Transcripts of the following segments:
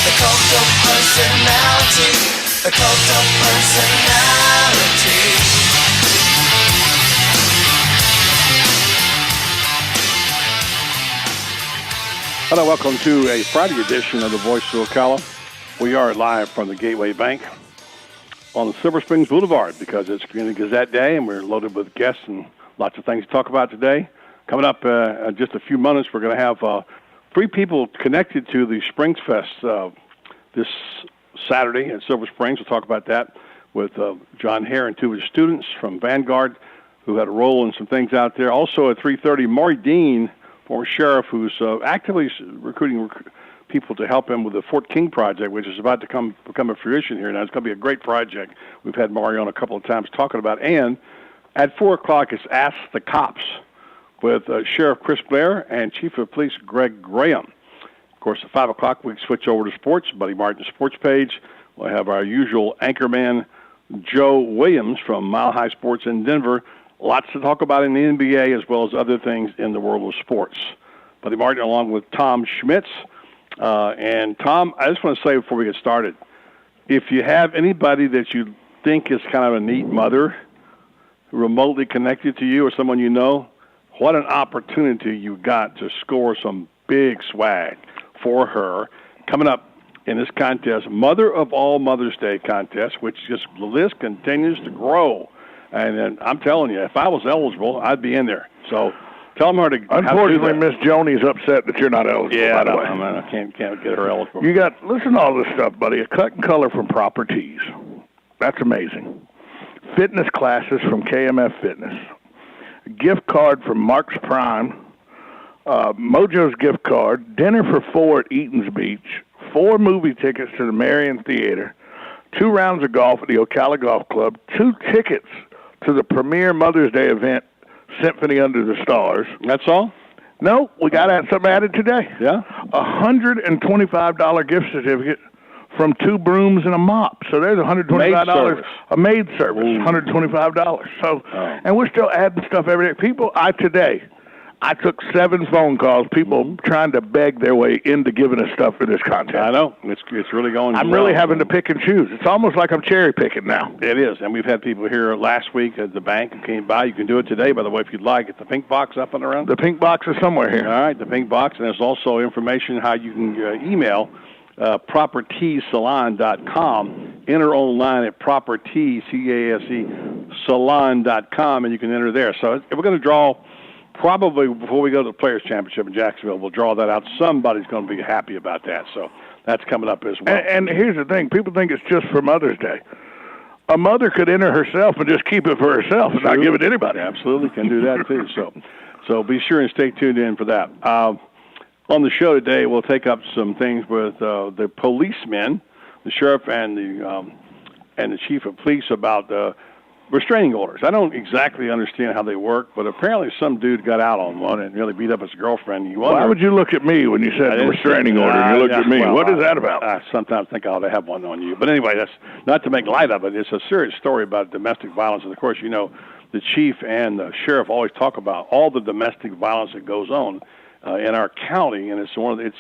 The cult of personality. The cult of personality. Hello, welcome to a Friday edition of the Voice of Ocala. We are live from the Gateway Bank on the Silver Springs Boulevard because it's Community Gazette Day and we're loaded with guests and lots of things to talk about today. Coming up in just a few minutes, we're going to have 3 people connected to the Springs Fest this Saturday at Silver Springs. We'll talk about that with John Hare and 2 of his students from Vanguard who had a role in some things out there. Also at 3:30, Maury Dean, former sheriff, who's actively recruiting people to help him with the Fort King project, which is about to become a fruition here. Now, it's going to be a great project. We've had Maury on a couple of times talking about it. And at 4 o'clock, it's Ask the Cops with Sheriff Chris Blair and Chief of Police Greg Graham. Of course, at 5 o'clock, we switch over to sports, Buddy Martin's sports page. We'll have our usual anchorman, Joe Williams from Mile High Sports in Denver. Lots to talk about in the NBA as well as other things in the world of sports. Buddy Martin along with Tom Schmitz. And Tom, I just want to say before we get started, if you have anybody that you think is kind of a neat mother remotely connected to you or someone you know, what an opportunity you got to score some big swag for her coming up in this contest, Mother of All Mother's Day contest, which just the list continues to grow. And I'm telling you, if I was eligible, I'd be in there. So tell them how to. Unfortunately, Miss Joni's upset that you're not eligible. Yeah, by the way. I can't get her eligible. You got listen to all this stuff, buddy. A cut and color from Proper Tees. That's amazing. Fitness classes from KMF Fitness. A gift card from Mark's Prime. Mojo's gift card. Dinner for 4 at Eaton's Beach. 4 movie tickets to the Marion Theater. 2 rounds of golf at the Ocala Golf Club. 2 tickets to the premier Mother's Day event, Symphony Under the Stars. That's all? No, we got something added today. Yeah? $125 gift certificate from 2 brooms and a mop. So there's $125. A maid service, $125. So, and we're still adding stuff every day. I took 7 phone calls, people trying to beg their way into giving us stuff for this contest. I know. It's really going I'm really having to pick and choose. It's almost like I'm cherry picking now. It is. And we've had people here last week at the bank who came by. You can do it today, by the way, if you'd like. Get the pink box up and around. The pink box is somewhere here. All right, the pink box. And there's also information how you can email properteesalon.com. Enter online at properteesalon.com, and you can enter there. So we're going to draw. Probably before we go to the Players' Championship in Jacksonville, we'll draw that out. Somebody's going to be happy about that. So that's coming up as well. And here's the thing. People think it's just for Mother's Day. A mother could enter herself and just keep it for herself and not give it to anybody. Absolutely can do that, too. So be sure and stay tuned in for that. On the show today, we'll take up some things with the policemen, the sheriff and the chief of police about restraining orders. I don't exactly understand how they work, but apparently some dude got out on one and really beat up his girlfriend. Why would you look at me when you said restraining order? You looked at me. Well, what is that about? I sometimes think I ought to have one on you. But anyway, that's not to make light of it. It's a serious story about domestic violence. And, of course, you know, the chief and the sheriff always talk about all the domestic violence that goes on in our county, and it's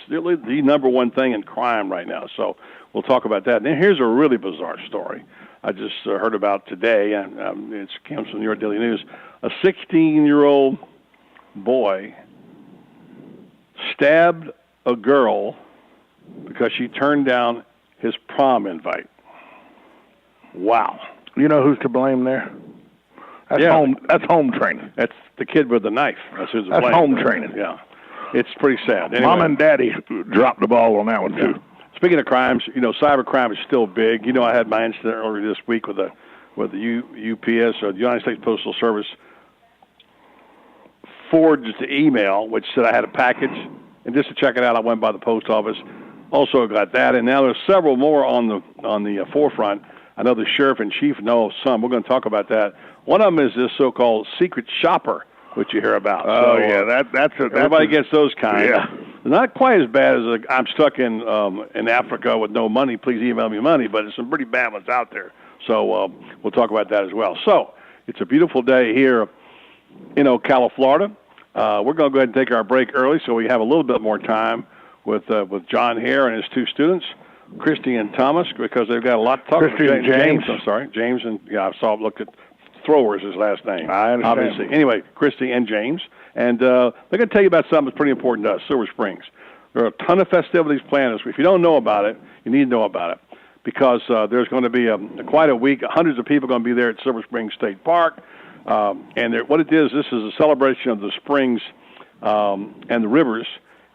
really the number one thing in crime right now. So we'll talk about that. And here's a really bizarre story I just heard about today, and it comes from New York Daily News. A 16-year-old boy stabbed a girl because she turned down his prom invite. Wow. You know who's to blame there? That's home training. That's the kid with the knife. That's who's to blame. That's home training. Yeah. It's pretty sad. Anyway. Mom and Daddy dropped the ball on that one, too. Speaking of crimes, you know, cybercrime is still big. You know, I had my incident earlier this week with the UPS, or the United States Postal Service, forged the email, which said I had a package. And just to check it out, I went by the post office. Also got that. And now there's several more on the forefront. I know the sheriff and chief know of some. We're going to talk about that. One of them is this so-called secret shopper, which you hear about. Oh, so, yeah, everybody gets those kinds. Yeah. Not quite as bad as I'm stuck in Africa with no money. Please email me money, but there's some pretty bad ones out there. So we'll talk about that as well. So it's a beautiful day here in Ocala, Florida. We're going to go ahead and take our break early so we have a little bit more time with John Hare and his 2 students. Christy and Thomas, because they've got a lot to talk about. Christy and James. I'm sorry. James and, I looked at Thrower's his last name. I understand. Obviously. Anyway, Christy and James. And they're going to tell you about something that's pretty important to us, Silver Springs. There are a ton of festivities planned. If you don't know about it, you need to know about it, because there's going to be quite a week. Hundreds of people are going to be there at Silver Springs State Park. And what it is, this is a celebration of the springs and the rivers,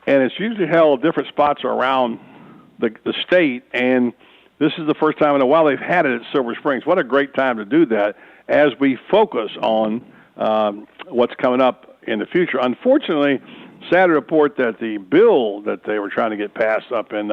and it's usually held at different spots around the state, and this is the first time in a while they've had it at Silver Springs. What a great time to do that as we focus on what's coming up in the future. Unfortunately, sad to report that the bill that they were trying to get passed up in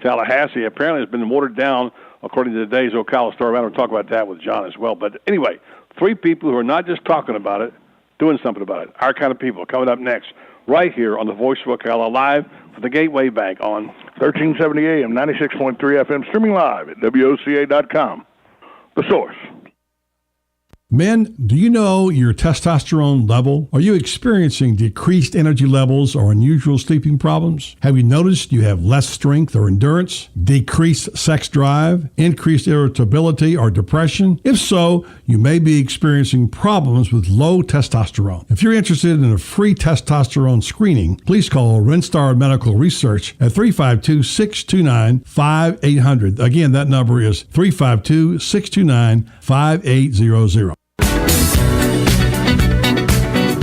Tallahassee apparently has been watered down, according to today's Ocala story. I'm going to talk about that with John as well. But anyway, 3 people who are not just talking about it, doing something about it. Our kind of people coming up next, right here on the Voice of Ocala, live from the Gateway Bank on 1370 AM, 96.3 FM, streaming live at WOCA.com. The Source. Men, do you know your testosterone level? Are you experiencing decreased energy levels or unusual sleeping problems? Have you noticed you have less strength or endurance, decreased sex drive, increased irritability or depression? If so, you may be experiencing problems with low testosterone. If you're interested in a free testosterone screening, please call Renstar Medical Research at 352-629-5800. Again, that number is 352-629-5800.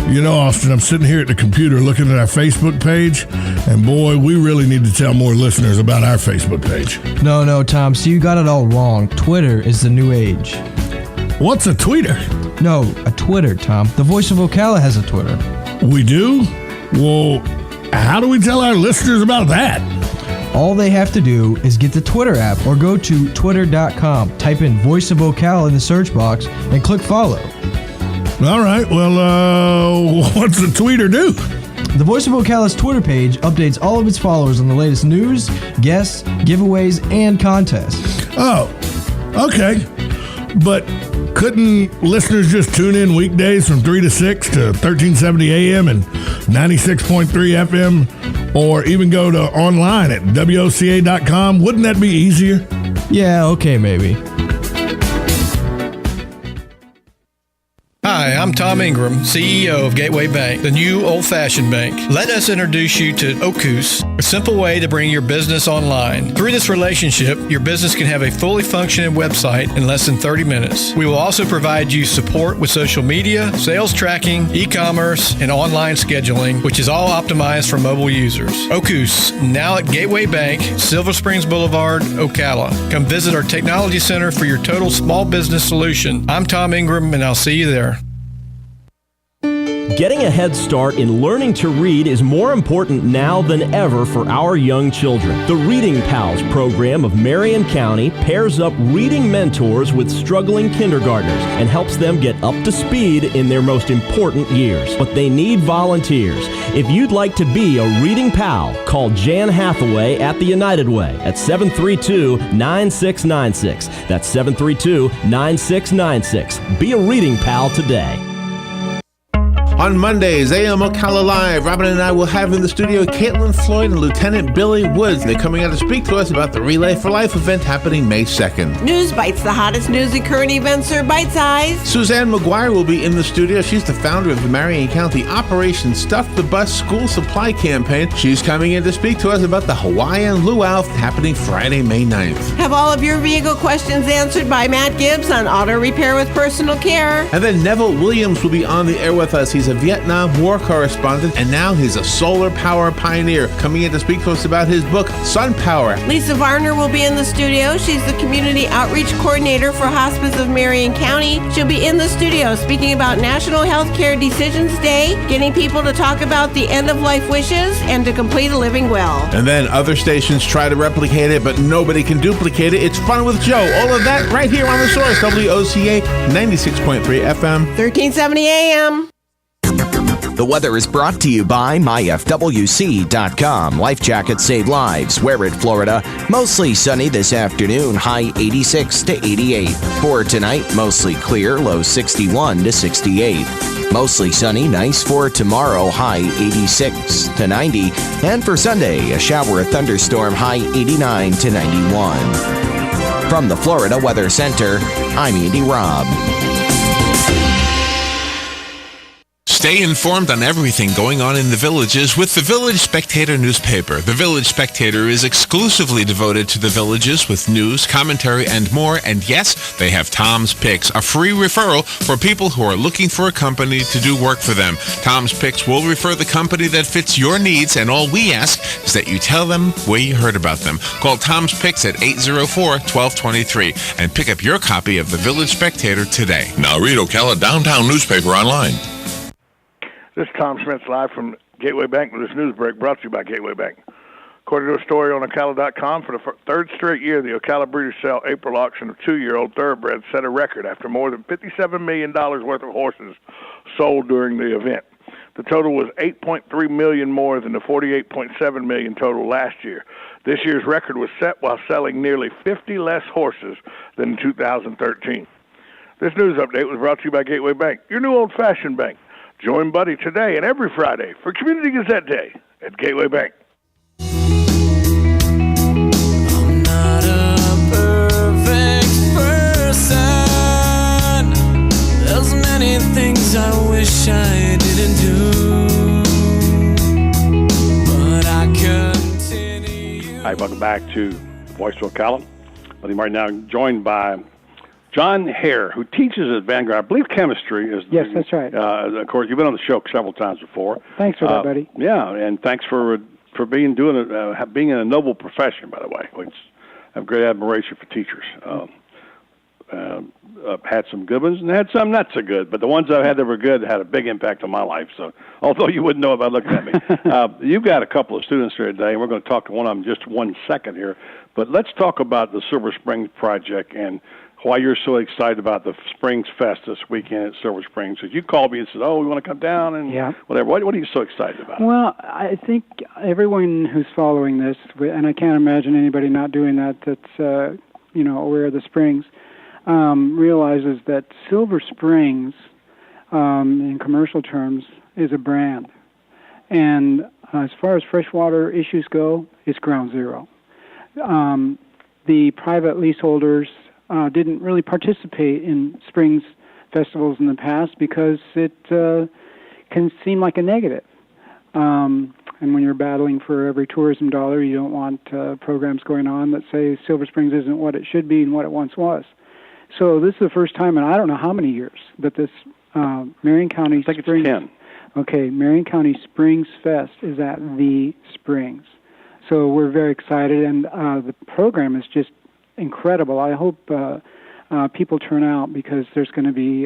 You know, Austin, I'm sitting here at the computer looking at our Facebook page, and boy, we really need to tell more listeners about our Facebook page. No, Tom, so you got it all wrong. Twitter is the new age. What's a tweeter? No, a Twitter, Tom. The Voice of Ocala has a Twitter. We do? Well, how do we tell our listeners about that? All they have to do is get the Twitter app or go to twitter.com, type in Voice of Ocala in the search box, and click follow. All right, well, what's the tweeter do? The Voice of Ocala's Twitter page updates all of its followers on the latest news, guests, giveaways, and contests. Oh, okay. But couldn't listeners just tune in weekdays from 3 to 6 to 1370 AM and 96.3 FM, or even go to online at WOCA.com? Wouldn't that be easier? Yeah, okay, maybe. Hi, I'm Tom Ingram, CEO of Gateway Bank, the new old-fashioned bank. Let us introduce you to Ocus, a simple way to bring your business online. Through this relationship, your business can have a fully functioning website in less than 30 minutes. We will also provide you support with social media, sales tracking, e-commerce, and online scheduling, which is all optimized for mobile users. Ocus, now at Gateway Bank, Silver Springs Boulevard, Ocala. Come visit our technology center for your total small business solution. I'm Tom Ingram, and I'll see you there. Getting a head start in learning to read is more important now than ever for our young children. The Reading Pals program of Marion County pairs up reading mentors with struggling kindergartners and helps them get up to speed in their most important years. But they need volunteers. If you'd like to be a Reading Pal, call Jan Hathaway at the United Way at 732-9696. That's 732-9696. Be a Reading Pal today. On Mondays, AM Ocala Live, Robin and I will have in the studio Caitlin Floyd and Lieutenant Billy Woods. They're coming out to speak to us about the Relay for Life event happening May 2nd. News Bites, the hottest news and current events are bite-sized. Suzanne McGuire will be in the studio. She's the founder of the Marion County Operation Stuff the Bus School Supply Campaign. She's coming in to speak to us about the Hawaiian Luau happening Friday, May 9th. Have all of your vehicle questions answered by Matt Gibbs on Auto Repair with Personal Care. And then Neville Williams will be on the air with us. He's a Vietnam War correspondent, and now he's a solar power pioneer, coming in to speak to us about his book, Sun Power. Lisa Varner will be in the studio. She's the Community Outreach Coordinator for Hospice of Marion County. She'll be in the studio speaking about National Healthcare Decisions Day, getting people to talk about the end-of-life wishes, and to complete a living will. And then other stations try to replicate it, but nobody can duplicate it. It's Fun with Joe. All of that right here on The Source, WOCA 96.3 FM. 1370 AM. The weather is brought to you by myfwc.com. Life jackets save lives. Wear it, Florida. Mostly sunny this afternoon, high 86 to 88. For tonight, mostly clear, low 61 to 68. Mostly sunny, nice for tomorrow, high 86 to 90. And for Sunday, a shower or thunderstorm, high 89 to 91. From the Florida Weather Center, I'm Andy Robb. Stay informed on everything going on in the Villages with the Village Spectator newspaper. The Village Spectator is exclusively devoted to the Villages with news, commentary, and more. And yes, they have Tom's Picks, a free referral for people who are looking for a company to do work for them. Tom's Picks will refer the company that fits your needs, and all we ask is that you tell them where you heard about them. Call Tom's Picks at 804-1223 and pick up your copy of the Village Spectator today. Now read Ocala Downtown newspaper online. This is Tom Schmitz live from Gateway Bank with this news break brought to you by Gateway Bank. According to a story on Ocala.com, for the third straight year, the Ocala Breeders' Sale April auction of 2-year-old thoroughbreds set a record after more than $57 million worth of horses sold during the event. The total was $8.3 million more than the $48.7 million total last year. This year's record was set while selling nearly 50 less horses than in 2013. This news update was brought to you by Gateway Bank, your new old-fashioned bank. Join Buddy today and every Friday for Community Gazette Day at Gateway Bank. I'm not a perfect person. There's many things I wish I didn't do, but I continue. Hi, welcome back to Voice of Ocala. Buddy Martin now joined by John Hare, who teaches at Vanguard. I believe chemistry is. Yes, that's right. Of course, you've been on the show several times before. Thanks for that, buddy. Yeah, and thanks for being in a noble profession, by the way. Which I have great admiration for teachers. I've had some good ones and had some not so good, but the ones I've had that were good had a big impact on my life. So, although you wouldn't know it by looking at me, you've got a couple of students here today, and we're going to talk to one of them just 1 second here. But let's talk about the Silver Springs project and why you're so excited about the Springs Fest this weekend at Silver Springs. Because you called me and said, "Oh, we want to come down and whatever." What are you so excited about? Well, I think everyone who's following this, and I can't imagine anybody not doing that, that's aware of the Springs, realizes that Silver Springs, in commercial terms, is a brand. And as far as freshwater issues go, it's ground zero. The private leaseholders didn't really participate in Springs festivals in the past because it can seem like a negative. And when you're battling for every tourism dollar, you don't want programs going on that say Silver Springs isn't what it should be and what it once was. So this is the first time in I don't know how many years that this Marion County Springs... It's 10. Okay, Marion County Springs Fest is at the Springs. So we're very excited, and the program is just incredible. I hope people turn out because there's going to be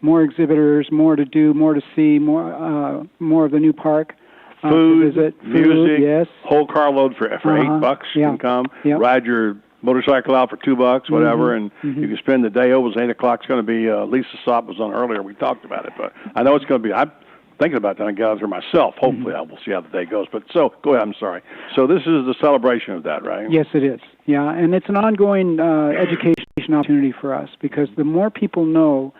more exhibitors, more to do, more to see, more of the new park. Food, to visit. music, yes. Whole carload for $8 you can come. Ride your motorcycle out for $2, whatever, and you can spend the day over. It's 8 o'clock. It's going to be Lisa Sopp was on earlier. We talked about it, but I know it's going to be. I'm thinking about that. I get out there myself. Hopefully, I will see how the day goes. But so go ahead. I'm sorry. So this is the celebration of that, right? Yes, it is. Yeah, and it's an ongoing education opportunity for us because the more people know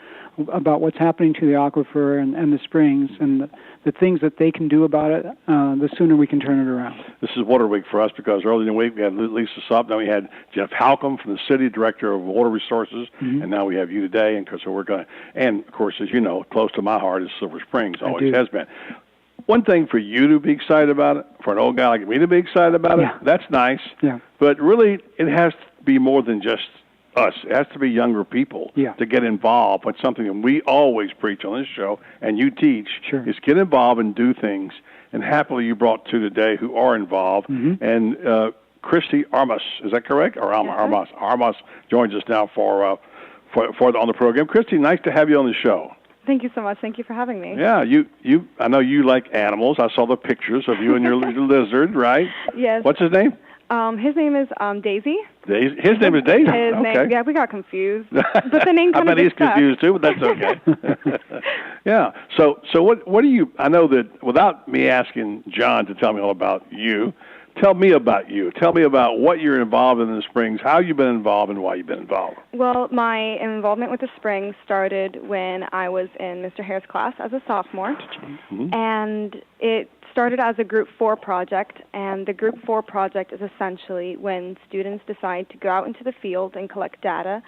about what's happening to the aquifer and the springs and the things that they can do about it, the sooner we can turn it around. This is Water Week for us because early in the week we had Lisa Sopp, then we had Jeff Halcomb from the city, Director of Water Resources, and now we have you today. And so we're going to, and of course, as you know, close to my heart is Silver Springs, always has been. One thing for you to be excited about it, for an old guy like me to be excited about it, that's nice. Yeah. But really, it has to be more than just us. It has to be younger people to get involved with something that we always preach on this show, and you teach, is get involved and do things. And happily you brought two today who are involved. And Christy Armas, is that correct? Or Armas. Armas joins us now for on the program. Christy, nice to have you on the show. Thank you so much. Thank you for having me. Yeah, you. I know you like animals. I saw the pictures of you and your lizard, right? Yes. What's his name? His name is Daisy. His name is Daisy. His name, yeah, we got confused. But the name I kind bet of he's confused too, but that's okay. Yeah. So what do you? I know that without me asking John to tell me all about you, tell me about you. Tell me about what you're involved in the Springs, how you've been involved, and why you've been involved. Well, my involvement with the Springs started when I was in Mr. Hare's class as a sophomore, and it started as a Group 4 project, and the Group 4 project is essentially when students decide to go out into the field and collect data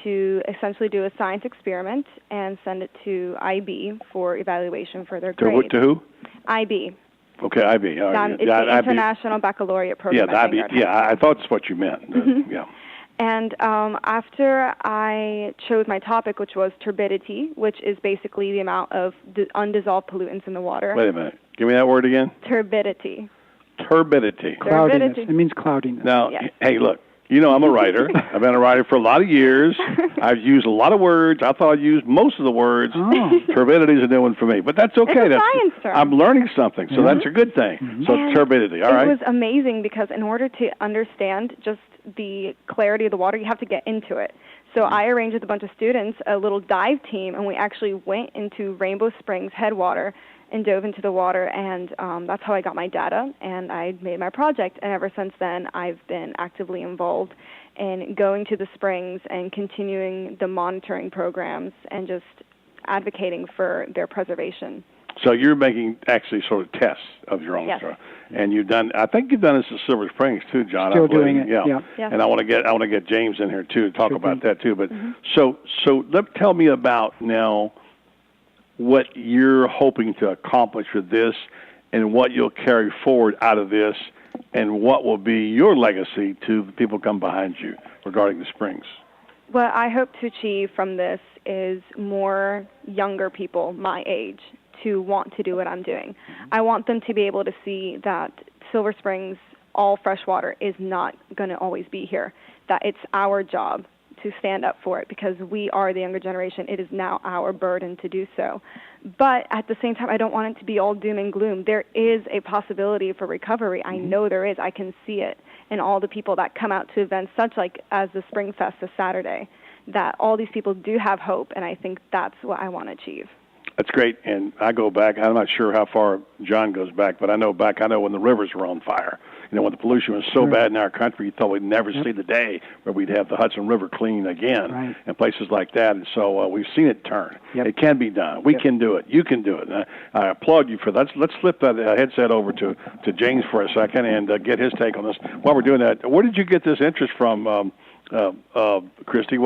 to essentially do a science experiment and send it to IB for evaluation for their grades. To who? IB. Okay, IB. All right. It's the International Baccalaureate Program. Yeah, the IB. Yeah, I thought that's what you meant. Yeah. And after I chose my topic, which was turbidity, which is basically the amount of undissolved pollutants in the water. Wait a minute. Give me that word again. Turbidity. Turbidity. Cloudiness. It means cloudiness. Now, hey, look. You know I'm a writer. I've been a writer for a lot of years. I've used a lot of words. I thought I'd used most of the words. Turbidity is a new one for me, but that's okay. It's a science term. I'm learning something, so that's a good thing. So it's turbidity, all right? It was amazing because in order to understand just the clarity of the water, you have to get into it. So I arranged with a bunch of students a little dive team, and we actually went into Rainbow Springs headwater and dove into the water, and that's how I got my data, and I made my project. And ever since then, I've been actively involved in going to the springs and continuing the monitoring programs and just advocating for their preservation. So you're making actually sort of tests of your own stuff, and I think you've done this at Silver Springs too, John. Still doing it. Yeah. And I want to get James in here too to talk about that too. But so tell me about now what you're hoping to accomplish with this, and what you'll carry forward out of this, and what will be your legacy to the people who come behind you regarding the Springs. What I hope to achieve from this is more younger people my age to want to do what I'm doing. I want them to be able to see that Silver Springs, all fresh water, is not going to always be here, that it's our job to stand up for it because we are the younger generation. It is now our burden to do so. But at the same time, I don't want it to be all doom and gloom. There is a possibility for recovery. I know there is. I can see it in all the people that come out to events such like as the Spring Fest this Saturday, that all these people do have hope, and I think that's what I want to achieve. That's great, and I go back. I'm not sure how far John goes back, but I know when the rivers were on fire. You know, when the pollution was so bad in our country, you thought we'd never see the day where we'd have the Hudson River clean again, and places like that. And so we've seen it turn. It can be done. We can do it. You can do it. And I applaud you for that. Let's flip that headset over to James for a second and get his take on this. While we're doing that, where did you get this interest from, Christy?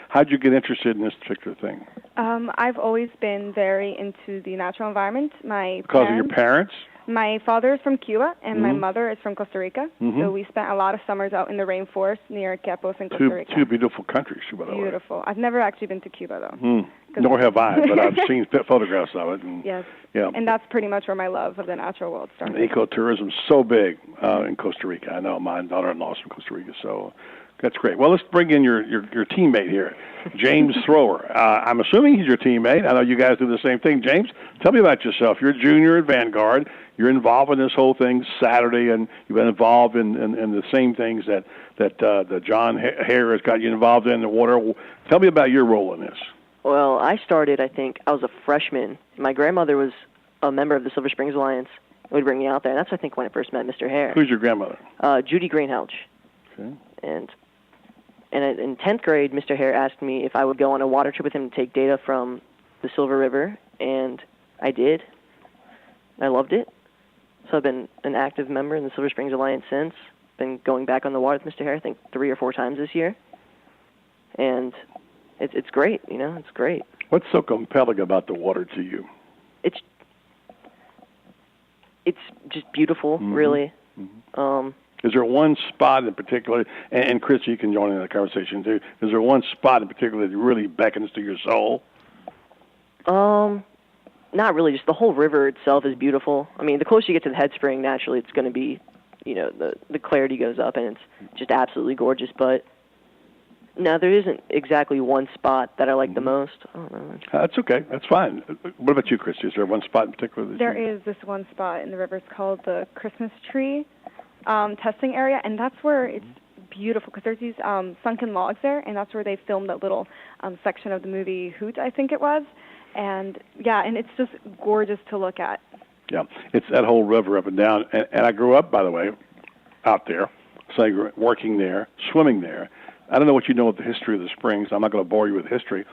How'd you get interested in this particular thing? I've always been very into the natural environment. Because of your parents? My father is from Cuba, and my mother is from Costa Rica. So we spent a lot of summers out in the rainforest near Quepos in Costa Rica. Two beautiful countries, by the way. Beautiful. I've never actually been to Cuba, though. Nor have I, but I've seen photographs of it. And, yes. Yeah. And that's pretty much where my love of the natural world started. Ecotourism is so big in Costa Rica. I know my daughter-in-law is from Costa Rica, so that's great. Well, let's bring in your teammate here, James Thrower. I'm assuming he's your teammate. I know you guys do the same thing. James, tell me about yourself. You're a junior at Vanguard. You're involved in this whole thing Saturday, and you've been involved in the same things that John Hare has got you involved in the water. Tell me about your role in this. Well, I was a freshman. My grandmother was a member of the Silver Springs Alliance. It would bring me out there, and that's, I think, when I first met Mr. Hare. Who's your grandmother? Judy Greenhalgh. Okay. And in 10th grade, Mr. Hare asked me if I would go on a water trip with him to take data from the Silver River, and I did. I loved it. So I've been an active member in the Silver Springs Alliance since. Been going back on the water with Mr. Hare, I think 3 or 4 times this year. And it's great, it's great. What's so compelling about the water to you? It's just beautiful, really. Is there one spot in particular, and Chris, you can join in the conversation too, is there one spot in particular that really beckons to your soul? Not really. Just the whole river itself is beautiful. I mean, the closer you get to the head spring, naturally it's going to be, the clarity goes up, and it's just absolutely gorgeous. But no, there isn't exactly one spot that I like the most. I don't know. That's okay. That's fine. What about you, Christy? Is there one spot in particular? There is this one spot in the river. It's called the Christmas Tree. testing area, and that's where it's beautiful because there's these sunken logs there, and that's where they filmed that little section of the movie Hoot, I think it was. And and it's just gorgeous to look at. Yeah, it's that whole river up and down. And I grew up, by the way, out there, so working there, swimming there. I don't know what you know of the history of the Springs. I'm not going to bore you with history,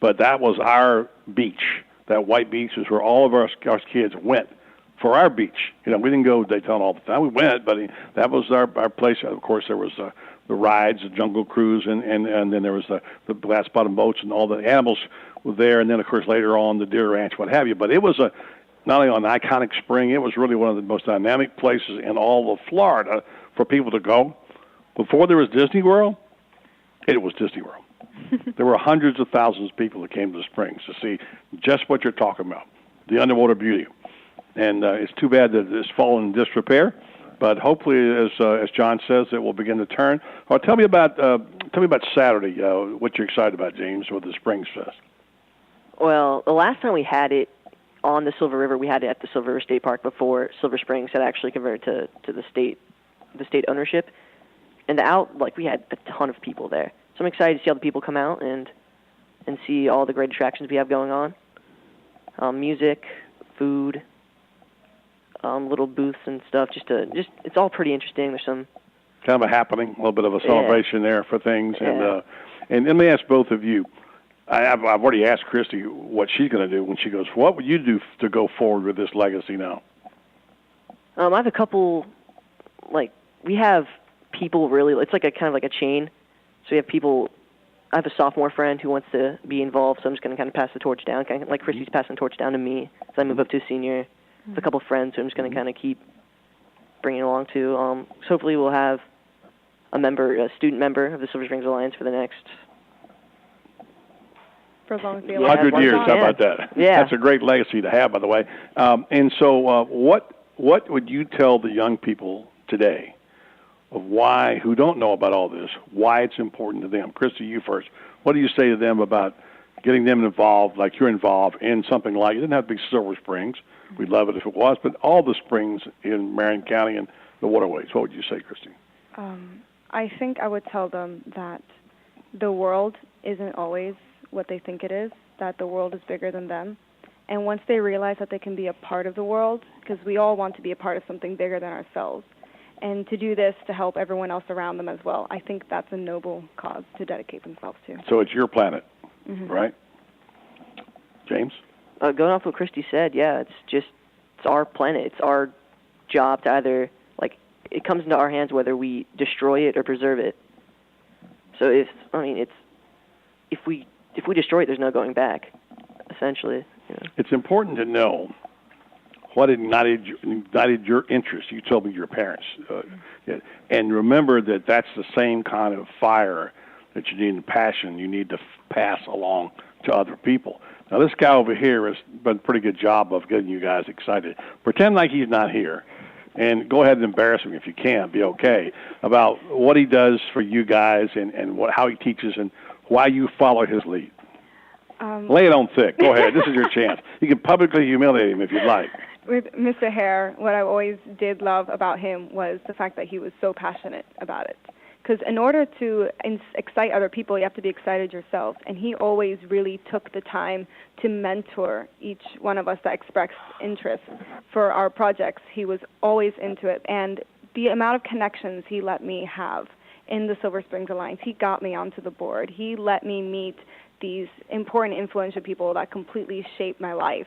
but that was our beach. That white beach is where all of our kids went for our beach. You know, we didn't go to Daytona all the time. We went, but that was our place. Of course, there was the rides, the Jungle Cruise, and then there was the glass bottom boats, and all the animals were there. And then, of course, later on, the deer ranch, what have you. But it was not only an iconic spring, it was really one of the most dynamic places in all of Florida for people to go. Before there was Disney World, it was Disney World. There were hundreds of thousands of people that came to the Springs to see just what you're talking about, the underwater beauty. And it's too bad that it's fallen in disrepair, but hopefully, as John says, it will begin to turn. Tell me about Saturday. What you're excited about, James, with the Springs Fest? Well, the last time we had it on the Silver River, we had it at the Silver River State Park before Silver Springs had actually converted to the state ownership. And we had a ton of people there. So I'm excited to see all the people come out and see all the great attractions we have going on. Music, food, little booths and stuff. Just it's all pretty interesting. There's some kind of a happening, a little bit of a celebration there for things. Yeah. And let me ask both of you. I've already asked Christy what she's going to do when she goes. What would you do to go forward with this legacy now? I have a couple. We have people really. It's like a kind of like a chain. So we have people. I have a sophomore friend who wants to be involved, so I'm just going to kind of pass the torch down, kind of like Christy's passing the torch down to me as I move up to a senior. With a couple of friends who I'm just going to kind of keep bringing along to. So hopefully we'll have a student member of the Silver Springs Alliance for as long as 100 years. How about that? Yeah, that's a great legacy to have, by the way. And so, what would you tell the young people today of who don't know about all this, why it's important to them? Christy, you first. What do you say to them about getting them involved, like you're involved in something like, it doesn't have to be Silver Springs. We'd love it if it was, but all the springs in Marion County and the waterways. What would you say, Christy? I think I would tell them that the world isn't always what they think it is, that the world is bigger than them. And once they realize that they can be a part of the world, because we all want to be a part of something bigger than ourselves, and to do this to help everyone else around them as well, I think that's a noble cause to dedicate themselves to. So it's your planet, right? James? Going off what Christy said, it's our planet. It's our job to either, it comes into our hands whether we destroy it or preserve it. So if we destroy it, there's no going back, essentially. It's important to know what ignited your interest. You told me your parents. And remember that that's the same kind of fire that you need, and passion you need to pass along to other people. Now, this guy over here has done a pretty good job of getting you guys excited. Pretend like he's not here, and go ahead and embarrass him if you can. Be okay about what he does for you guys and how he teaches and why you follow his lead. Lay it on thick. Go ahead. This is your chance. You can publicly humiliate him if you'd like. With Mr. Hare, what I always did love about him was the fact that he was so passionate about it. Because in order to excite other people, you have to be excited yourself. And he always really took the time to mentor each one of us that expressed interest for our projects. He was always into it. And the amount of connections he let me have in the Silver Springs Alliance, he got me onto the board. He let me meet these important, influential people that completely shaped my life.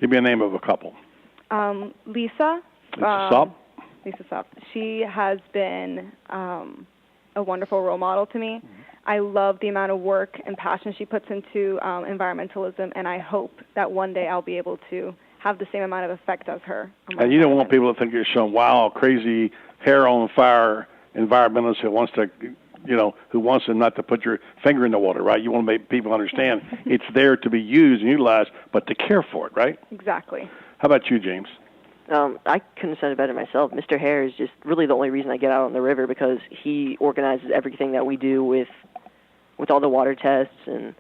Give me a name of a couple. Lisa. Supp? Lisa Supp. She has been a wonderful role model to me. I love the amount of work and passion she puts into environmentalism, and I hope that one day I'll be able to have the same amount of effect as her. And you don't want people to think you're some wild, crazy, hair on fire environmentalist who wants to not to put your finger in the water, right? You want to make people understand it's there to be used and utilized, but to care for it, right? Exactly. How about you, James? I couldn't have said it better myself. Mr. Hare is just really the only reason I get out on the river, because he organizes everything that we do with all the water tests, and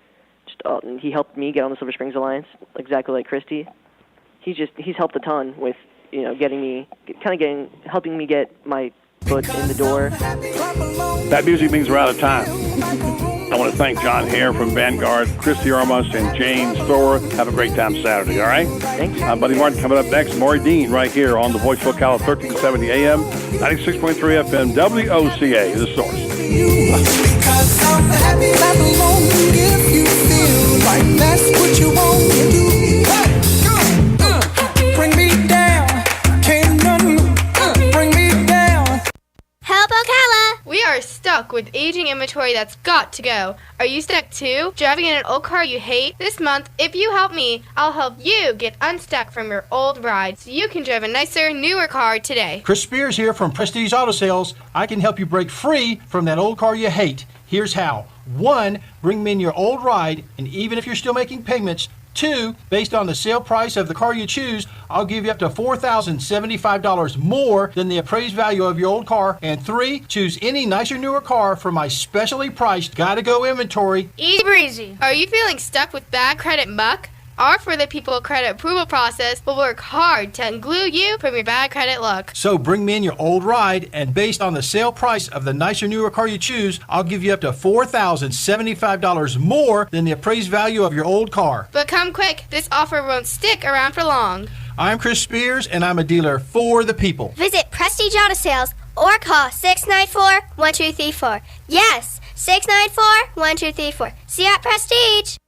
he helped me get on the Silver Springs Alliance, exactly like Christy. He's helped a ton with helping me get my foot in the door. That music means we're out of time. I want to thank John Hare from Vanguard, Christy Armas, and James Thor. Have a great time Saturday, all right? Thanks. I'm Buddy Martin. Coming up next, Maury Dean right here on the Voice of Ocala, 1370 AM, 96.3 FM, WOCA, The Source. Because I'm happy, clap along if you feel like that's what you want to do. Bring me down, can't none bring me down. Help Ocala! We are stuck with aging inventory that's got to go. Are you stuck too? Driving in an old car you hate? This month, if you help me, I'll help you get unstuck from your old ride so you can drive a nicer, newer car today. Chris Spears here from Prestige Auto Sales. I can help you break free from that old car you hate. Here's how. 1, bring me in your old ride, and even if you're still making payments. 2, based on the sale price of the car you choose, I'll give you up to $4,075 more than the appraised value of your old car. And 3, choose any nicer, newer car for my specially priced gotta-go inventory. Easy breezy. Are you feeling stuck with bad credit muck? Our For the People credit approval process will work hard to unglue you from your bad credit luck. So bring me in your old ride, and based on the sale price of the nicer, newer car you choose, I'll give you up to $4,075 more than the appraised value of your old car. But come quick, this offer won't stick around for long. I'm Chris Spears, and I'm a dealer for the people. Visit Prestige Auto Sales or call 694-1234. Yes, 694-1234. See you at Prestige.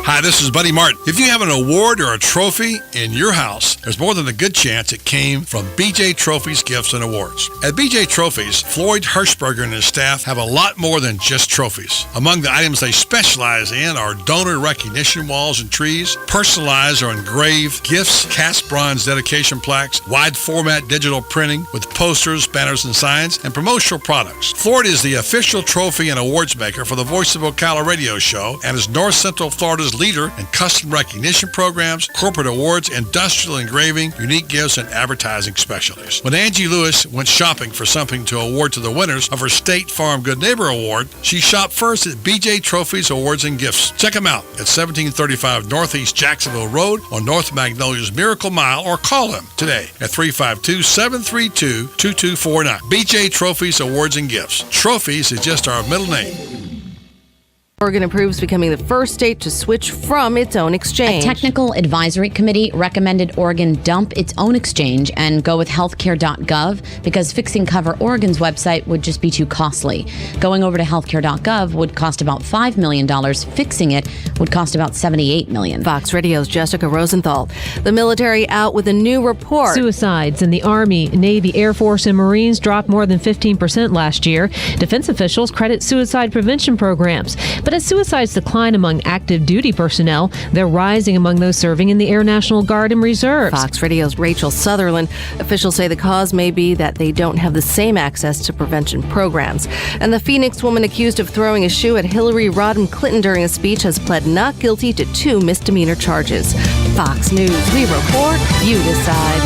Hi, this is Buddy Martin. If you have an award or a trophy in your house, there's more than a good chance it came from BJ Trophies Gifts and Awards. At BJ Trophies, Floyd Hirschberger and his staff have a lot more than just trophies. Among the items they specialize in are donor recognition walls and trees, personalized or engraved gifts, cast bronze dedication plaques, wide format digital printing with posters, banners, and signs, and promotional products. Floyd is the official trophy and awards maker for the Voice of Ocala radio show and is North Central Florida's leader in custom recognition programs, corporate awards, industrial engraving, unique gifts, and advertising specialties. When Angie Lewis went shopping for something to award to the winners of her State Farm Good Neighbor Award, she shopped first at BJ Trophies Awards and Gifts. Check them out at 1735 Northeast Jacksonville Road on North Magnolia's Miracle Mile, or call them today at 352-732-2249. BJ Trophies Awards and Gifts. Trophies is just our middle name. Oregon approves becoming the first state to switch from its own exchange. A technical advisory committee recommended Oregon dump its own exchange and go with healthcare.gov because fixing Cover Oregon's website would just be too costly. Going over to healthcare.gov would cost about $5 million. Fixing it would cost about $78 million. Fox Radio's Jessica Rosenthal. The military out with a new report. Suicides in the Army, Navy, Air Force, and Marines dropped more than 15% last year. Defense officials credit suicide prevention programs. But as suicides decline among active duty personnel, they're rising among those serving in the Air National Guard and Reserves. Fox Radio's Rachel Sutherland. Officials say the cause may be that they don't have the same access to prevention programs. And the Phoenix woman accused of throwing a shoe at Hillary Rodham Clinton during a speech has pled not guilty to 2 misdemeanor charges. Fox News. We report, you decide.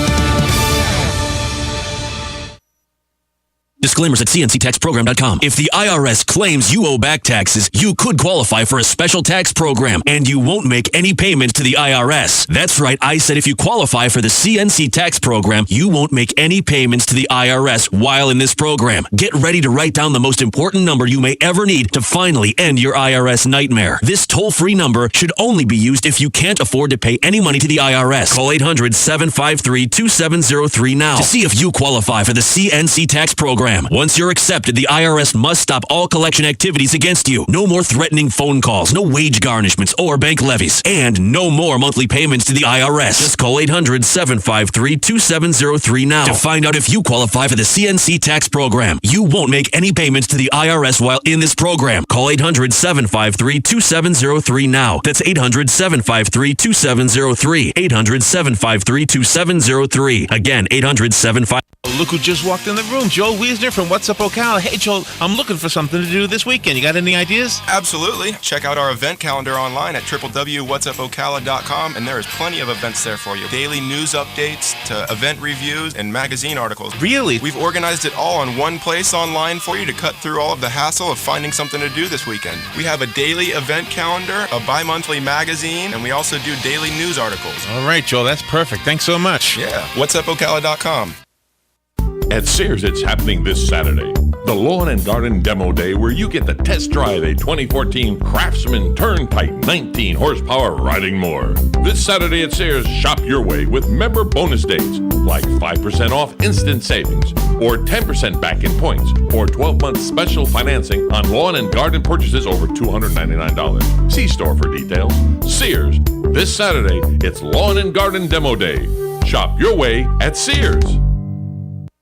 Disclaimers at cnctaxprogram.com. If the IRS claims you owe back taxes, you could qualify for a special tax program, and you won't make any payments to the IRS. That's right, I said if you qualify for the CNC tax program, you won't make any payments to the IRS while in this program. Get ready to write down the most important number you may ever need to finally end your IRS nightmare. This toll-free number should only be used if you can't afford to pay any money to the IRS. Call 800-753-2703 now to see if you qualify for the CNC tax program. Once you're accepted, the IRS must stop all collection activities against you. No more threatening phone calls, no wage garnishments or bank levies, and no more monthly payments to the IRS. Just call 800-753-2703 now to find out if you qualify for the CNC tax program. You won't make any payments to the IRS while in this program. Call 800-753-2703 now. That's 800-753-2703. 800-753-2703. Again, 800-753. Look who just walked in the room, Joel Wiesner from What's Up Ocala. Hey, Joel, I'm looking for something to do this weekend. You got any ideas? Absolutely. Check out our event calendar online at www.whatsupocala.com, and there is plenty of events there for you. Daily news updates to event reviews and magazine articles. Really? We've organized it all in one place online for you to cut through all of the hassle of finding something to do this weekend. We have a daily event calendar, a bi-monthly magazine, and we also do daily news articles. All right, Joel, that's perfect. Thanks so much. Yeah. Whatsupocala.com. At Sears, it's happening this Saturday. The Lawn and Garden Demo Day, where you get to test drive a 2014 Craftsman Turn-Type 19 horsepower riding mower. This Saturday at Sears, shop your way with member bonus days, like 5% off instant savings, or 10% back in points, or 12-month special financing on lawn and garden purchases over $299. See store for details. Sears. This Saturday, it's Lawn and Garden Demo Day. Shop your way at Sears.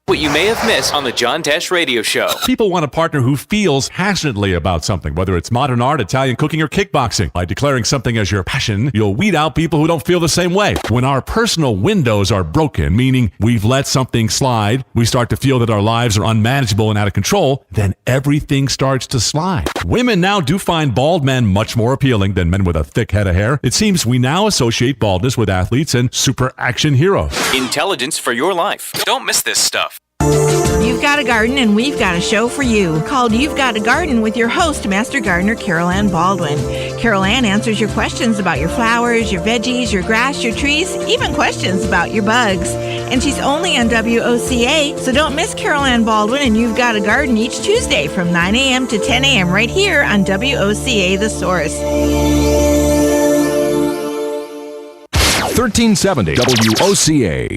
What you may have missed on the John Tesh Radio Show. People want a partner who feels passionately about something, whether it's modern art, Italian cooking, or kickboxing. By declaring something as your passion, you'll weed out people who don't feel the same way. When our personal windows are broken, meaning we've let something slide, we start to feel that our lives are unmanageable and out of control, then everything starts to slide. Women now do find bald men much more appealing than men with a thick head of hair. It seems we now associate baldness with athletes and super action heroes. Intelligence for your life. Don't miss this stuff. You've got a garden and we've got a show for you called You've Got a Garden with your host, Master Gardener Carol Ann Baldwin. Carol Ann answers your questions about your flowers, your veggies, your grass, your trees, even questions about your bugs. And she's only on WOCA, so don't miss Carol Ann Baldwin and You've Got a Garden each Tuesday from 9 a.m. to 10 a.m. right here on WOCA The Source. 1370 WOCA.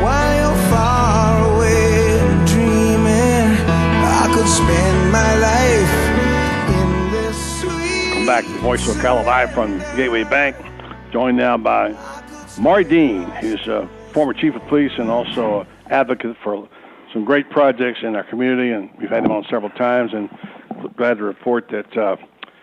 While you're far away dreaming, I could spend my life in this sweet. Welcome back to Voice of Ocala live from Gateway Bank. Joined now by Maury Dean, who's a former chief of police and also an advocate for some great projects in our community, and we've had him on several times, and glad to report that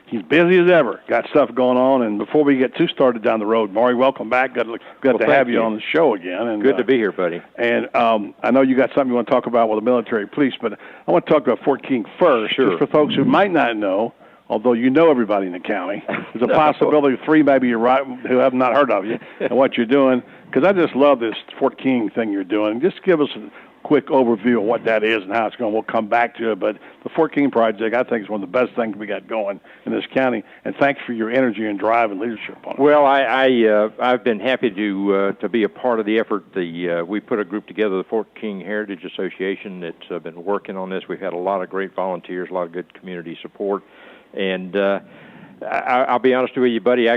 he's busy as ever, got stuff going on. And before we get too started down the road, Maury, welcome back. Good to have you on the show again. And, good to be here, buddy. And I know you got something you want to talk about with the military police, but I want to talk about Fort King first, Sure. just for folks who might not know, although you know everybody in the county. There's a possibility of three maybe you're right who have not heard of you and what you're doing, because I just love this Fort King thing you're doing. Just give us a quick overview of what that is and how it's going. We'll come back to it, but the Fort King project, I think, is one of the best things we got going in this county, and thanks for your energy and drive and leadership on it. Well, I've been happy to be a part of the effort. We put a group together, the Fort King Heritage Association, that's been working on this. We've had a lot of great volunteers, a lot of good community support, and I'll be honest with you, buddy,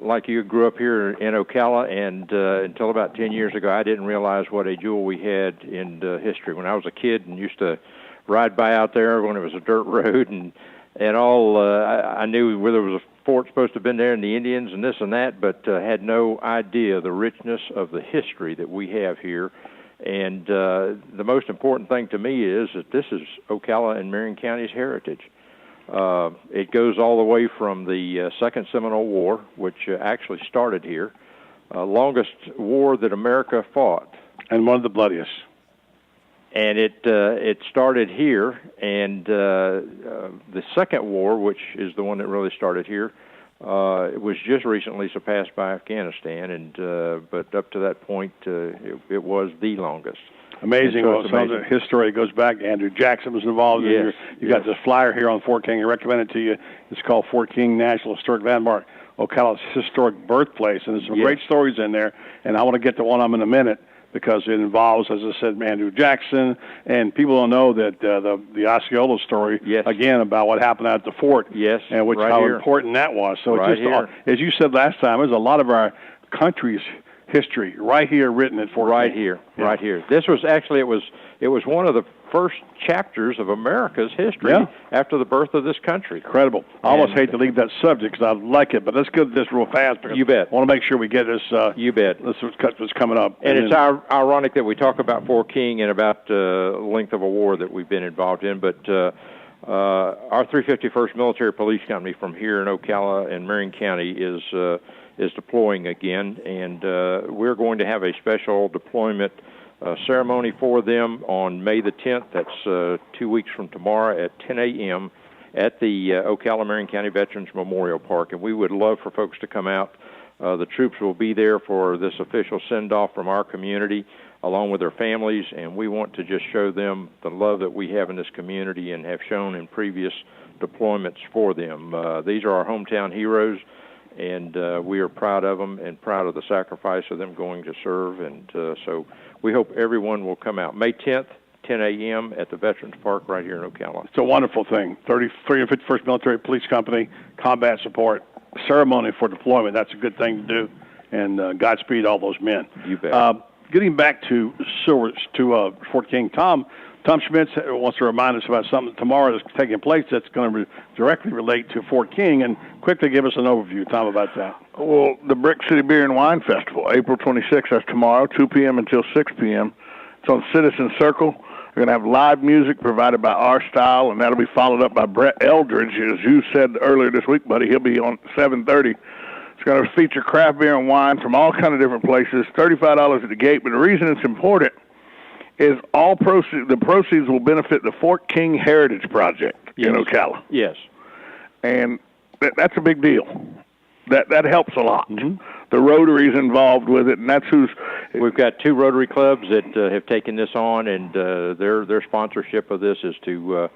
like you, grew up here in Ocala, and until about 10 years ago, I didn't realize what a jewel we had in history. When I was a kid and used to ride by out there when it was a dirt road and all, I knew where there was a fort supposed to have been there and the Indians and this and that, but had no idea the richness of the history that we have here. And the most important thing to me is that this is Ocala and Marion County's heritage. It goes all the way from the Second Seminole War, which actually started here, longest war that America fought, and one of the bloodiest. And it started here, and the Second War, which is the one that really started here, it was just recently surpassed by Afghanistan, and but up to that point, it was the longest. Amazing. Well, some of the history goes back. Andrew Jackson was involved. Yes, you got this flyer here on Fort King. I recommend it to you. It's called Fort King National Historic Landmark, Ocala's historic birthplace. And there's some great stories in there. And I want to get to one of them in a minute because it involves, as I said, Andrew Jackson. And people don't know that the Osceola story, again, about what happened at the fort. Yes, and how important that was. So right just, as you said last time, there's a lot of our country's history right here written at Fort King. Right here. This was actually, it was one of the first chapters of America's history after the birth of this country. Incredible. I almost hate to leave that subject because I like it, but let's go to this real fast. You bet. I want to make sure we get this. You bet. This is what's coming up. And it's ironic that we talk about Fort King and about the length of a war that we've been involved in, but our 351st Military Police Company from here in Ocala and Marion County is deploying again, and we're going to have a special deployment ceremony for them on May the 10th. That's 2 weeks from tomorrow at 10 a.m. at the Ocala Marion County Veterans Memorial Park, and we would love for folks to come out. The troops will be there for this official send-off from our community along with their families, and we want to just show them the love that we have in this community and have shown in previous deployments for them. These are our hometown heroes, and we are proud of them and proud of the sacrifice of them going to serve. And so we hope everyone will come out. May 10th, 10 a.m. at the Veterans Park right here in Ocala. It's a wonderful thing. 351st Military Police Company, combat support, ceremony for deployment. That's a good thing to do. And Godspeed all those men. You bet. Getting back to Fort King, Tom Schmitz wants to remind us about something tomorrow that's taking place that's going to directly relate to Fort King, and quickly give us an overview, Tom, about that. Well, the Brick City Beer and Wine Festival, April 26th, that's tomorrow, 2 p.m. until 6 p.m. It's on Citizen Circle. We're going to have live music provided by Our Style, and that'll be followed up by Brett Eldridge, as you said earlier this week, buddy. He'll be on 7:30. It's going to feature craft beer and wine from all kind of different places, $35 at the gate. But the reason it's important is the proceeds will benefit the Fort King Heritage Project in Ocala. Yes. And that's a big deal. That helps a lot. The Rotary's involved with it, and that's who's... We've got 2 Rotary clubs that have taken this on, and their sponsorship of this is to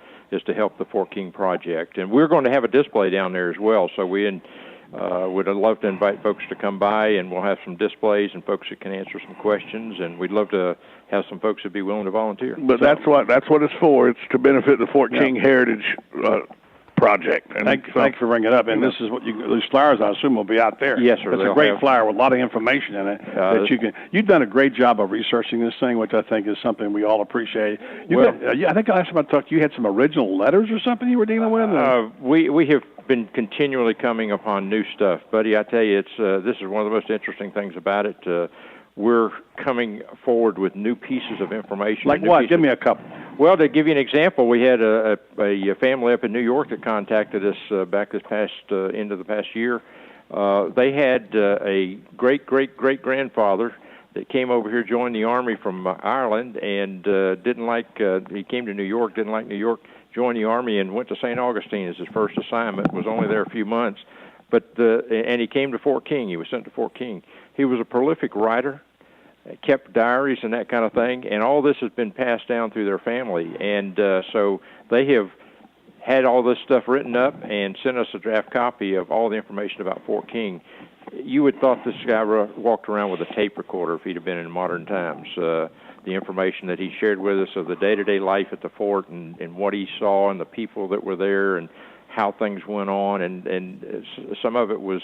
help the Fort King Project. And we're going to have a display down there as well, so we would love to invite folks to come by, and we'll have some displays and folks that can answer some questions, and we'd love to have some folks that be willing to volunteer. But that's what it's for. It's to benefit the Fort King Heritage Project. And thanks for bringing it up. And this is what these flyers, I assume, will be out there. Yes, sir. It's a great flyer with a lot of information in it that you can. You've done a great job of researching this thing, which I think is something we all appreciate. I think last time I talked, you had some original letters or something you were dealing with. We have been continually coming upon new stuff, buddy. I tell you, this is one of the most interesting things about it. We're coming forward with new pieces of information. Like what? Give me a couple. Well, to give you an example, we had a family up in New York that contacted us back this past end of the past year. They had a great-great-great-grandfather that came over here, joined the Army from Ireland, and he came to New York, didn't like New York, joined the Army, and went to St. Augustine as his first assignment, was only there a few months. And he came to Fort King. He was sent to Fort King. He was a prolific writer, kept diaries and that kind of thing, and all this has been passed down through their family. And so they have had all this stuff written up and sent us a draft copy of all the information about Fort King. You would thought this guy walked around with a tape recorder if he'd have been in modern times. The information that he shared with us of the day-to-day life at the fort and what he saw and the people that were there and how things went on, and some of it was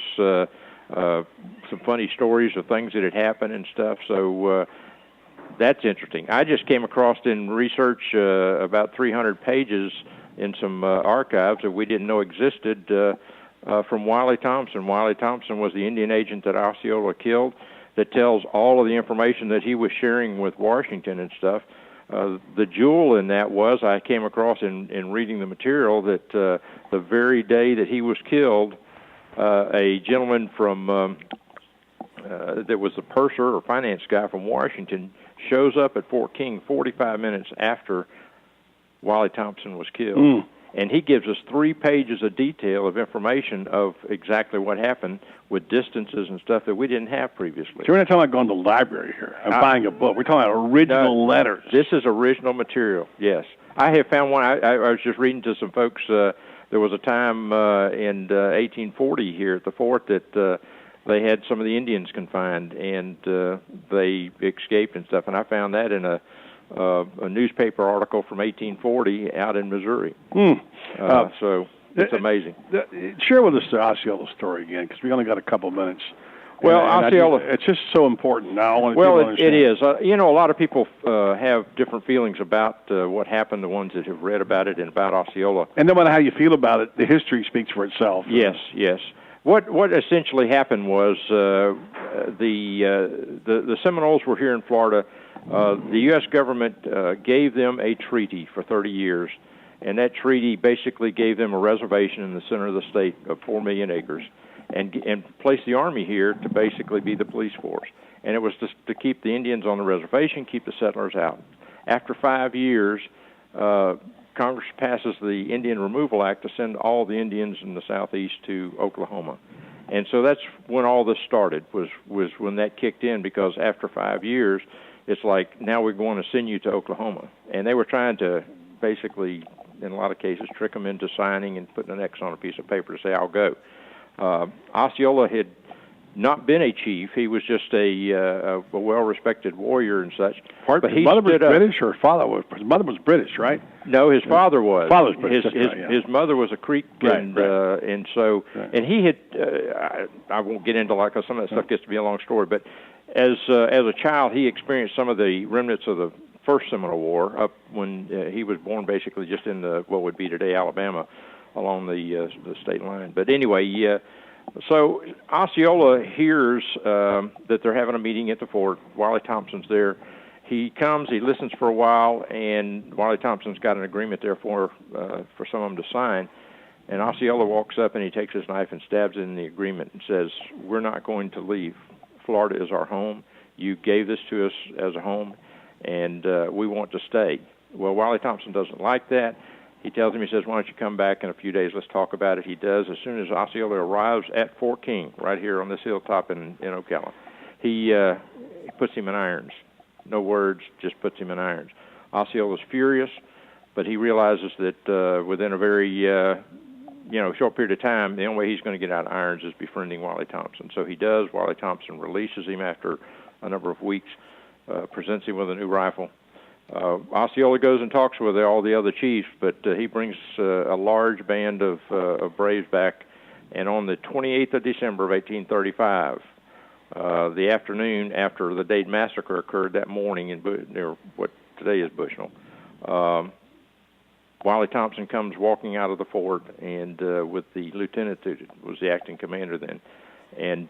some funny stories of things that had happened and stuff. So that's interesting. I just came across in research about 300 pages in some archives that we didn't know existed from Wiley Thompson. Wiley Thompson was the Indian agent that Osceola killed, that tells all of the information that he was sharing with Washington and stuff. The jewel in that was, I came across in reading the material, that the very day that he was killed, a gentleman from that was the purser or finance guy from Washington shows up at Fort King 45 minutes after Wiley Thompson was killed. And he gives us 3 pages of detail of information of exactly what happened with distances and stuff that we didn't have previously. So we're not talking about going to the library here and buying a book. We're talking about original letters. This is original material, yes. I have found one. I was just reading to some folks. There was a time in 1840 here at the fort that they had some of the Indians confined, and they escaped and stuff. And I found that in a newspaper article from 1840 out in Missouri. So it's amazing. Share with us the Osceola story again, because we only got a couple minutes. Well, Osceola, it's just so important now. Well, it is. A lot of people have different feelings about what happened, the ones that have read about it and about Osceola. And no matter how you feel about it, the history speaks for itself. Yes, yes. What essentially happened was the Seminoles were here in Florida. The U.S. government gave them a treaty for 30 years, and that treaty basically gave them a reservation in the center of the state of 4 million acres, and placed the Army here to basically be the police force. And it was to keep the Indians on the reservation, keep the settlers out. After 5 years, Congress passes the Indian Removal Act to send all the Indians in the southeast to Oklahoma. And so that's when all this started, was when that kicked in, because after 5 years, it's like, now we're going to send you to Oklahoma. And they were trying to basically, in a lot of cases, trick them into signing and putting an X on a piece of paper to say, I'll go. Osceola had not been a chief. He was just a well-respected warrior and such. But his mother was British, or his father was? His mother was British, right? No, his father was. Father was British. His mother was a Creek, and so and he had. I won't get into like some of that stuff gets to be a long story, but as a child, he experienced some of the remnants of the First Seminole War up when he was born, basically just in what would be today Alabama, along the state line. But anyway, so Osceola hears that they're having a meeting at the fort. Wiley Thompson's there. He comes, he listens for a while, and Wiley Thompson's got an agreement there for some of them to sign. And Osceola walks up and he takes his knife and stabs in the agreement and says, "We're not going to leave. Florida is our home. You gave this to us as a home, and we want to stay." Well, Wiley Thompson doesn't like that. He tells him, he says, "Why don't you come back in a few days, let's talk about it." He does. As soon as Osceola arrives at Fort King, right here on this hilltop in Ocala, he puts him in irons. No words, just puts him in irons. Osceola's furious, but he realizes that within a very short period of time, the only way he's going to get out of irons is befriending Wiley Thompson. So he does. Wiley Thompson releases him after a number of weeks, presents him with a new rifle. Osceola goes and talks with all the other chiefs, but he brings a large band of braves back, and on the 28th of December of 1835, the afternoon after the Dade Massacre occurred that morning near what today is Bushnell, Wiley Thompson comes walking out of the fort, and with the lieutenant who was the acting commander then, and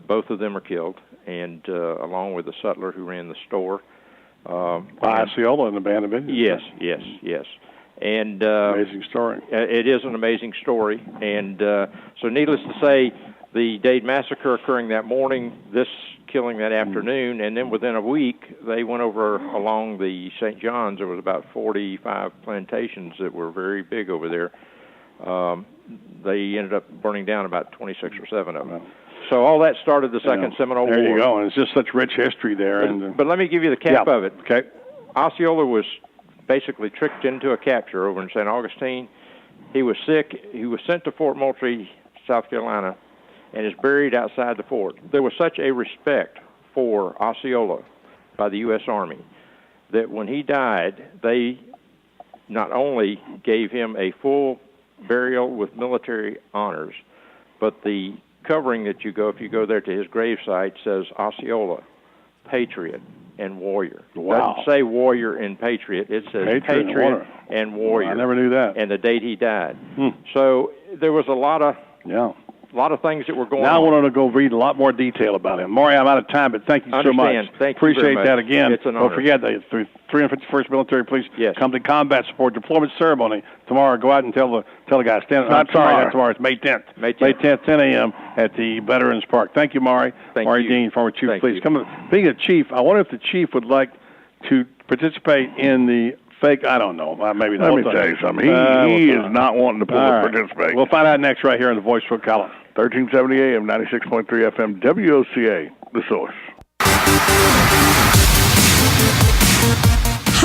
both of them are killed, and along with the sutler who ran the store. Osceola and the band of Indians. Yes. And amazing story. It is an amazing story, and so needless to say, the Dade Massacre occurring that morning, this killing that afternoon, and then within a week, they went over along the St. John's. There was about 45 plantations that were very big over there. They ended up burning down about 26 or 7 of them. So all that started the Second Seminole War. There you go, and it's just such rich history there. But let me give you the cap of it. Okay. Osceola was basically tricked into a capture over in St. Augustine. He was sick. He was sent to Fort Moultrie, South Carolina, and is buried outside the fort. There was such a respect for Osceola by the U.S. Army that when he died, they not only gave him a full burial with military honors, but the covering that if you go there to his gravesite, says Osceola, patriot and warrior. Wow. It doesn't say warrior and patriot. It says patriot and warrior. I never knew that. And the date he died. So there was a lot of things that were going on. Now I want to go read a lot more detail about him. Maury, I'm out of time, but thank you so much. Thank you Appreciate very much. that again. It's an honor. Don't forget that 351st Military Police Company Combat Support Deployment Ceremony tomorrow. Go out and tell the guys. Not tomorrow. It's May 10th. May 10th, 10 a.m. at the Veterans Park. Thank you, Maury. Maury Dean, former Chief of Police. Being a chief, I wonder if the chief would like to participate in the fake. I don't know. Maybe Let me tell you something. He is not wanting to participate. We'll find out next right here on the Voice of Ocala. 1370 AM, 96.3 FM, WOCA, The Source.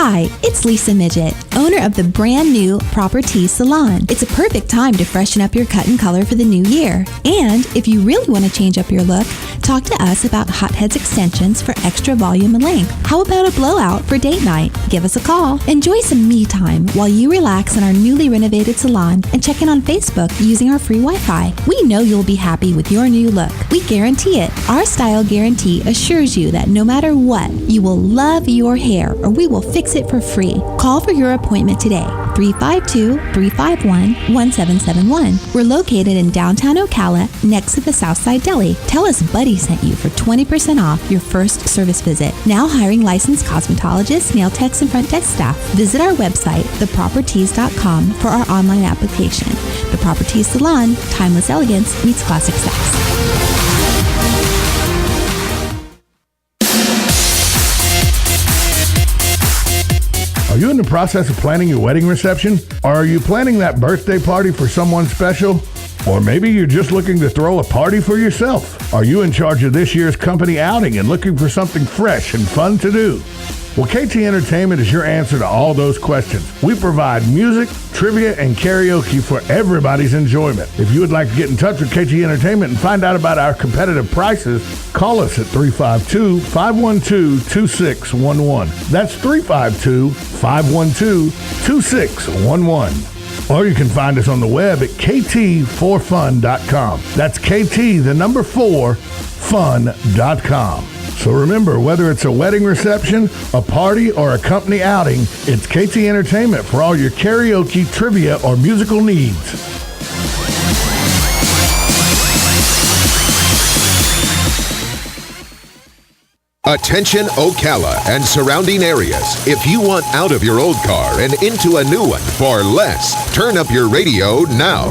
Hi, it's Lisa Midget, owner of the brand new Proper Tees Salon. It's a perfect time to freshen up your cut and color for the new year. And if you really want to change up your look, talk to us about Hotheads extensions for extra volume and length. How about a blowout for date night? Give us a call. Enjoy some me time while you relax in our newly renovated salon and check in on Facebook using our free Wi-Fi. We know you'll be happy with your new look. We guarantee it. Our style guarantee assures you that no matter what, you will love your hair or we will fix it for free. Call for your appointment today. 352-351-1771. We're located in downtown Ocala next to the Southside Deli. Tell us Buddy sent you for 20% off your first service visit. Now hiring licensed cosmetologists, nail techs, and front desk staff. Visit our website, thepropertees.com, for our online application. The Proper Tees Salon, timeless elegance meets classic sex. Are you in the process of planning your wedding reception? Or are you planning that birthday party for someone special? Or maybe you're just looking to throw a party for yourself? Are you in charge of this year's company outing and looking for something fresh and fun to do? Well, KT Entertainment is your answer to all those questions. We provide music, trivia, and karaoke for everybody's enjoyment. If you would like to get in touch with KT Entertainment and find out about our competitive prices, call us at 352-512-2611. That's 352-512-2611. Or you can find us on the web at kt4fun.com. That's KT, the number 4, fun.com. So remember, whether it's a wedding reception, a party, or a company outing, it's KT Entertainment for all your karaoke, trivia, or musical needs. Attention Ocala and surrounding areas. If you want out of your old car and into a new one for less, turn up your radio now.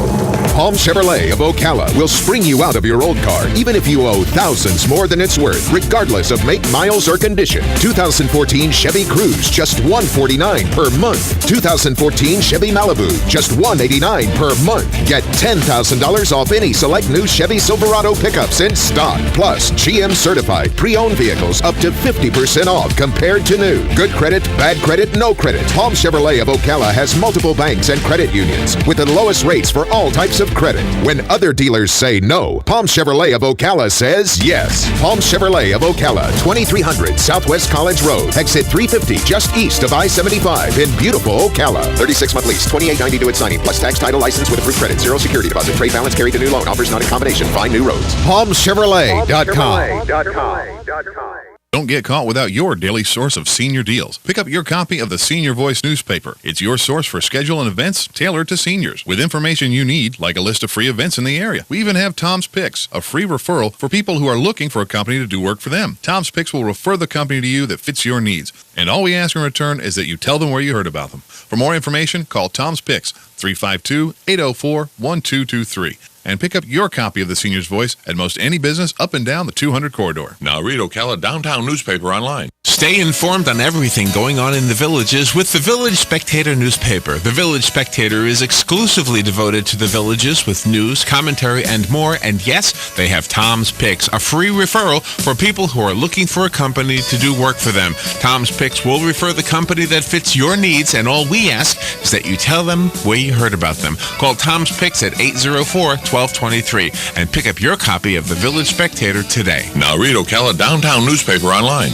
Palm Chevrolet of Ocala will spring you out of your old car even if you owe thousands more than it's worth, regardless of make, miles, or condition. 2014 Chevy Cruze, just $149 per month. 2014 Chevy Malibu, just $189 per month. Get $10,000 off any select new Chevy Silverado pickups in stock. Plus, GM certified pre-owned vehicles up to 50% off compared to new. Good credit, bad credit, no credit. Palm Chevrolet of Ocala has multiple banks and credit unions with the lowest rates for all types of credit. When other dealers say no, Palm Chevrolet of Ocala says yes. Palm Chevrolet of Ocala, 2300 Southwest College Road, exit 350, just east of I-75 in beautiful Ocala. 36-month lease, $28.90 due at signing, plus tax, title, license with approved credit, zero security deposit, trade balance carried to new loan. Offers not in combination. Find new roads. PalmChevrolet.com. Don't get caught without your daily source of senior deals. Pick up your copy of the Senior Voice newspaper. It's your source for schedule and events tailored to seniors, with information you need, like a list of free events in the area. We even have Tom's Picks, a free referral for people who are looking for a company to do work for them. Tom's Picks will refer the company to you that fits your needs, and all we ask in return is that you tell them where you heard about them. For more information, call Tom's Picks, 352-804-1223. And pick up your copy of the Senior's Voice at most any business up and down the 200 corridor. Now read Ocala Downtown newspaper online. Stay informed on everything going on in the villages with the Village Spectator newspaper. The Village Spectator is exclusively devoted to the villages with news, commentary, and more. And yes, they have Tom's Picks, a free referral for people who are looking for a company to do work for them. Tom's Picks will refer the company that fits your needs, and all we ask is that you tell them where you heard about them. Call Tom's Picks at 804-1223 and pick up your copy of the Village Spectator today. Now read Ocala Downtown newspaper online.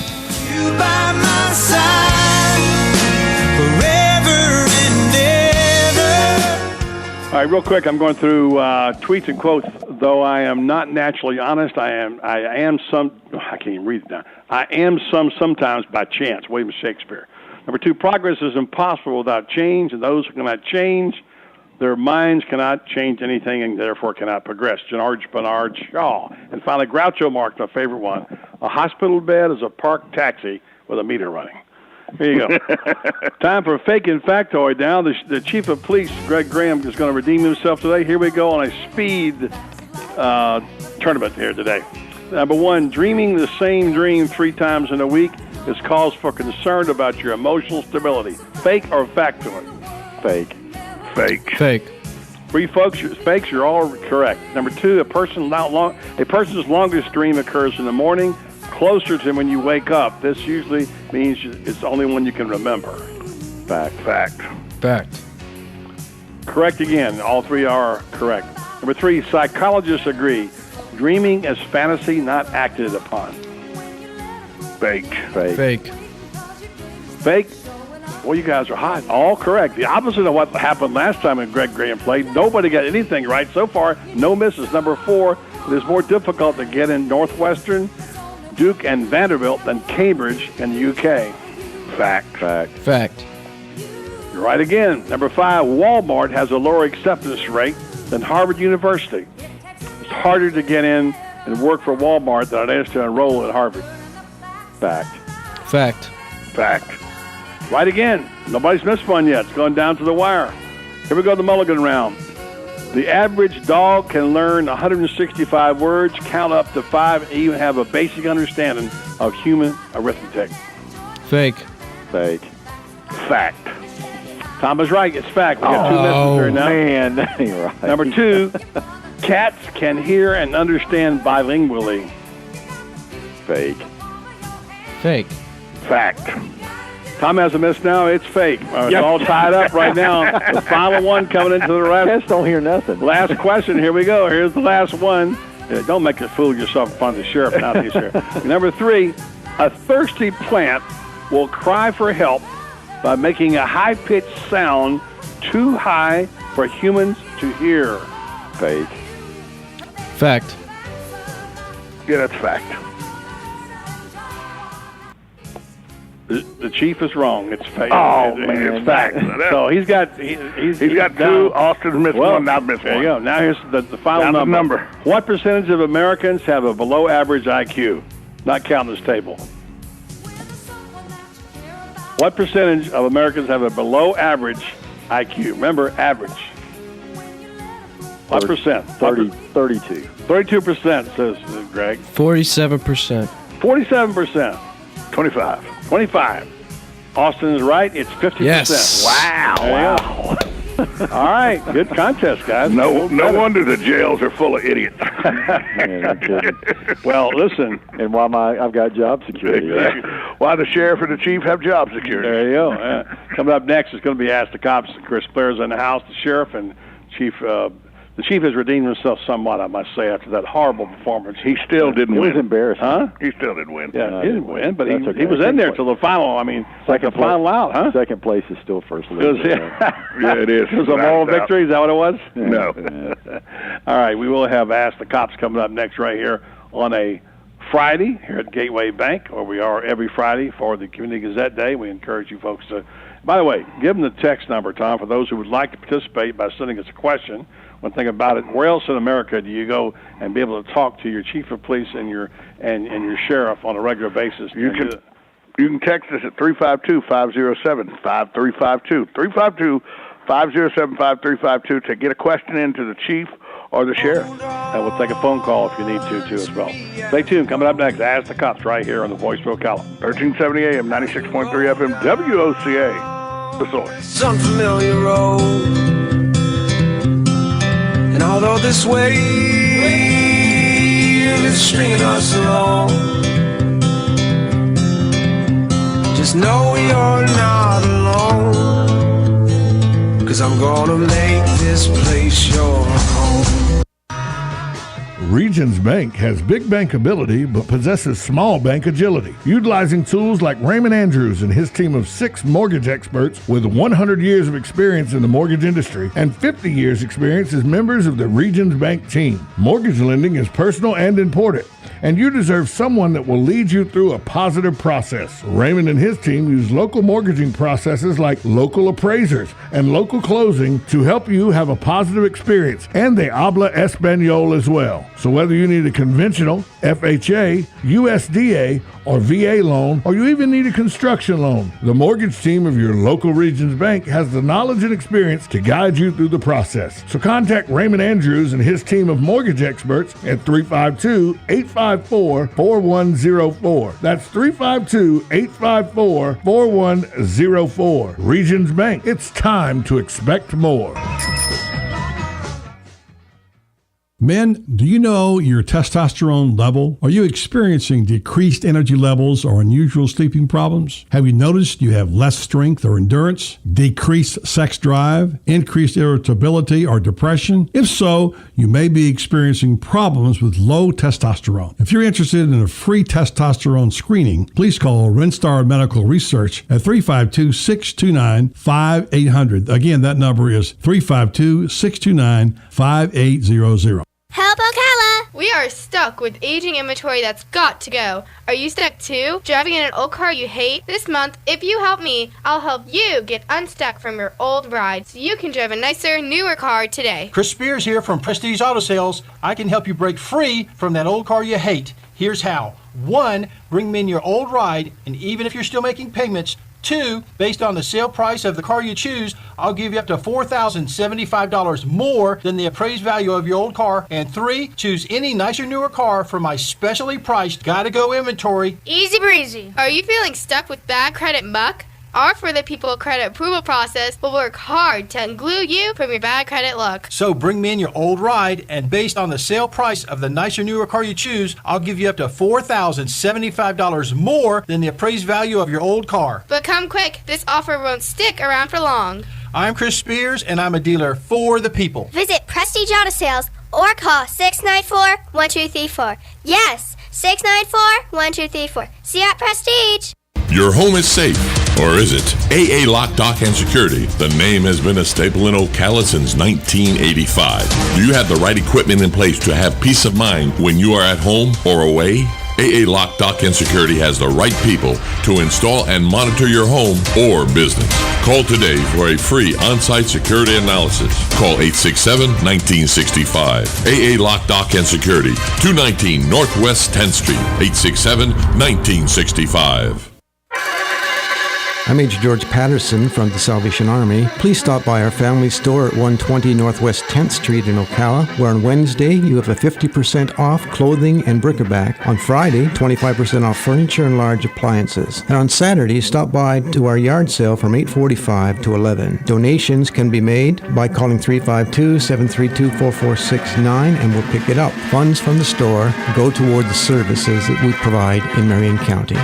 You by my side forever and ever. All right, real quick, I'm going through tweets and quotes. Though I am not naturally honest, I am sometimes by chance. William Shakespeare. Number 2, progress is impossible without change, and those who cannot change their minds cannot change anything and therefore cannot progress. George Bernard Shaw. And finally, Groucho Marx, my favorite one. A hospital bed is a parked taxi with a meter running. There you go. Time for a fake and factoid now. The chief of police, Greg Graham, is going to redeem himself today. Here we go on a speed tournament here today. Number 1, dreaming the same dream 3 times in a week is cause for concern about your emotional stability. Fake or factoid? Fake. Fake. 3 folks, fakes, you're all correct. Number 2, a person's longest dream occurs in the morning, closer to when you wake up. This usually means it's the only one you can remember. Fact. Correct again. All 3 are correct. Number 3, psychologists agree. Dreaming is fantasy not acted upon. Fake. Well, you guys are hot. All correct. The opposite of what happened last time when Greg Graham played. Nobody got anything right so far. No misses. Number 4, it is more difficult to get in Northwestern, Duke, and Vanderbilt than Cambridge in the UK. Fact. You're right again. Number 5, Walmart has a lower acceptance rate than Harvard University. It's harder to get in and work for Walmart than it is to enroll at Harvard. Fact. Right again. Nobody's missed one yet. It's going down to the wire. Here we go, the mulligan round. The average dog can learn 165 words, count up to 5, and even have a basic understanding of human arithmetic. Fake. Fact. Tom is right. It's fact. We got 2 misses here now. Man, that ain't right. Number 2, cats can hear and understand bilingually. Fake. Fake. Fact. Tom has a miss now. It's fake. It's all tied up right now. The final one coming into the last. Guys don't hear nothing. Last question. Here we go. Here's the last one. Don't make a fool of yourself in front of the sheriff. Now, sheriff. Number 3, a thirsty plant will cry for help by making a high-pitched sound too high for humans to hear. Fake. Fact. Yeah, that's fact. The chief is wrong. It's fake. Oh, man, it's fact. So he's got 2. Austin's missed 1. I've missed 1. There you go. Now here's the final number. What percentage of Americans have a below-average IQ? Not counting this table. What percentage of Americans have a below-average IQ? Remember, average. What percent? 32. 32%, says Greg. 47%. 47%. 25. Austin is right. It's 50%. Yes. Wow. All right. Good contest, guys. No wonder the jails are full of idiots. Well, listen. And why I've got job security. Why the sheriff and the chief have job security. There you go. Coming up next is going to be Ask the Cops. Chris Blair's in the house. The sheriff and chief. The chief has redeemed himself somewhat, I must say, after that horrible performance. He still didn't win. It was embarrassing. Huh? He still didn't win. Yeah, he didn't win, but he okay. was in there till the final. I mean, Second the final out, huh? Second place is still first. Yeah, it is. It was a moral victory. Is that what it was? No. All right, we will have Ask the Cops coming up next right here on a Friday here at Gateway Bank, where we are every Friday for the Community Gazette Day. We encourage you folks to, by the way, give them the text number, Tom, for those who would like to participate by sending us a question. One thing about it, where else in America do you go and be able to talk to your chief of police and your sheriff on a regular basis? You can text us at 352-507-5352. 352-507-5352 to get a question into the chief or the sheriff. And we'll take a phone call if you need to, too, as well. Stay tuned. Coming up next, Ask the Cops right here on the Voice of Ocala. 1370 AM, 96.3 FM, WOCA, The Source. Some familiar road. And although this wave is stringing us along, just know you're not alone, 'cause I'm gonna make this place your home. Regions Bank has big bank ability but possesses small bank agility. Utilizing tools like Raymond Andrews and his team of 6 mortgage experts with 100 years of experience in the mortgage industry and 50 years experience as members of the Regions Bank team. Mortgage lending is personal and important, and you deserve someone that will lead you through a positive process. Raymond and his team use local mortgaging processes like local appraisers and local closing to help you have a positive experience, and they habla Espanol as well. So whether you need a conventional, FHA, USDA, or VA loan, or you even need a construction loan, the mortgage team of your local Regions Bank has the knowledge and experience to guide you through the process. So contact Raymond Andrews and his team of mortgage experts at 352-854-4104. That's 352-854-4104. Regions Bank, it's time to expect more. Men, do you know your testosterone level? Are you experiencing decreased energy levels or unusual sleeping problems? Have you noticed you have less strength or endurance, decreased sex drive, increased irritability or depression? If so, you may be experiencing problems with low testosterone. If you're interested in a free testosterone screening, please call Rinstar Medical Research at 352-629-5800. Again, that number is 352-629-5800. Help Ocala! We are stuck with aging inventory that's got to go. Are you stuck too? Driving in an old car you hate? This month, if you help me, I'll help you get unstuck from your old ride so you can drive a nicer, newer car today. Chris Spears here from Prestige Auto Sales. I can help you break free from that old car you hate. Here's how. 1, bring me in your old ride, and even if you're still making payments, 2, based on the sale price of the car you choose, I'll give you up to $4,075 more than the appraised value of your old car. And 3, choose any nicer, newer car for my specially priced Gotta Go inventory. Easy breezy. Are you feeling stuck with bad credit muck? Our For the People credit approval process will work hard to unglue you from your bad credit luck. So bring me in your old ride, and based on the sale price of the nicer, newer car you choose, I'll give you up to $4,075 more than the appraised value of your old car. But come quick, this offer won't stick around for long. I'm Chris Spears, and I'm a dealer for the people. Visit Prestige Auto Sales or call 694-1234. Yes, 694-1234. See you at Prestige. Your home is safe, or is it? AA Lock, Dock, and Security. The name has been a staple in Ocala since 1985. Do you have the right equipment in place to have peace of mind when you are at home or away? AA Lock, Dock, and Security has the right people to install and monitor your home or business. Call today for a free on-site security analysis. Call 867-1965. AA Lock, Dock, and Security, 219 Northwest 10th Street, 867-1965. I'm Major George Patterson from the Salvation Army. Please stop by our family store at 120 Northwest 10th Street in Ocala, where on Wednesday you have a 50% off clothing and bric-a-brac. On Friday, 25% off furniture and large appliances. And on Saturday, stop by to our yard sale from 8:45 to 11. Donations can be made by calling 352-732-4469 and we'll pick it up. Funds from the store go toward the services that we provide in Marion County.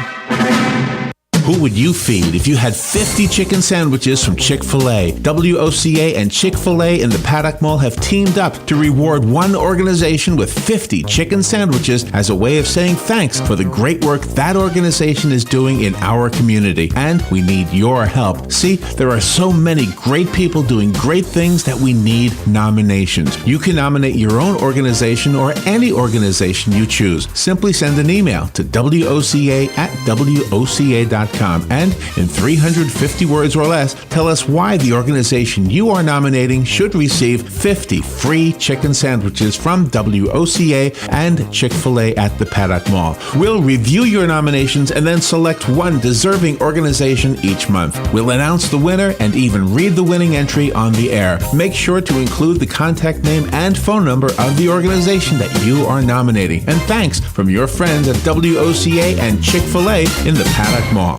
Who would you feed if you had 50 chicken sandwiches from Chick-fil-A? WOCA and Chick-fil-A in the Paddock Mall have teamed up to reward one organization with 50 chicken sandwiches as a way of saying thanks for the great work that organization is doing in our community. And we need your help. See, there are so many great people doing great things that we need nominations. You can nominate your own organization or any organization you choose. Simply send an email to WOCA@WOCA.com. And in 350 words or less, tell us why the organization you are nominating should receive 50 free chicken sandwiches from WOCA and Chick-fil-A at the Paddock Mall. We'll review your nominations and then select one deserving organization each month. We'll announce the winner and even read the winning entry on the air. Make sure to include the contact name and phone number of the organization that you are nominating. And thanks from your friends at WOCA and Chick-fil-A in the Paddock Mall.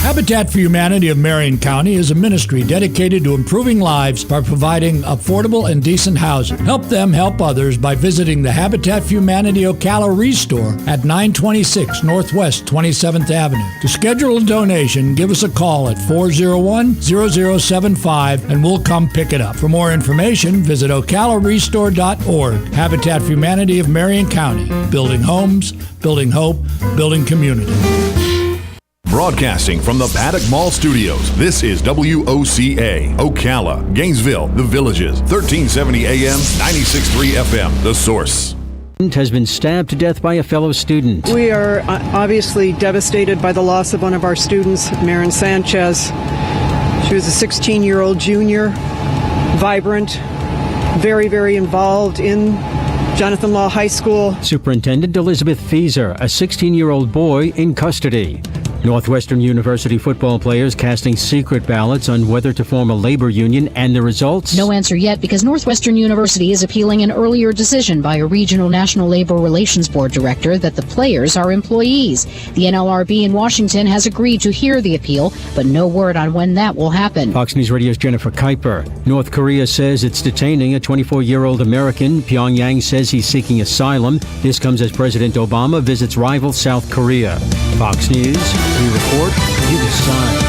Habitat for Humanity of Marion County is a ministry dedicated to improving lives by providing affordable and decent housing. Help them help others by visiting the Habitat for Humanity Ocala Restore at 926 Northwest 27th Avenue. To schedule a donation, give us a call at 401-0075 and we'll come pick it up. For more information, visit ocalarestore.org. Habitat for Humanity of Marion County. Building homes, building hope, building community. Broadcasting from the Paddock Mall Studios, this is WOCA, Ocala, Gainesville, The Villages, 1370 AM, 96.3 FM, The Source. Has been stabbed to death by a fellow student. We are obviously devastated by the loss of one of our students, Marin Sanchez. She was a 16-year-old junior, vibrant, very, very involved in Jonathan Law High School. Superintendent Elizabeth Fieser, a 16-year-old boy in custody. Northwestern University football players casting secret ballots on whether to form a labor union and the results? No answer yet because Northwestern University is appealing an earlier decision by a regional National Labor Relations Board director that the players are employees. The NLRB in Washington has agreed to hear the appeal, but no word on when that will happen. Fox News Radio's Jennifer Kuiper. North Korea says it's detaining a 24-year-old American. Pyongyang says he's seeking asylum. This comes as President Obama visits rival South Korea. Fox News. We report, you decide.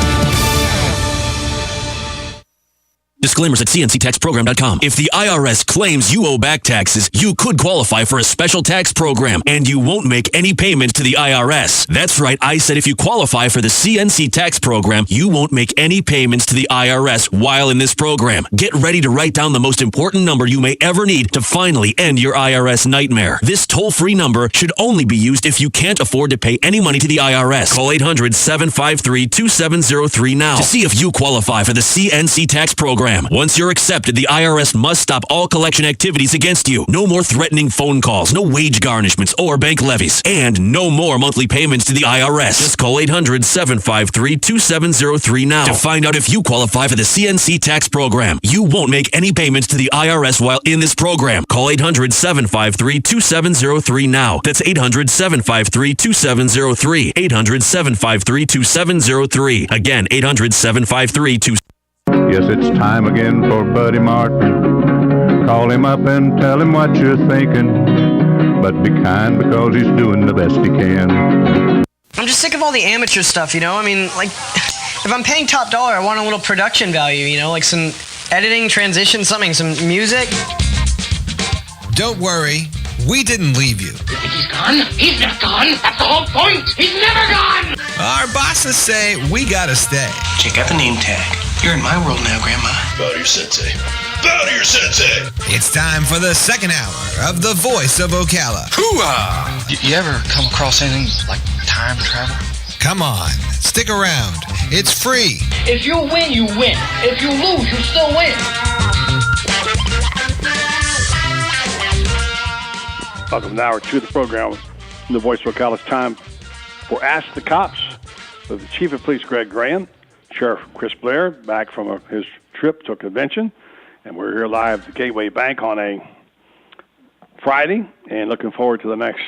Disclaimers at cnctaxprogram.com. If the IRS claims you owe back taxes, you could qualify for a special tax program, and you won't make any payment to the IRS. That's right, I said if you qualify for the CNC tax program, you won't make any payments to the IRS while in this program. Get ready to write down the most important number you may ever need to finally end your IRS nightmare. This toll-free number should only be used if you can't afford to pay any money to the IRS. Call 800-753-2703 now to see if you qualify for the CNC tax program. program. Once you're accepted, the IRS must stop all collection activities against you. No more threatening phone calls, no wage garnishments or bank levies, and no more monthly payments to the IRS. Just call 800-753-2703 now to find out if you qualify for the CNC tax program. You won't make any payments to the IRS while in this program. Call 800-753-2703 now. That's 800-753-2703. 800-753-2703. Again, 800-753-2703. Yes, it's time again for Buddy Martin. Call him up and tell him what you're thinking. But be kind because he's doing the best he can. I'm just sick of all the amateur stuff, you know? I mean, like, if I'm paying top dollar, I want a little production value, you know? Like some editing, transition, something, some music. Don't worry, we didn't leave you. He's gone? He's not gone. That's the whole point. He's never gone. Our bosses say we gotta stay. Check out the name tag. You're in my world now, Grandma. Bow to your sensei. Bow to your sensei. It's time for the second hour of The Voice of Ocala. Hoo-ah! You ever come across anything like time travel? Come on, stick around. It's free. If you win, you win. If you lose, you still win. Welcome to hour 2 of the program. The Voice of Ocala. It's time for Ask the Cops with the Chief of Police, Greg Graham, Sheriff Chris Blair, back from his trip to a convention. And we're here live at the Gateway Bank on a Friday and looking forward to the next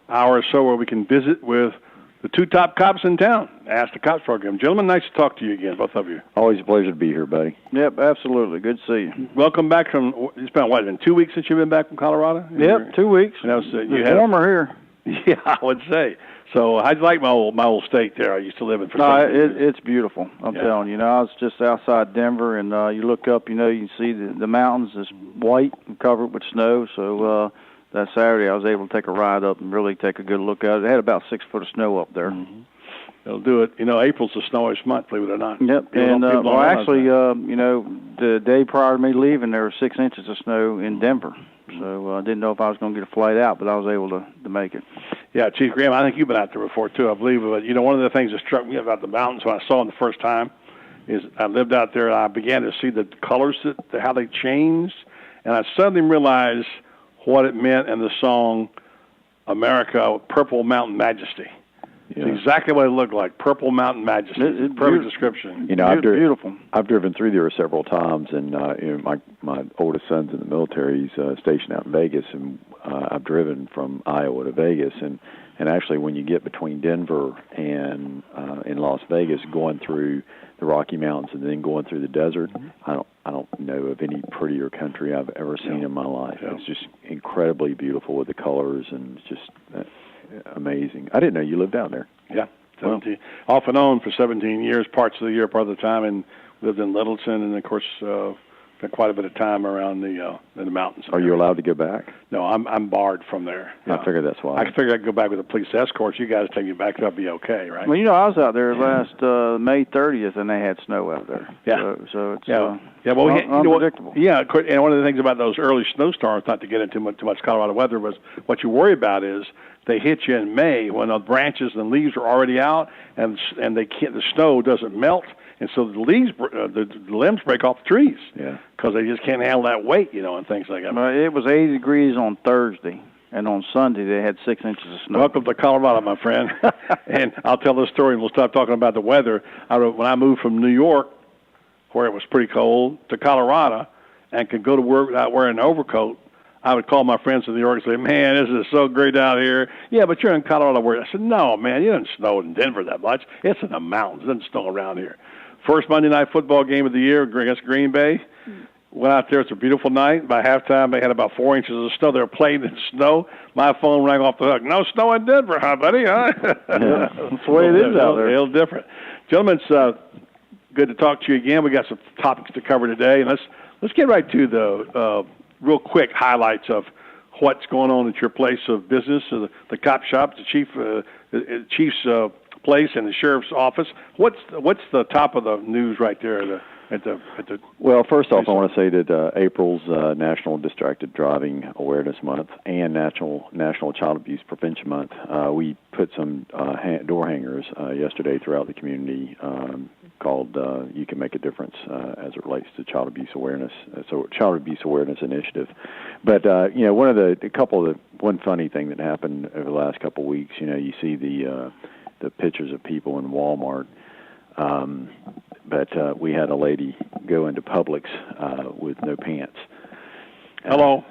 hour or so where we can visit with the 2 top cops in town. Ask the Cops program. Gentlemen, nice to talk to you again, both of you. Always a pleasure to be here, buddy. Yep, absolutely. Good to see you. Welcome back from, it's been, what, been 2 weeks since you've been back from Colorado? Yep, 2 weeks. And that was, it's warmer here. Yeah, I would say. So how'd you like my old state there? I used to live in. It's beautiful. I'm telling you. I was just outside Denver, and you look up, you can see the mountains is white and covered with snow. So that Saturday I was able to take a ride up and really take a good look at it. It had about 6 foot of snow up there. Mm-hmm. It'll do it. April's the snowiest month, believe it or not. Yep. And actually, the day prior to me leaving, there were 6 inches of snow in Denver. So I didn't know if I was going to get a flight out, but I was able to make it. Yeah, Chief Graham, I think you've been out there before, too, I believe. But, one of the things that struck me about the mountains when I saw them the first time is I lived out there and I began to see the colors, how they changed. And I suddenly realized what it meant in the song America, Purple Mountain Majesty. Yeah. It's exactly what it looked like, Purple Mountain Majesty. It's perfect description. Beautiful. I've driven through there several times, and my oldest son's in the military. He's stationed out in Vegas, and I've driven from Iowa to Vegas. And actually, when you get between Denver and in Las Vegas, going through the Rocky Mountains and then going through the desert, I don't know of any prettier country I've ever seen in my life. Yeah. It's just incredibly beautiful with the colors, and it's just amazing. I didn't know you lived down there. Yeah, 17. Off and on for 17 years, parts of the year, part of the time, and lived in Littleton, and of course, spent quite a bit of time around in the mountains. Are you allowed to go back? No, I'm barred from there. I figured that's why. I figured I could go back with a police escort. You guys take me back, that'd be okay, right? Well, I was out there last May 30th, and they had snow out there. Yeah. So it's unpredictable. Yeah, and one of the things about those early snowstorms, not to get into too much Colorado weather, was what you worry about is they hit you in May when the branches and leaves are already out, and the snow doesn't melt. And so the leaves, the limbs break off the trees. Yeah. Because they just can't handle that weight, and things like that. It was 80 degrees on Thursday, and on Sunday they had 6 inches of snow. Welcome to Colorado, my friend. And I'll tell this story, and we'll stop talking about the weather. When I moved from New York, where it was pretty cold, to Colorado, and could go to work without wearing an overcoat, I would call my friends in New York and say, "Man, this is so great out here." "Yeah, but you're in Colorado." I said, "No, man, you don't snow in Denver that much. It's in the mountains. It doesn't snow around here." First Monday night football game of the year against Green Bay. Went out there. It's a beautiful night. By halftime, they had about 4 inches of snow. They were playing in snow. My phone rang off the hook. "No snow in Denver, huh, buddy?" Huh? Yeah, that's the way it is out there. A little different. Gentlemen, it's good to talk to you again. We got some topics to cover today, and let's get right to the real quick highlights of what's going on at your place of business, the cop shop, the chief's place, and the sheriff's office. What's the top of the news right there at the Well, first off, I want to say that April's National Distracted Driving Awareness Month and National Child Abuse Prevention Month. We put some door hangers yesterday throughout the community, called "You Can Make a Difference" as it relates to child abuse awareness. So, child abuse awareness initiative. But one funny thing that happened over the last couple of weeks. You see the pictures of people in Walmart. But we had a lady go into Publix with no pants. Hello.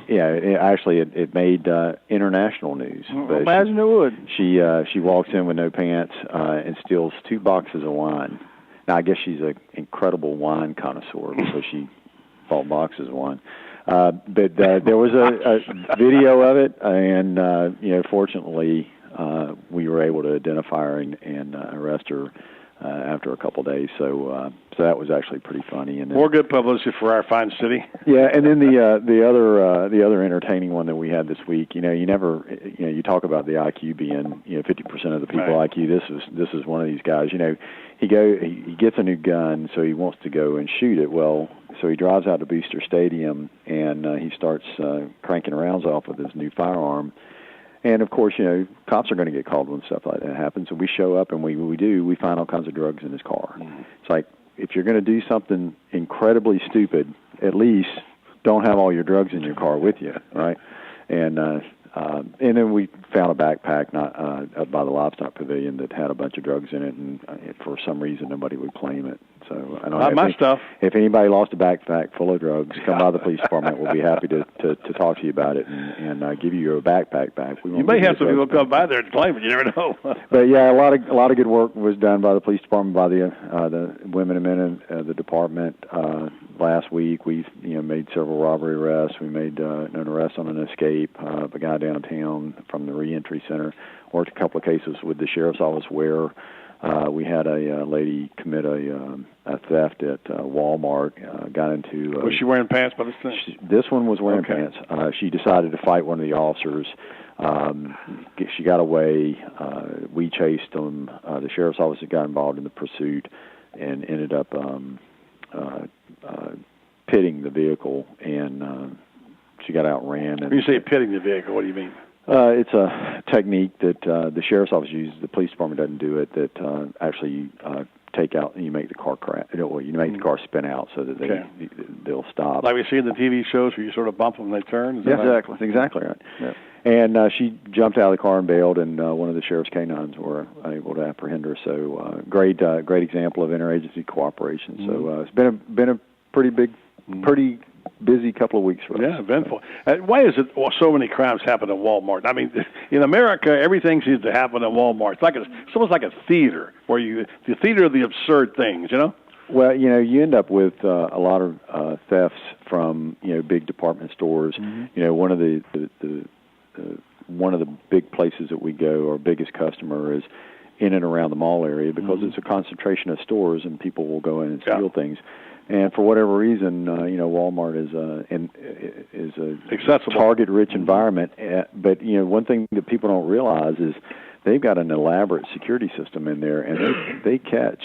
Yeah, it made international news. But imagine it would. She walks in with no pants and steals 2 boxes of wine. Now I guess she's an incredible wine connoisseur because she bought boxes of wine. But there was a video of it, and fortunately we were able to identify her and arrest her after a couple of days. So that was actually pretty funny. And then, more good publicity for our fine city. Yeah, and then the other entertaining one that we had this week. You talk about the IQ being 50% of the people right. IQ. This is one of these guys. He gets a new gun, so he wants to go and shoot it. Well, so he drives out to Booster Stadium and he starts cranking rounds off with his new firearm. And, of course, cops are going to get called when stuff like that happens. So we show up, and we find all kinds of drugs in his car. Mm-hmm. It's like, if you're going to do something incredibly stupid, at least don't have all your drugs in your car with you, right? And then we found a backpack up by the Livestock Pavilion that had a bunch of drugs in it, and for some reason nobody would claim it. So I don't Not my stuff. If anybody lost a backpack full of drugs, come by the police department. We'll be happy to talk to you about it and give you your backpack back. You may have some people come by there and claim it. You never know. But yeah, a lot of good work was done by the police department, by the women and men in the department. Last week we made several robbery arrests. We made an arrest on an escape of a guy downtown from the reentry center. Worked a couple of cases with the sheriff's office where we had a lady commit a theft at Walmart. Got into. Was she wearing pants by this time? This one was wearing pants. She decided to fight one of the officers. She got away. We chased them. The sheriff's office got involved in the pursuit and ended up pitting the vehicle, and she got outran. When you say pitting the vehicle, what do you mean? It's a technique that the sheriff's office uses. The police department doesn't do it. That actually take out and you make the car crash, or you make the car spin out so that they'll stop. Like we see in the TV shows where you sort of bump them and they turn. Yeah, exactly. Exactly right. Yeah. And she jumped out of the car and bailed, and one of the sheriff's canines were able to apprehend her. So great example of interagency cooperation. So it's been a pretty busy couple of weeks for us. Yeah, eventful. Why is it so many crimes happen in Walmart? I mean, in America, everything seems to happen in Walmart. It's almost like a theater, the theater of the absurd things, Well, you end up with a lot of thefts from big department stores. Mm-hmm. One of the big places that we go, our biggest customer is in and around the mall area because it's a concentration of stores and people will go in and steal things. And for whatever reason, Walmart is a accessible, target-rich environment. But one thing that people don't realize is they've got an elaborate security system in there, and they catch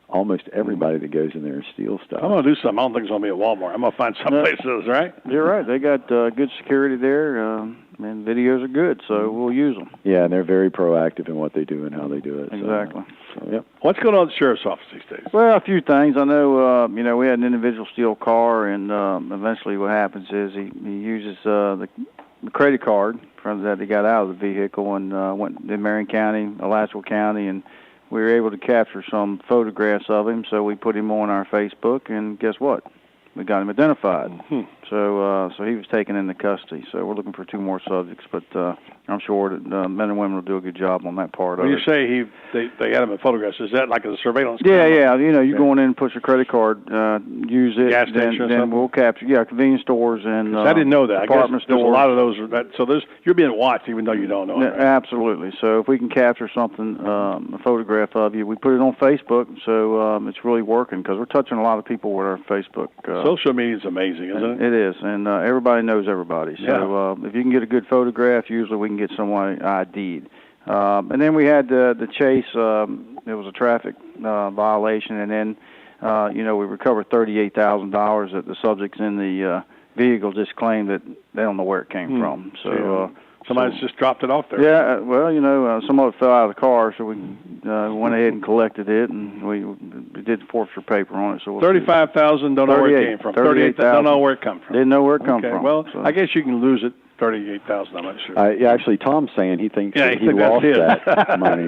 almost everybody that goes in there and steals stuff. I'm going to do something. I don't think it's going to be at Walmart. I'm going to find some places, right? You're right. They got good security there, and videos are good, so we'll use them. Yeah, and they're very proactive in what they do and how they do it. Exactly. So, yep. What's going on at the sheriff's office these days? Well, a few things. I know, we had an individual steal a car, and eventually what happens is he uses the credit card that he got out of the vehicle and went to Marion County, Alaska County, and we were able to capture some photographs of him, so we put him on our Facebook, and guess what? We got him identified. Mm-hmm. So he was taken into custody. So we're looking for 2 more subjects, but I'm sure that men and women will do a good job on that part of it. When you say they had him in photographs, is that like a surveillance camera? Yeah. You're going in and push your credit card, use it, gas station then we'll capture. Yeah, convenience stores and I didn't know that. Department stores. There's a lot of those. So you're being watched even though you don't know it. Right? Absolutely. So if we can capture something, a photograph of you, we put it on Facebook. So it's really working because we're touching a lot of people with our Facebook. Social media is amazing, isn't it? It is, and everybody knows everybody. So if you can get a good photograph, usually we can get someone ID'd. And then we had the chase. It was a traffic violation, and then we recovered $38,000 that the subjects in the vehicle just claimed that they don't know where it came from. So Somebody's just dropped it off there. Yeah, well, some of it fell out of the car, so we went ahead and collected it, and we did the forfeiture paper on it. So 35,000. Don't know where it came from. 38,000. Don't know where it come from. Didn't know where it come from. Well, so I guess you can lose it. 38,000. I'm not sure. Yeah, actually, Tom's saying he thinks he lost that money.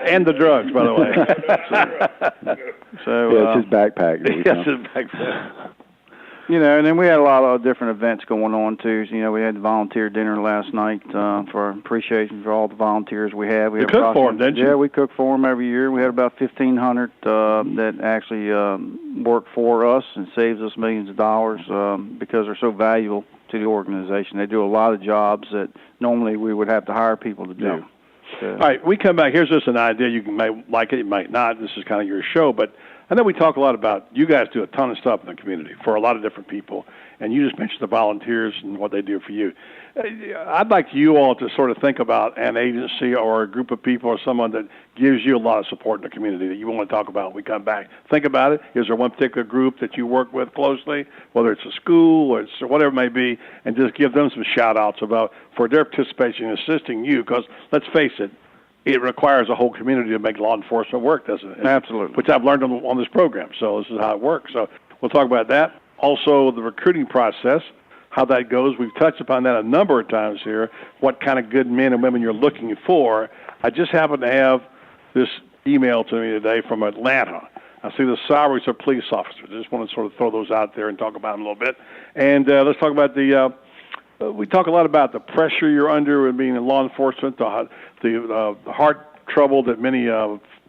And the drugs, by the way. So yeah, it's his backpack. Yes, his backpack. And then we had a lot of different events going on too. So, we had the volunteer dinner last night for appreciation for all the volunteers we have. We cooked for them, didn't you? Yeah, we cook for them every year. We had about 1,500 that actually work for us and saves us millions of dollars because they're so valuable to the organization. They do a lot of jobs that normally we would have to hire people to do. Yeah. So. All right, we come back. Here's just an idea. You might like it, you might not. This is kind of your show, but I know we talk a lot about, you guys do a ton of stuff in the community for a lot of different people, and you just mentioned the volunteers and what they do for you. I'd like you all to sort of think about an agency or a group of people or someone that gives you a lot of support in the community that you want to talk about when we come back. Think about it. Is there one particular group that you work with closely, whether it's a school or it's whatever it may be, and just give them some shout-outs for their participation in assisting you, because let's face it, it requires a whole community to make law enforcement work, doesn't it? Absolutely. Which I've learned on this program, so this is how it works. So we'll talk about that. Also, the recruiting process, how that goes. We've touched upon that a number of times here, what kind of good men and women you're looking for. I just happen to have this email to me today from Atlanta. I see the salaries of police officers. I just want to sort of throw those out there and talk about them a little bit. And let's talk about we talk a lot about the pressure you're under with being in law enforcement, the heart trouble that many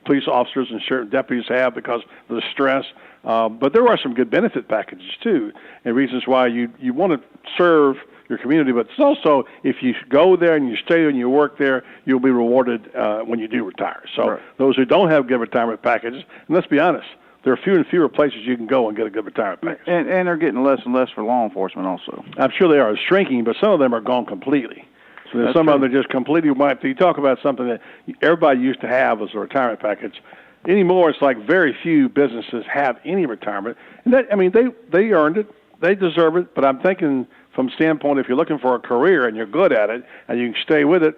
police officers and sheriff deputies have because of the stress. But there are some good benefit packages, too, and reasons why you want to serve your community. But it's also, if you go there and you stay there and you work there, you'll be rewarded when you do retire. So those who don't have good retirement packages, and let's be honest, there are fewer and fewer places you can go and get a good retirement package. And they're getting less and less for law enforcement also. I'm sure they are shrinking, but some of them are gone completely. So there's some of them that just completely wiped. You talk about something that everybody used to have as a retirement package. Anymore, it's like very few businesses have any retirement. And they earned it. They deserve it. But I'm thinking from the standpoint, if you're looking for a career and you're good at it and you can stay with it,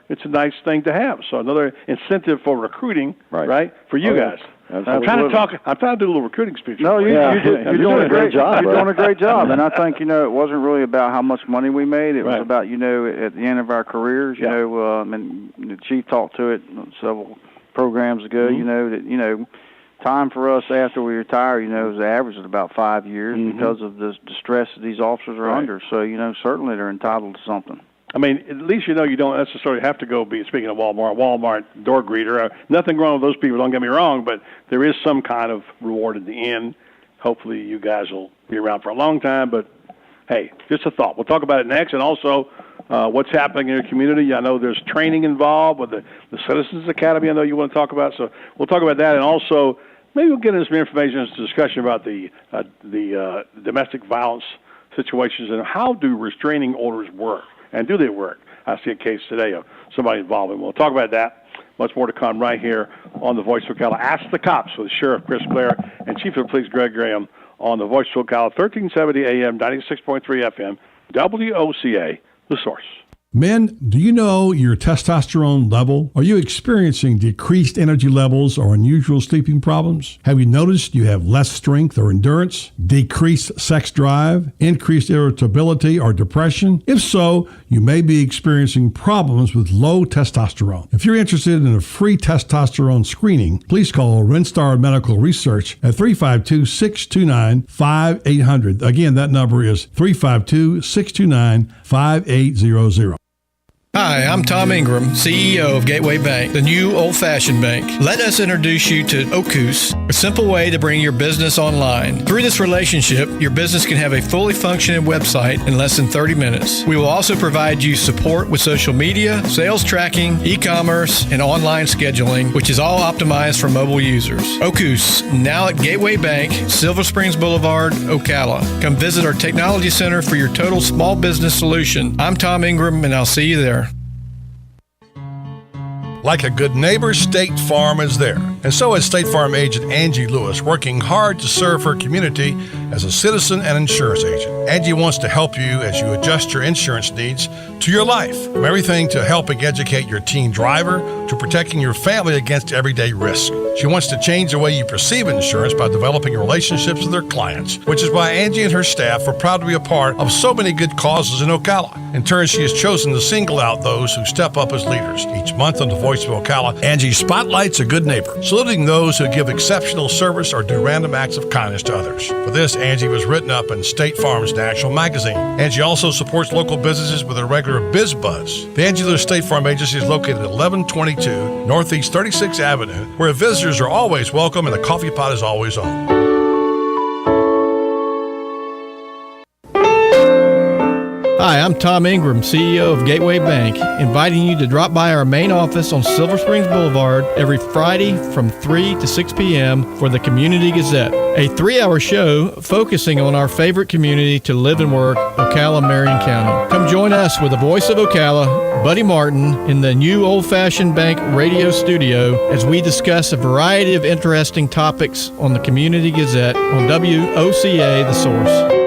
it's a nice thing to have. So another incentive for recruiting, right, for you guys. I'm trying to do a little recruiting speech. No, you're doing a great job. You're doing a great job, and I think it wasn't really about how much money we made. It was about at the end of our careers. And the chief talked to it several programs ago. That time for us after we retire, is average at about 5 years because of the stress that these officers are under. So certainly they're entitled to something. I mean, at least you don't necessarily have to go be, speaking of Walmart door greeter. Nothing wrong with those people, don't get me wrong, but there is some kind of reward at the end. Hopefully you guys will be around for a long time, but hey, just a thought. We'll talk about it next, and also what's happening in your community. I know there's training involved with the Citizens Academy I know you want to talk about, so we'll talk about that, and also maybe we'll get into some information and some discussion about the domestic violence situations and how do restraining orders work. And do they work? I see a case today of somebody involved, and we'll talk about that. Much more to come right here on the Voice of Ocala. Ask the Cops with Sheriff Chris Blair and Chief of Police Greg Graham on the Voice of Ocala, 1370 AM, 96.3 FM, WOCA, The Source. Men, do you know your testosterone level? Are you experiencing decreased energy levels or unusual sleeping problems? Have you noticed you have less strength or endurance, decreased sex drive, increased irritability or depression? If so, you may be experiencing problems with low testosterone. If you're interested in a free testosterone screening, please call Rinstar Medical Research at 352-629-5800. Again, that number is 352-629-5800. Hi, I'm Tom Ingram, CEO of Gateway Bank, the new old-fashioned bank. Let us introduce you to OCUS, a simple way to bring your business online. Through this relationship, your business can have a fully functioning website in less than 30 minutes. We will also provide you support with social media, sales tracking, e-commerce, and online scheduling, which is all optimized for mobile users. OCUS, now at Gateway Bank, Silver Springs Boulevard, Ocala. Come visit our technology center for your total small business solution. I'm Tom Ingram, and I'll see you there. Like a good neighbor, State Farm is there. And so is State Farm agent Angie Lewis, working hard to serve her community as a citizen and insurance agent. Angie wants to help you as you adjust your insurance needs to your life. From everything to helping educate your teen driver to protecting your family against everyday risk. She wants to change the way you perceive insurance by developing relationships with her clients, which is why Angie and her staff are proud to be a part of so many good causes in Ocala. In turn, she has chosen to single out those who step up as leaders. Each month on the Voice of Ocala, Angie spotlights a good neighbor, saluting those who give exceptional service or do random acts of kindness to others. For this, Angie was written up in State Farm's National Magazine. Angie also supports local businesses with a regular Biz Buzz. The Angie Lewis State Farm Agency is located at 1122 Northeast 36th Avenue, where visitors are always welcome and the coffee pot is always on. Hi, I'm Tom Ingram, CEO of Gateway Bank, inviting you to drop by our main office on Silver Springs Boulevard every Friday from 3 to 6 p.m. for the Community Gazette, a 3-hour show focusing on our favorite community to live and work, Ocala, Marion County. Come join us with the voice of Ocala, Buddy Martin, in the new Old-Fashioned Bank radio studio as we discuss a variety of interesting topics on the Community Gazette on WOCA, The Source.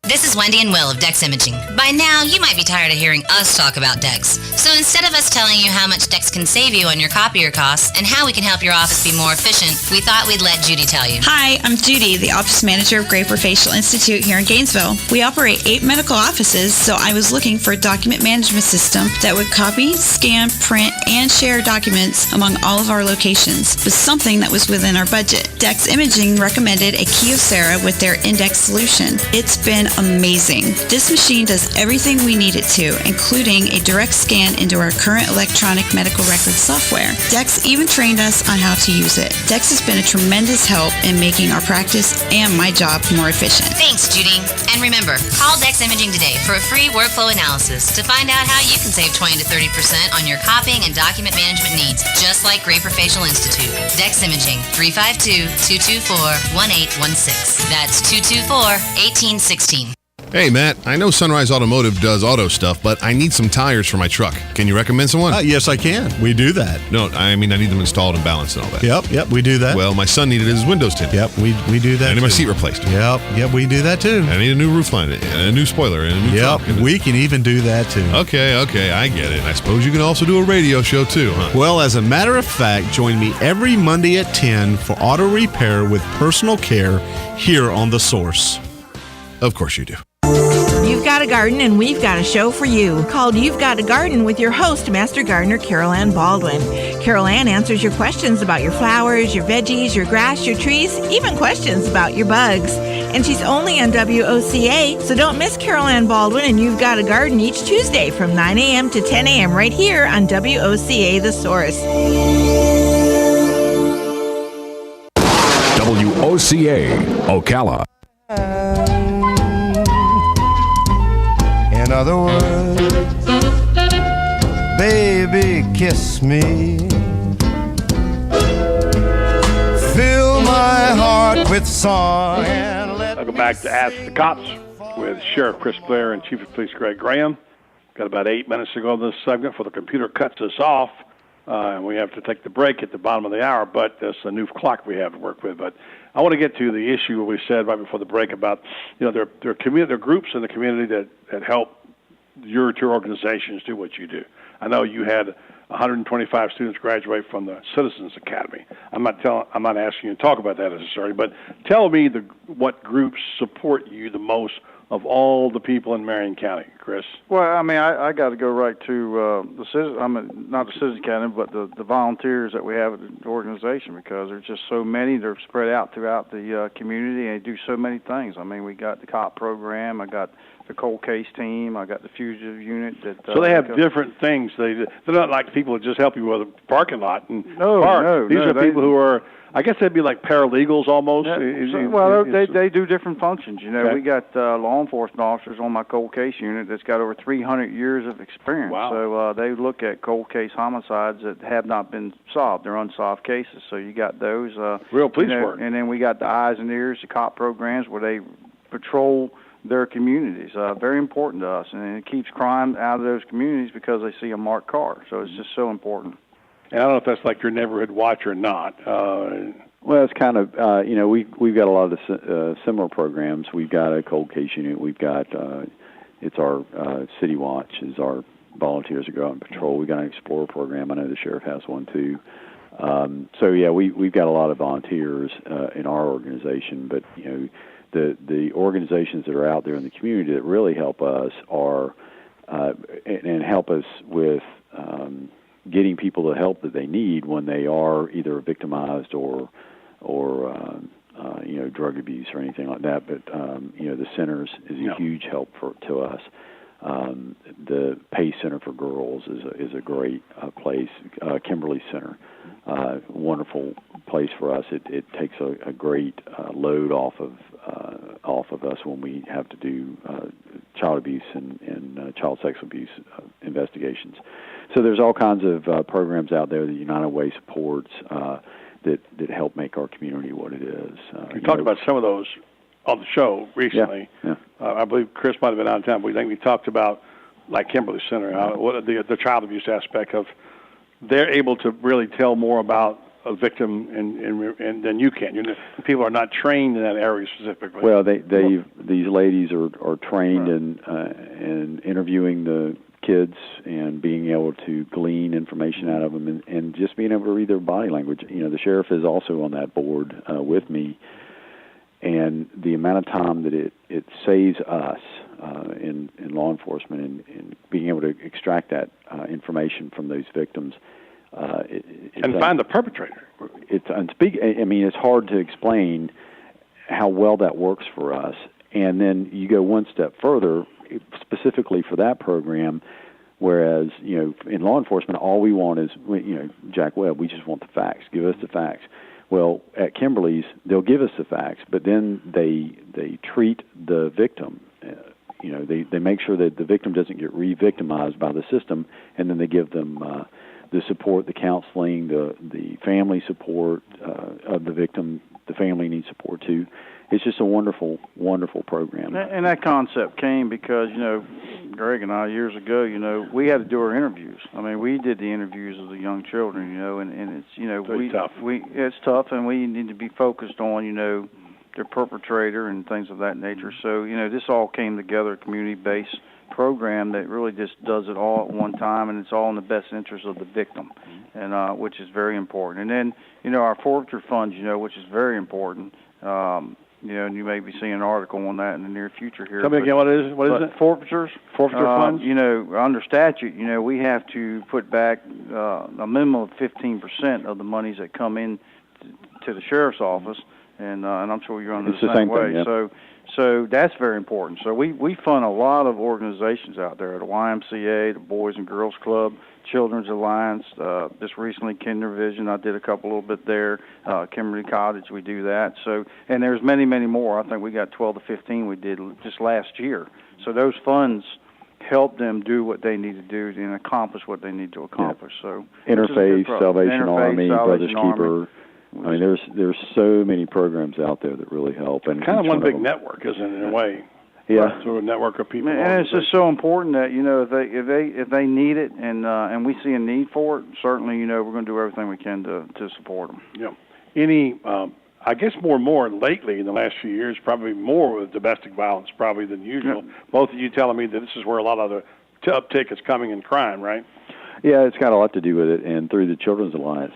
This is Wendy and Will of Dex Imaging. By now, you might be tired of hearing us talk about Dex. So instead of us telling you how much Dex can save you on your copier costs and how we can help your office be more efficient, we thought we'd let Judy tell you. Hi, I'm Judy, the office manager of Graper Facial Institute here in Gainesville. We operate 8 medical offices, so I was looking for a document management system that would copy, scan, print, and share documents among all of our locations, with something that was within our budget. Dex Imaging recommended a Kyocera with their Index solution. It's been amazing. This machine does everything we need it to, including a direct scan into our current electronic medical record software. Dex even trained us on how to use it. Dex has been a tremendous help in making our practice and my job more efficient. Thanks, Judy. And remember, call Dex Imaging today for a free workflow analysis to find out how you can save 20 to 30% on your copying and document management needs, just like Graper Facial Institute. Dex Imaging, 352-224-1816. That's 224-1816. Hey, Matt, I know Sunrise Automotive does auto stuff, but I need some tires for my truck. Can you recommend someone? Yes, I can. We do that. No, I mean, I need them installed and balanced and all that. Yep, we do that. Well, my son needed his windows tinted. Yep, we do that. I need my seat replaced. Yep, we do that too. I need a new roof line, and a new spoiler, and a new Yep, trunk, we can even do that too. Okay, I get it. I suppose you can also do a radio show too, huh? Well, as a matter of fact, join me every Monday at 10 for auto repair with personal care here on The Source. Of course you do. You've got a garden and we've got a show for you called You've Got a Garden with your host, Master Gardener Carol Ann Baldwin. Carol Ann answers your questions about your flowers, your veggies, your grass, your trees, even questions about your bugs. And she's only on WOCA, so don't miss Carol Ann Baldwin and You've Got a Garden each Tuesday from 9 a.m. to 10 a.m. right here on WOCA The Source. WOCA, Ocala. In other words, baby, kiss me. Fill my heart with song and let Welcome back to Ask the Cops with Sheriff Chris Blair and Chief of Police Greg Graham. Got about 8 minutes to go in this segment before the computer cuts us off. And we have to take the break at the bottom of the hour, but there's a new clock we have to work with. But I want to get to the issue we said right before the break about, there are groups in the community that help your two organizations do what you do. I know you had 125 students graduate from the Citizens Academy. I'm not asking you to talk about that necessarily, but tell me what groups support you the most of all the people in Marion County, Chris. Well, I mean, I got to go right to the Citizen. Not the Citizen Academy, but the volunteers that we have at the organization, because there's just so many. They're spread out throughout the community, and they do so many things. I mean, we got the COP program. I got the cold case team. I got the fugitive unit. So they have different things. They're not like people that just help you with a parking lot and No. These are people who are, I guess they'd be like paralegals almost. They do different functions. Okay. We got law enforcement officers on my cold case unit that's got over 300 years of experience. Wow. So they look at cold case homicides that have not been solved. They're unsolved cases. So you got those. Real police work. And then we got the eyes and ears, the COP programs, where they patrol their communities. Very important to us, and it keeps crime out of those communities because they see a marked car. So it's just so important. And I don't know if that's like your neighborhood watch or not. Well, it's kind of, we've got a lot of similar programs. We've got a cold case unit. We've got, it's our City Watch is our volunteers that go out on patrol. We've got an Explorer program. I know the sheriff has one too. We've got a lot of volunteers in our organization, but, the organizations that are out there in the community that really help us are, and help us with getting people the help that they need when they are either victimized or drug abuse or anything like that. But the centers is a huge help to us. The PACE Center for Girls is a great place. Kimberly Center, wonderful place for us. It takes a great load off of us when we have to do child abuse and child sexual abuse investigations. So there's all kinds of programs out there that United Way supports that help make our community what it is. We talked about some of those on the show recently. Yeah. I believe Chris might have been out of town, but I think we talked about, like Kimberly Center, what the child abuse aspect of, they're able to really tell more about a victim and than you can. People are not trained in that area specifically. Well, these ladies are trained in interviewing the kids and being able to glean information out of them and just being able to read their body language. The sheriff is also on that board with me, and the amount of time that it saves us in law enforcement and being able to extract that information from those victims. And find the perpetrator. It's hard to explain how well that works for us. And then you go one step further, specifically for that program, whereas, in law enforcement, all we want is, Jack Webb, we just want the facts. Give us the facts. Well, at Kimberly's, they'll give us the facts, but then they treat the victim. They make sure that the victim doesn't get re-victimized by the system, and then they give them the support, the counseling, the family support of the victim. The family needs support too. It's just a wonderful, wonderful program. And that concept came because, Greg and I, years ago, we had to do our interviews. I mean, we did the interviews of the young children, and it's, tough. It's tough, and we need to be focused on, their perpetrator and things of that nature. So, this all came together, a community-based program that really just does it all at one time, and it's all in the best interest of the victim, and which is very important. And then, our forfeiture funds, which is very important. And you may be seeing an article on that in the near future here. Tell me again, what is it? Forfeitures. Forfeiture funds? Under statute, we have to put back a minimum of 15% of the monies that come in to the sheriff's office, and I'm sure you're under the same way. Thing, yeah. So that's very important. So we fund a lot of organizations out there, the YMCA, the Boys and Girls Club, Children's Alliance, just recently Kinder Vision. I did a little bit there. Kimberly Cottage, we do that. So, and there's many, many more. I think we got 12 to 15 we did just last year. So those funds help them do what they need to do and accomplish what they need to accomplish. So Interfaith, Salvation Army, Brothers Keeper. I mean, there's so many programs out there that really help, and kind of one big network, isn't it, in a way? Yeah, through a network of people. And it's just so important that if they need it and we see a need for it, certainly we're going to do everything we can to support them. Yeah. Any, I guess more and more lately in the last few years, probably more with domestic violence probably than usual. Yeah. Both of you telling me that this is where a lot of the uptick is coming in crime, right? Yeah, it's got a lot to do with it, and through the Children's Alliance,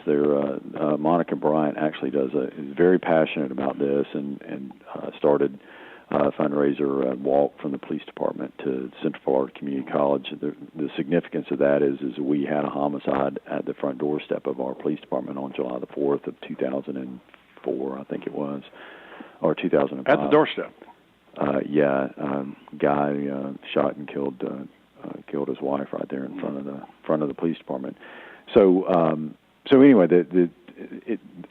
Monica Bryant actually is very passionate about this, and started a fundraiser walk from the police department to Central Florida Community College. The significance of that is we had a homicide at the front doorstep of our police department on July the 4th of 2004, I think it was, or 2005. At the doorstep. Guy shot and killed his wife right there in front of the police department. So anyway,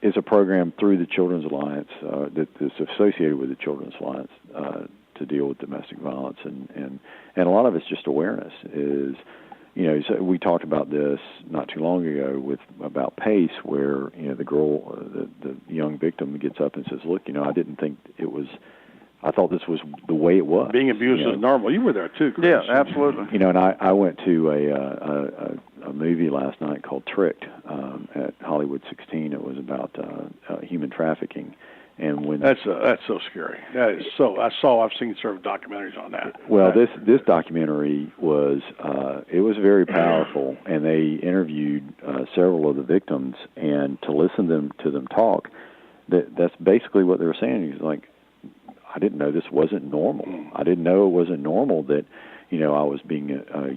it's a program through the Children's Alliance that's associated with the Children's Alliance to deal with domestic violence, and a lot of it's just awareness. So we talked about this not too long ago about PACE, where the girl, the young victim, gets up and says, "Look, I didn't think it was I thought this was the way it was. Being abused is normal. You were there too, Chris. Yeah, absolutely. You know, and I went to a movie last night called Tricked at Hollywood 16. It was about human trafficking, and when that's so scary. That is so. I've seen several documentaries on that. Well, this documentary was it was very powerful, and they interviewed several of the victims, and to listen to them talk, that's basically what they were saying. He's like, I didn't know this wasn't normal. I didn't know it wasn't normal that, you know, I was being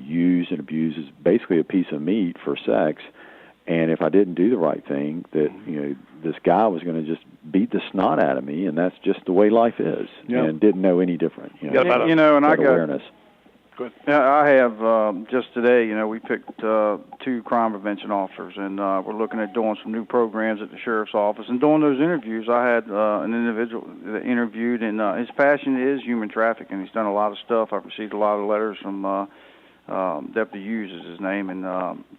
used and abused as basically a piece of meat for sex. And if I didn't do the right thing, that, you know, this guy was going to just beat the snot out of me, and that's just the way life is. Yep. And didn't know any different. You know, and I got awareness. Good. I have just today. You know, we picked 2 crime prevention officers, and we're looking at doing some new programs at the sheriff's office. And during those interviews, I had an individual that interviewed, and his passion is human trafficking. He's done a lot of stuff. I've received a lot of letters from Deputy Hughes is his name, and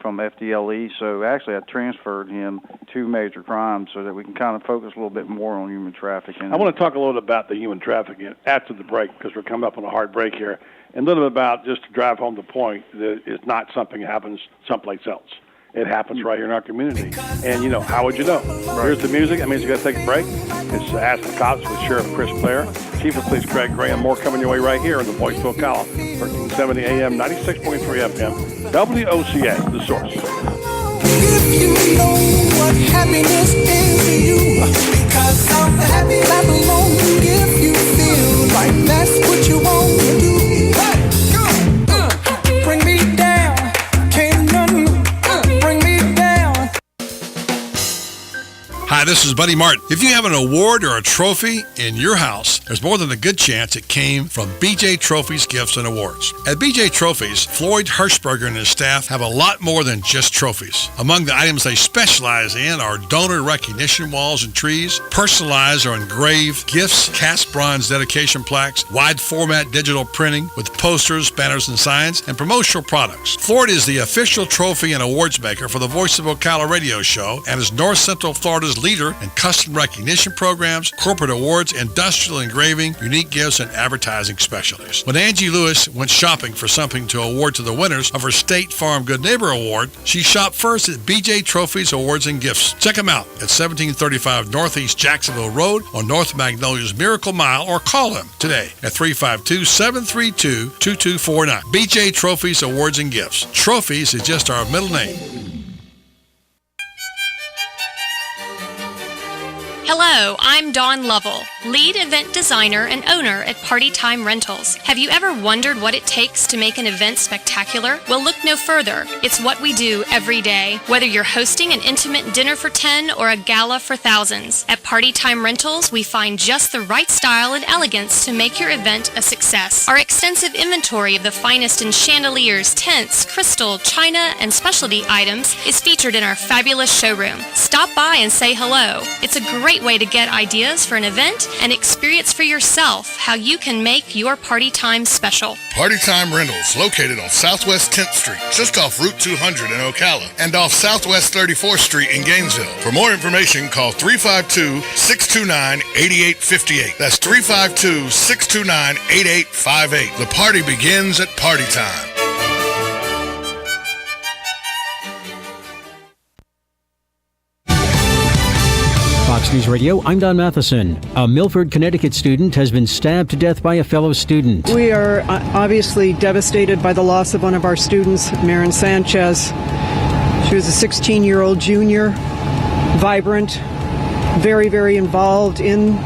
from FDLE. So actually, I transferred him to major crimes so that we can kind of focus a little bit more on human trafficking. I want to talk a little about the human trafficking after the break, because we're coming up on a hard break here. And a little bit about, just to drive home the point, that it's not something that happens someplace else. It happens right here in our community. And, you know, how would you know? Here's the music. That means you got to take a break. It's Ask the Cops with Sheriff Chris Blair, Chief of Police Craig Graham. More coming your way right here on the Voice of Ocala, 1370 AM, 96.3 FM, WOCA, The Source. If you know what happiness is to you, because I'm happy, clap along if you feel like that's what you want to do. Bring me down, can't nothing bring me down. Hi, this is Buddy Martin. If you have an award or a trophy in your house, there's more than a good chance it came from BJ Trophies Gifts and Awards. At BJ Trophies, Floyd Hirschberger and his staff have a lot more than just trophies. Among the items they specialize in are donor recognition walls and trees, personalized or engraved gifts, cast bronze dedication plaques, wide format digital printing with posters, banners, and signs, and promotional products. Floyd is the official trophy and awards maker for the Voice of Ocala radio show and is North Central Florida's leader in custom recognition programs, corporate awards, industrial engraving, unique gifts, and advertising specialties. When Angie Lewis went shopping for something to award to the winners of her State Farm Good Neighbor Award, she shopped first at BJ Trophies Awards and Gifts. Check them out at 1735 Northeast Jacksonville Road on North Magnolia's Miracle Mile, or call them today at 352-732-2249. BJ Trophies Awards and Gifts. Trophies is just our middle name. Hello, I'm Dawn Lovell, lead event designer and owner at Party Time Rentals. Have you ever wondered what it takes to make an event spectacular? Well, look no further. It's what we do every day. Whether you're hosting an intimate dinner for 10 or a gala for thousands, at Party Time Rentals, we find just the right style and elegance to make your event a success. Our extensive inventory of the finest in chandeliers, tents, crystal, china, and specialty items is featured in our fabulous showroom. Stop by and say hello. It's a great way to get ideas for an event and experience for yourself how you can make your party time special. Party Time Rentals, located on Southwest 10th Street, just off Route 200 in Ocala, and off Southwest 34th Street in Gainesville. For more information, call 352-629-8858. That's 352-629-8858. The party begins at Party Time. Fox News Radio, I'm Don Matheson. A Milford, Connecticut student has been stabbed to death by a fellow student. We are obviously devastated by the loss of one of our students, Marin Sanchez. She was a 16-year-old junior, vibrant, very, very involved in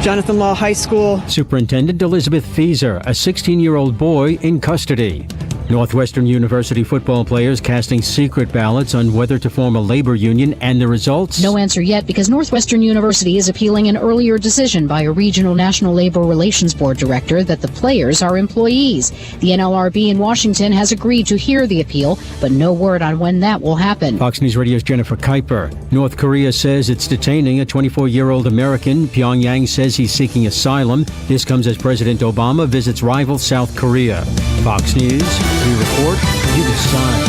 Jonathan Law High School. Superintendent Elizabeth Fieser, a 16-year-old boy in custody. Northwestern University football players casting secret ballots on whether to form a labor union, and the results? No answer yet, because Northwestern University is appealing an earlier decision by a regional National Labor Relations Board director that the players are employees. The NLRB in Washington has agreed to hear the appeal, but no word on when that will happen. Fox News Radio's Jennifer Kuiper. North Korea says it's detaining a 24-year-old American. Pyongyang says he's seeking asylum. This comes as President Obama visits rival South Korea. Fox News. We report, you decide.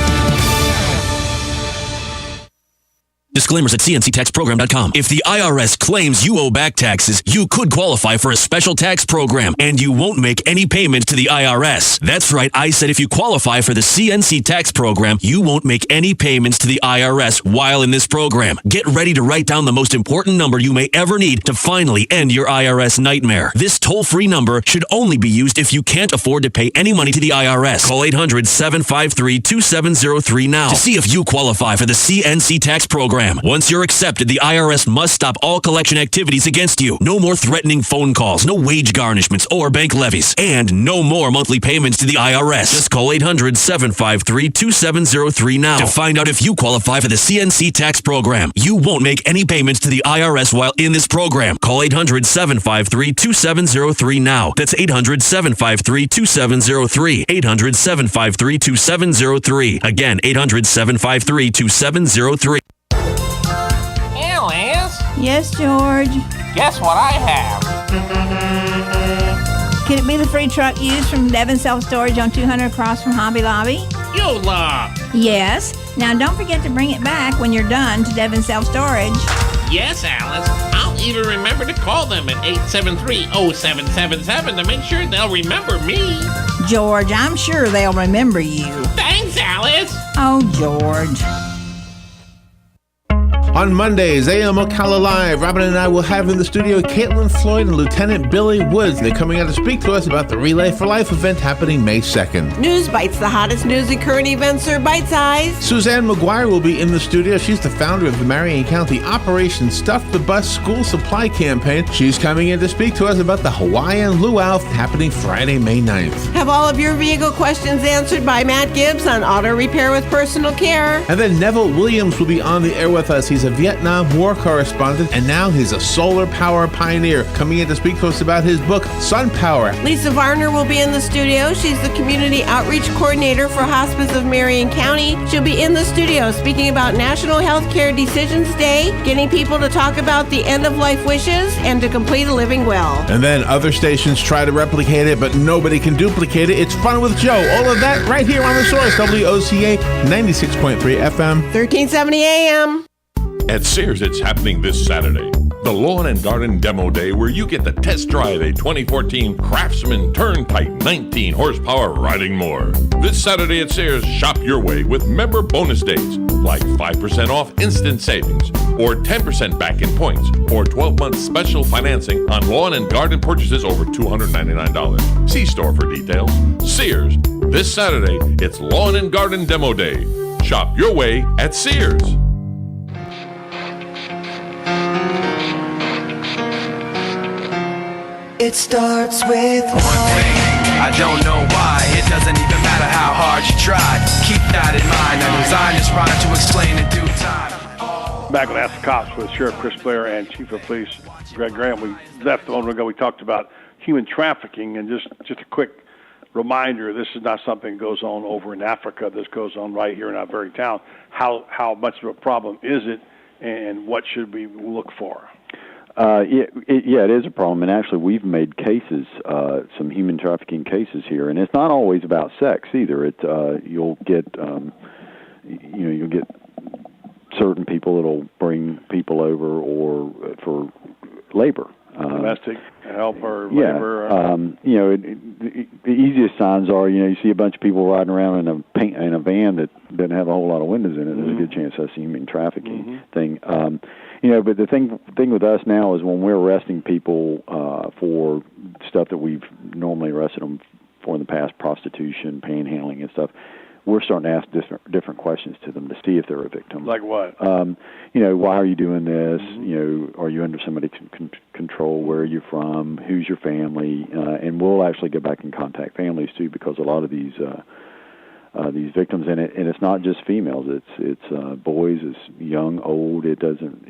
Disclaimers at cnctaxprogram.com. If the IRS claims you owe back taxes, you could qualify for a special tax program, and you won't make any payment to the IRS. That's right, I said if you qualify for the CNC tax program, you won't make any payments to the IRS while in this program. Get ready to write down the most important number you may ever need to finally end your IRS nightmare. This toll-free number should only be used if you can't afford to pay any money to the IRS. Call 800-753-2703 now to see if you qualify for the CNC tax program. Once you're accepted, the IRS must stop all collection activities against you. No more threatening phone calls, no wage garnishments or bank levies, and no more monthly payments to the IRS. Just call 800-753-2703 now to find out if you qualify for the CNC tax program. You won't make any payments to the IRS while in this program. Call 800-753-2703 now. That's 800-753-2703. 800-753-2703. Again, 800-753-2703. Yes, George. Guess what I have? Could it be the free truck used from Devon Self Storage on 200 across from Hobby Lobby? Yola! Yes. Now don't forget to bring it back when you're done to Devon Self Storage. Yes, Alice. I'll even remember to call them at 873-0777 to make sure they'll remember me. George, I'm sure they'll remember you. Thanks, Alice. Oh, George. On Mondays, AM Ocala Live, Robin and I will have in the studio Caitlin Floyd and Lieutenant Billy Woods. They're coming out to speak to us about the Relay for Life event happening May 2nd. News Bites, the hottest news and current events are bite-sized. Suzanne McGuire will be in the studio. She's the founder of the Marion County Operation Stuff the Bus School Supply Campaign. She's coming in to speak to us about the Hawaiian Luau happening Friday, May 9th. Have all of your vehicle questions answered by Matt Gibbs on Auto Repair with Personal Care. And then Neville Williams will be on the air with us. He's a Vietnam War correspondent, and now he's a solar power pioneer, coming in to speak to us about his book, Sun Power. Lisa Varner will be in the studio. She's the Community Outreach Coordinator for Hospice of Marion County. She'll be in the studio speaking about National Healthcare Decisions Day, getting people to talk about the end-of-life wishes, and to complete a living will. And then other stations try to replicate it, but nobody can duplicate it. It's Fun with Joe. All of that right here on The Source, WOCA 96.3 FM. 1370 AM. At Sears, it's happening this Saturday. The Lawn and Garden Demo Day, where you get to test drive a 2014 Craftsman Turnpike 19 horsepower riding mower. This Saturday at Sears, shop your way with member bonus days, like 5% off instant savings, or 10% back in points, or 12-month special financing on lawn and garden purchases over $299. See store for details. Sears, this Saturday, it's Lawn and Garden Demo Day. Shop your way at Sears. It starts with one thing. I don't know why. It doesn't even matter how hard you try. Keep that in mind. I designed this rhyme to explain in due time. Back with Ask the Cops with Sheriff Chris Blair and Chief of Police Greg Graham. We left a moment ago. We talked about human trafficking, and just a quick reminder: this is not something that goes on over in Africa. This goes on right here in our very town. How much of a problem is it, and what should we look for? It is a problem, and actually we've made cases, some human trafficking cases here, and it's not always about sex either. You'll get certain people that'll bring people over or for labor. Domestic help or labor. The easiest signs are, you see a bunch of people riding around in a van that doesn't have a whole lot of windows in it. There's a good chance that's a human trafficking thing. But the thing with us now is when we're arresting people for stuff that we've normally arrested them for in the past, prostitution, panhandling, and stuff, we're starting to ask different questions to them to see if they're a victim. Like what? Why are you doing this? Are you under somebody's control? Where are you from? Who's your family? And we'll actually go back and contact families too, because a lot of these victims, and it's not just females. It's boys, it's young, old. It doesn't.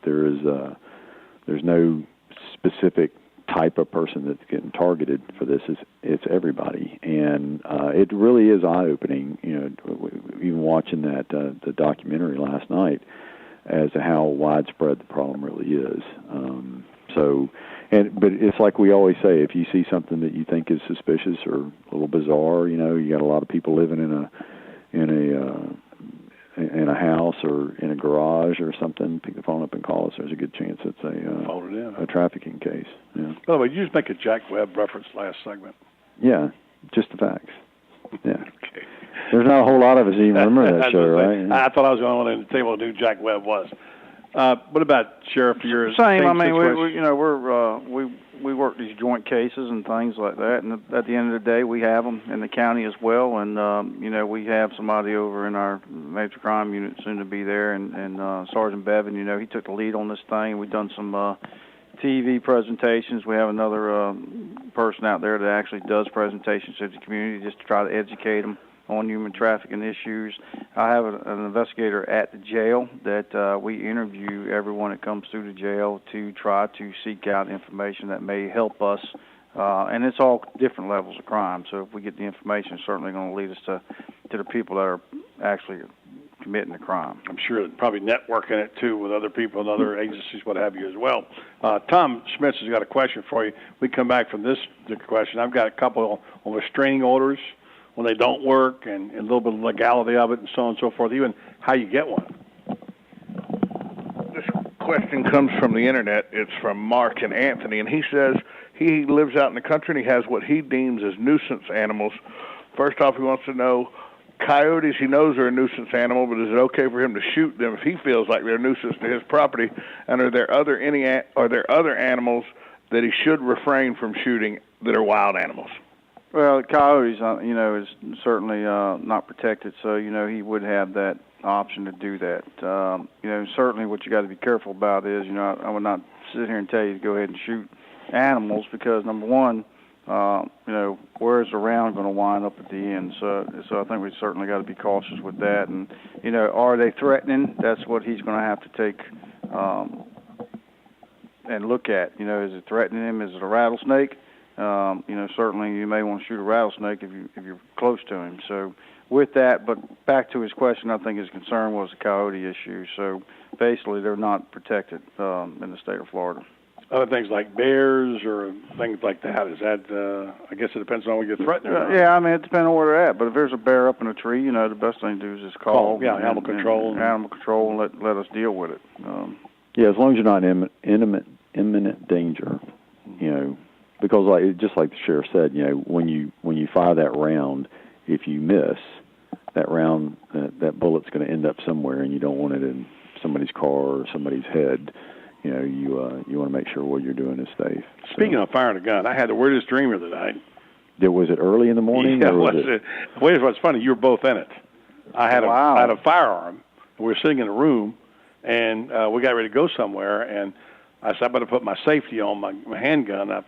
There's no specific type of person that's getting targeted for this. It's everybody, and it really is eye-opening. Even watching that the documentary last night as to how widespread the problem really is. But it's like we always say: if you see something that you think is suspicious or a little bizarre, you got a lot of people living in in a house or in a garage or something, pick the phone up and call us. There's a good chance it's a trafficking case. Yeah. By the way, you just make a Jack Webb reference last segment. Yeah, just the facts. Yeah. Okay. There's not a whole lot of us even remember that show, right? I thought I was the only one on the table who knew Jack Webb was. What about Sheriff? Your same. I mean, we work these joint cases and things like that, and at the end of the day, we have them in the county as well. And we have somebody over in our major crime unit soon to be there, and Sergeant Bevan. He took the lead on this thing. We've done some TV presentations. We have another person out there that actually does presentations to the community just to try to educate them on human trafficking issues. I have an investigator at the jail that we interview everyone that comes through the jail to try to seek out information that may help us. And it's all different levels of crime. So if we get the information, it's certainly going to lead us to the people that are actually committing the crime. I'm sure probably networking it, too, with other people and other agencies, what have you, as well. Tom Schmitz has got a question for you. We come back from this question. I've got a couple on restraining orders when they don't work, and a little bit of legality of it, and so on and so forth, even how you get one. This question comes from the internet. It's from Mark and Anthony, and he says he lives out in the country, and he has what he deems as nuisance animals. First off, he wants to know, coyotes he knows are a nuisance animal, but is it okay for him to shoot them if he feels like they're a nuisance to his property? And are there other animals that he should refrain from shooting that are wild animals? Well, coyotes, is certainly not protected, so he would have that option to do that. Certainly, what you got to be careful about is, I would not sit here and tell you to go ahead and shoot animals because number one, where's the round going to wind up at the end? So I think we certainly got to be cautious with that. And are they threatening? That's what he's going to have to take and look at. Is it threatening him? Is it a rattlesnake? Certainly you may want to shoot a rattlesnake if you're close to him. So with that, but back to his question, I think his concern was the coyote issue. So basically they're not protected in the state of Florida. Other things like bears or things like that, is that, I guess it depends on what you're threatening. Yeah, I mean, it depends on where they're at. But if there's a bear up in a tree, the best thing to do is just call. Animal control. Animal control and let us deal with it. Yeah, as long as you're not in imminent danger, because just like the sheriff said, when you fire that round, if you miss, that round, that bullet's going to end up somewhere, and you don't want it in somebody's car or somebody's head. You want to make sure what you're doing is safe. Speaking of firing a gun, I had the weirdest dream the other night. Was it early in the morning? Yeah, or was it? Wait, what's funny, you were both in it. I had a firearm, and we were sitting in a room, and we got ready to go somewhere, and I said, I better put my safety on my handgun. I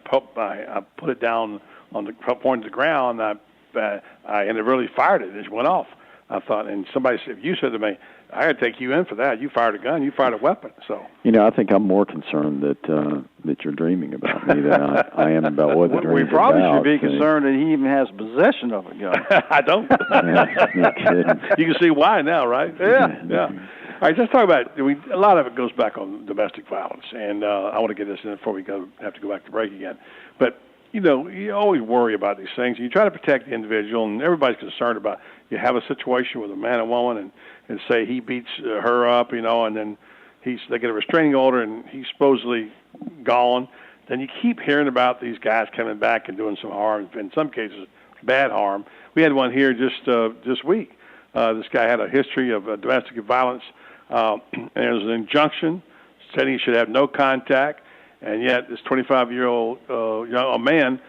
put it down on the point of the ground, and it really fired it. It just went off. I thought, and somebody said, you said to me, I got to take you in for that. You fired a gun. You fired a weapon. So I think I'm more concerned that you're dreaming about me than I am about what the dream's about. We probably should be concerned that he even has possession of a gun. I don't. No kidding. You can see why now, right? Yeah. All right, let's talk about a lot of it goes back on domestic violence, and I want to get this in before we have to go back to break again. But you always worry about these things. You try to protect the individual, and everybody's concerned about. You have a situation with a man and woman, and say he beats her up, and then they get a restraining order, and he's supposedly gone. Then you keep hearing about these guys coming back and doing some harm, in some cases bad harm. We had one here just this week. This guy had a history of domestic violence, and there was an injunction saying he should have no contact, and yet this 25-year-old young man,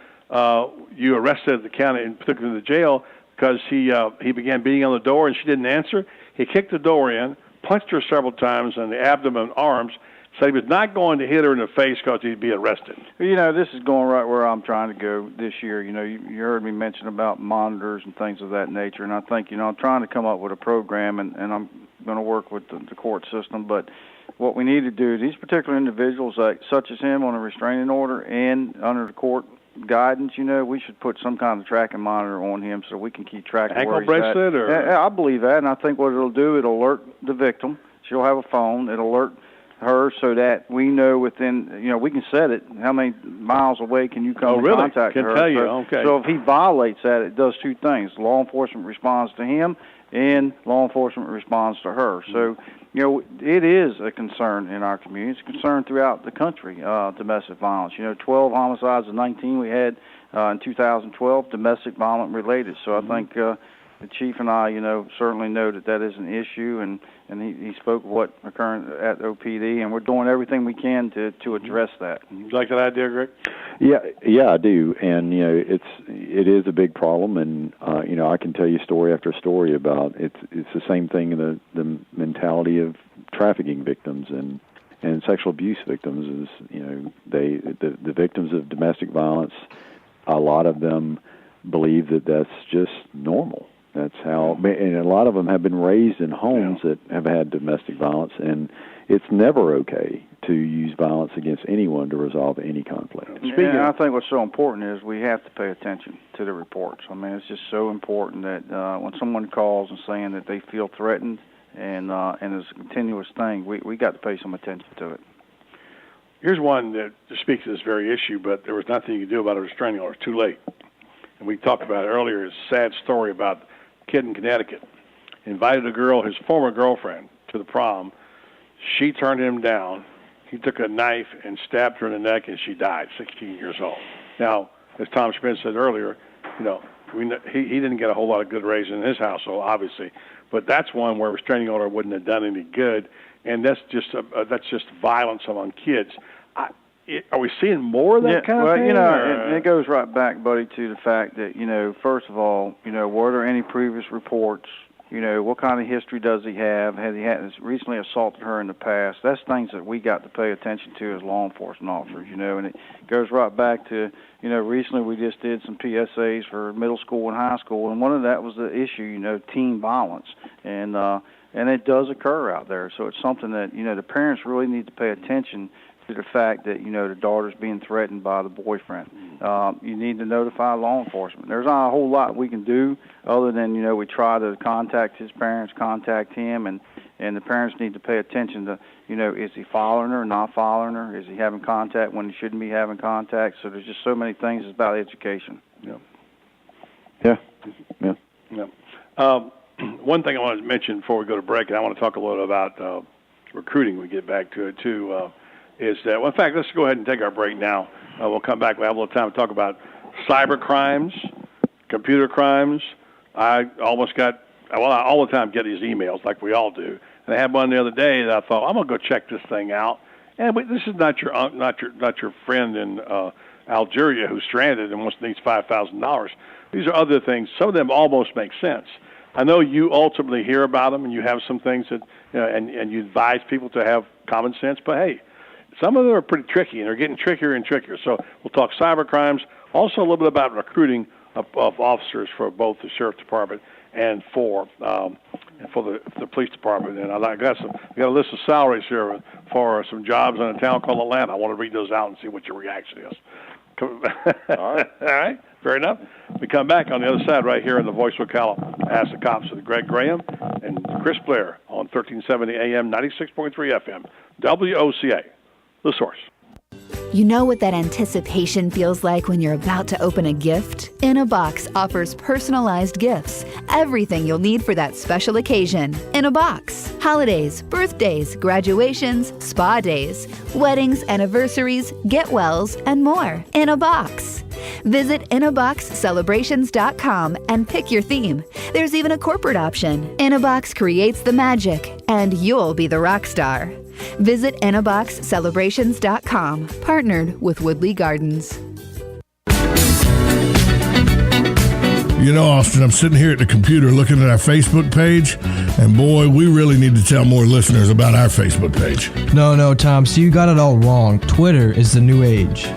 you arrested at the county and took him to the jail because he began beating on the door and she didn't answer. He kicked the door in, punched her several times on the abdomen and arms, said he was not going to hit her in the face because he'd be arrested. This is going right where I'm trying to go this year. You heard me mention about monitors and things of that nature, and I think, I'm trying to come up with a program, and I'm going to work with the court system, but what we need to do, these particular individuals, such as him on a restraining order and under the court guidance, we should put some kind of tracking monitor on him so we can keep track of where he's at. Ankle bracelet? I believe that, and I think what it'll do, it'll alert the victim. She'll have a phone. It'll alert her so that we know within, we can set it. How many miles away can you come and contact her? Can tell you, okay. So if he violates that, it does two things. Law enforcement responds to him, and law enforcement responds to her. So, it is a concern in our community. It's a concern throughout the country, domestic violence. 12 homicides and 19 we had in 2012, domestic violence related. So I think the chief and I, certainly know that is an issue, and he spoke of what occurred at OPD, and we're doing everything we can to address that. You like that idea, Greg? Yeah, I do, and it is a big problem, and I can tell you story after story about it's the same thing in the mentality of trafficking victims and sexual abuse victims is the victims of domestic violence. A lot of them believe that that's just normal. That's how, and a lot of them have been raised in homes that have had domestic violence, and it's never okay to use violence against anyone to resolve any conflict. I think what's so important is we have to pay attention to the reports. I mean, it's just so important that when someone calls and saying that they feel threatened and it's a continuous thing, we got to pay some attention to it. Here's one that speaks to this very issue, but there was nothing you could do about a restraining order. It's too late. And we talked about it earlier. It's a sad story about a kid in Connecticut. Invited a girl, his former girlfriend, to the prom. She turned him down. He took a knife and stabbed her in the neck, and she died, 16 years old. Now, as Tom Schmidt said earlier, he didn't get a whole lot of good raising in his household, obviously. But that's one where a restraining order wouldn't have done any good, and that's just violence among kids. Are we seeing more of that kind of thing? It goes right back, buddy, to the fact that, first of all, were there any previous reports? What kind of history does he have? Has he recently assaulted her in the past? That's things that we got to pay attention to as law enforcement officers, and it goes right back to, recently we just did some PSAs for middle school and high school, and one of that was the issue, teen violence. And it does occur out there. So it's something that, the parents really need to pay attention to the fact that, the daughter's being threatened by the boyfriend. You need to notify law enforcement. There's not a whole lot we can do other than, we try to contact his parents, contact him, and the parents need to pay attention to, is he following her, not following her? Is he having contact when he shouldn't be having contact? So there's just so many things. It's about education. Yeah. One thing I wanted to mention before we go to break, and I want to talk a little about recruiting when we get back to it, too, is that, in fact, let's go ahead and take our break now. We'll come back. We'll have a little time to talk about cyber crimes, computer crimes. I all the time get these emails like we all do. And I had one the other day that I thought, I'm going to go check this thing out. And this is not your friend in Algeria who's stranded and needs $5,000. These are other things. Some of them almost make sense. I know you ultimately hear about them and you have some things that, and you advise people to have common sense, but hey, some of them are pretty tricky, and they're getting trickier and trickier. So we'll talk cyber crimes, also a little bit about recruiting of officers for both the Sheriff's Department and for the Police Department. And I got a list of salaries here for some jobs in a town called Atlanta. I want to read those out and see what your reaction is. All right. Fair enough. We come back on the other side right here in the Voice of Ocala. Ask the Cops with Greg Graham and Chris Blair on 1370 AM, 96.3 FM, WOCA. The Source. You know what that anticipation feels like when you're about to open a gift? In a Box offers personalized gifts. Everything you'll need for that special occasion. In a Box. Holidays, birthdays, graduations, spa days, weddings, anniversaries, get-wells, and more. In a Box. Visit InABoxCelebrations.com and pick your theme. There's even a corporate option. In a Box creates the magic, and you'll be the rock star. Visit InABoxCelebrations.com, partnered with Woodley Gardens. Austin, I'm sitting here at the computer looking at our Facebook page, and boy, we really need to tell more listeners about our Facebook page. No, Tom, so you got it all wrong. Twitter is the new age.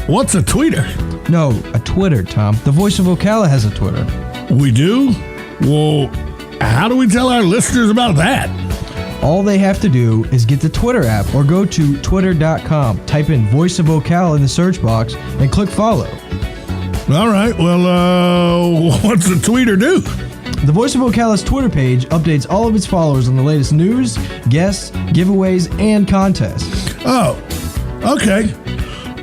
What's a tweeter? No, a Twitter, Tom. The Voice of Ocala has a Twitter. We do? Well, how do we tell our listeners about that? All they have to do is get the Twitter app or go to twitter.com, type in Voice of Ocala in the search box, and click follow. All right. Well, what's the tweeter do? The Voice of Ocala's Twitter page updates all of its followers on the latest news, guests, giveaways, and contests. Oh, okay.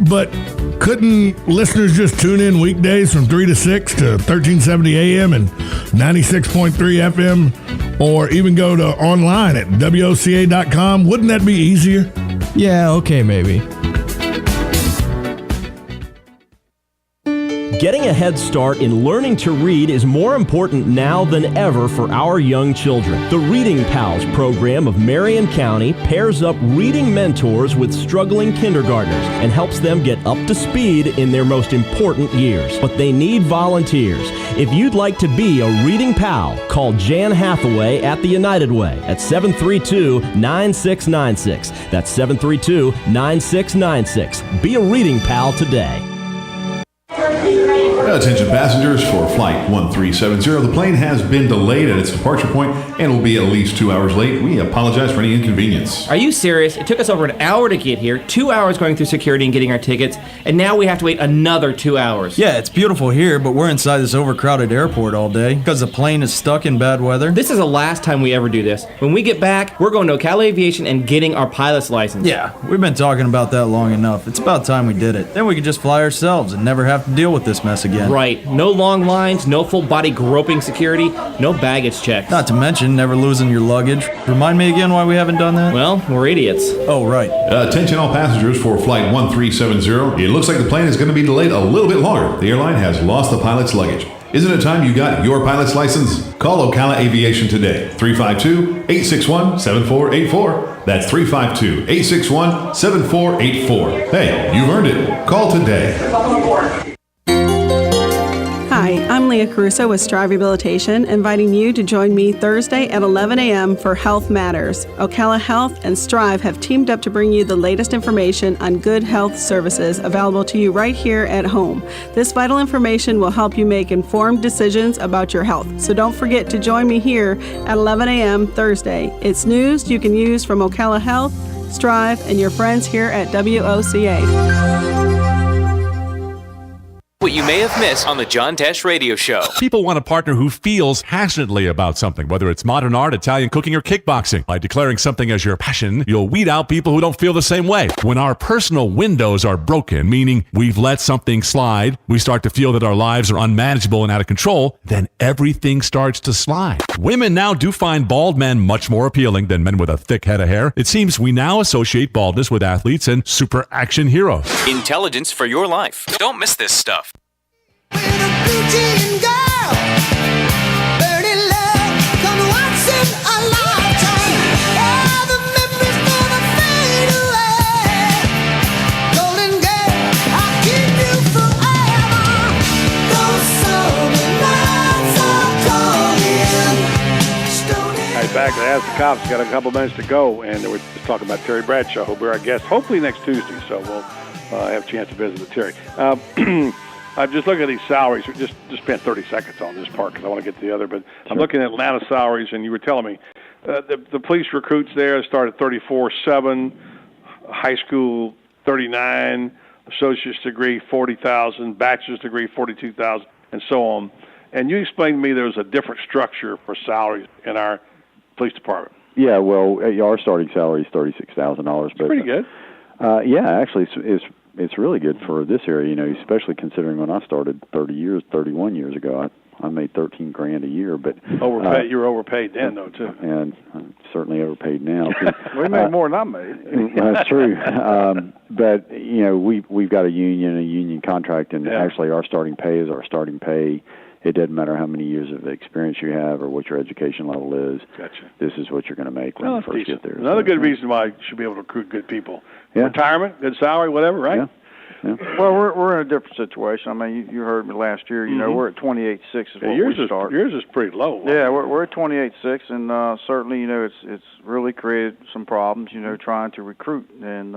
But couldn't listeners just tune in weekdays from 3 to 6 to 1370 AM and 96.3 FM, or even go to online at WOCA.com? Wouldn't that be easier? Yeah, okay, maybe. Getting a head start in learning to read is more important now than ever for our young children. The Reading Pals program of Marion County pairs up reading mentors with struggling kindergartners and helps them get up to speed in their most important years. But they need volunteers. If you'd like to be a Reading Pal, call Jan Hathaway at the United Way at 732-9696. That's 732-9696. Be a Reading Pal today. Attention passengers for Flight 1370. The plane has been delayed at its departure point and will be at least 2 hours late. We apologize for any inconvenience. Are you serious? It took us over an hour to get here, 2 hours going through security and getting our tickets, and now we have to wait another 2 hours. Yeah, it's beautiful here, but we're inside this overcrowded airport all day because the plane is stuck in bad weather. This is the last time we ever do this. When we get back, we're going to Ocala Aviation and getting our pilot's license. Yeah, we've been talking about that long enough. It's about time we did it. Then we could just fly ourselves and never have to deal with this mess again. Right. No long lines, no full body groping security, no baggage checks. Not to mention never losing your luggage. Remind me again why we haven't done that? Well, we're idiots. Oh, right. Attention all passengers for Flight 1370. It looks like the plane is going to be delayed a little bit longer. The airline has lost the pilot's luggage. Isn't it time you got your pilot's license? Call Ocala Aviation today. 352-861-7484. That's 352-861-7484. Hey, you've earned it. Call today. Hi, I'm Leah Caruso with Strive Rehabilitation, inviting you to join me Thursday at 11 a.m. for Health Matters. Ocala Health and Strive have teamed up to bring you the latest information on good health services available to you right here at home. This vital information will help you make informed decisions about your health. So don't forget to join me here at 11 a.m. Thursday. It's news you can use from Ocala Health, Strive, and your friends here at WOCA. What you may have missed on the John Tesh Radio Show. People want a partner who feels passionately about something, whether it's modern art, Italian cooking, or kickboxing. By declaring something as your passion, you'll weed out people who don't feel the same way. When our personal windows are broken, meaning we've let something slide, we start to feel that our lives are unmanageable and out of control, then everything starts to slide. Women now do find bald men much more appealing than men with a thick head of hair. It seems we now associate baldness with athletes and super action heroes. Intelligence for your life. Don't miss this stuff. Back to Ask the Cops. Got a couple minutes to go, and we're just talking about Terry Bradshaw, who'll be our guest hopefully next Tuesday, so we'll have a chance to visit with Terry. I'm just looking at these salaries. We just spent 30 seconds on this part because I want to get to the other, but I'm looking at Atlanta salaries, and you were telling me the police recruits there start at $34,700, high school $39,000, associate's degree $40,000, bachelor's degree $42,000, and so on. And you explained to me there was a different structure for salaries in our police department. Yeah, well, our starting salary is $36,000. But pretty good. Yeah, actually, it's really good for this area. You know, especially considering when I started 31 years ago, I made $13,000 a year. But overpaid. You were overpaid then, though, too. And I'm certainly overpaid now. We made more than I made. That's true. But you know, we've got a union contract, and actually, our starting pay is our starting pay. It doesn't matter how many years of experience you have or what your education level is. Gotcha. This is what you're going to make when you first get there. Another good reason why you should be able to recruit good people. Yeah. Retirement, good salary, whatever, right? Yeah. Yeah. Well, we're in a different situation. I mean, you heard me last year. You know, we're at 28.6 is what we start. Yours is pretty low. Yeah, we're at 28.6, and certainly, you know, it's really created some problems. You know, trying to recruit, and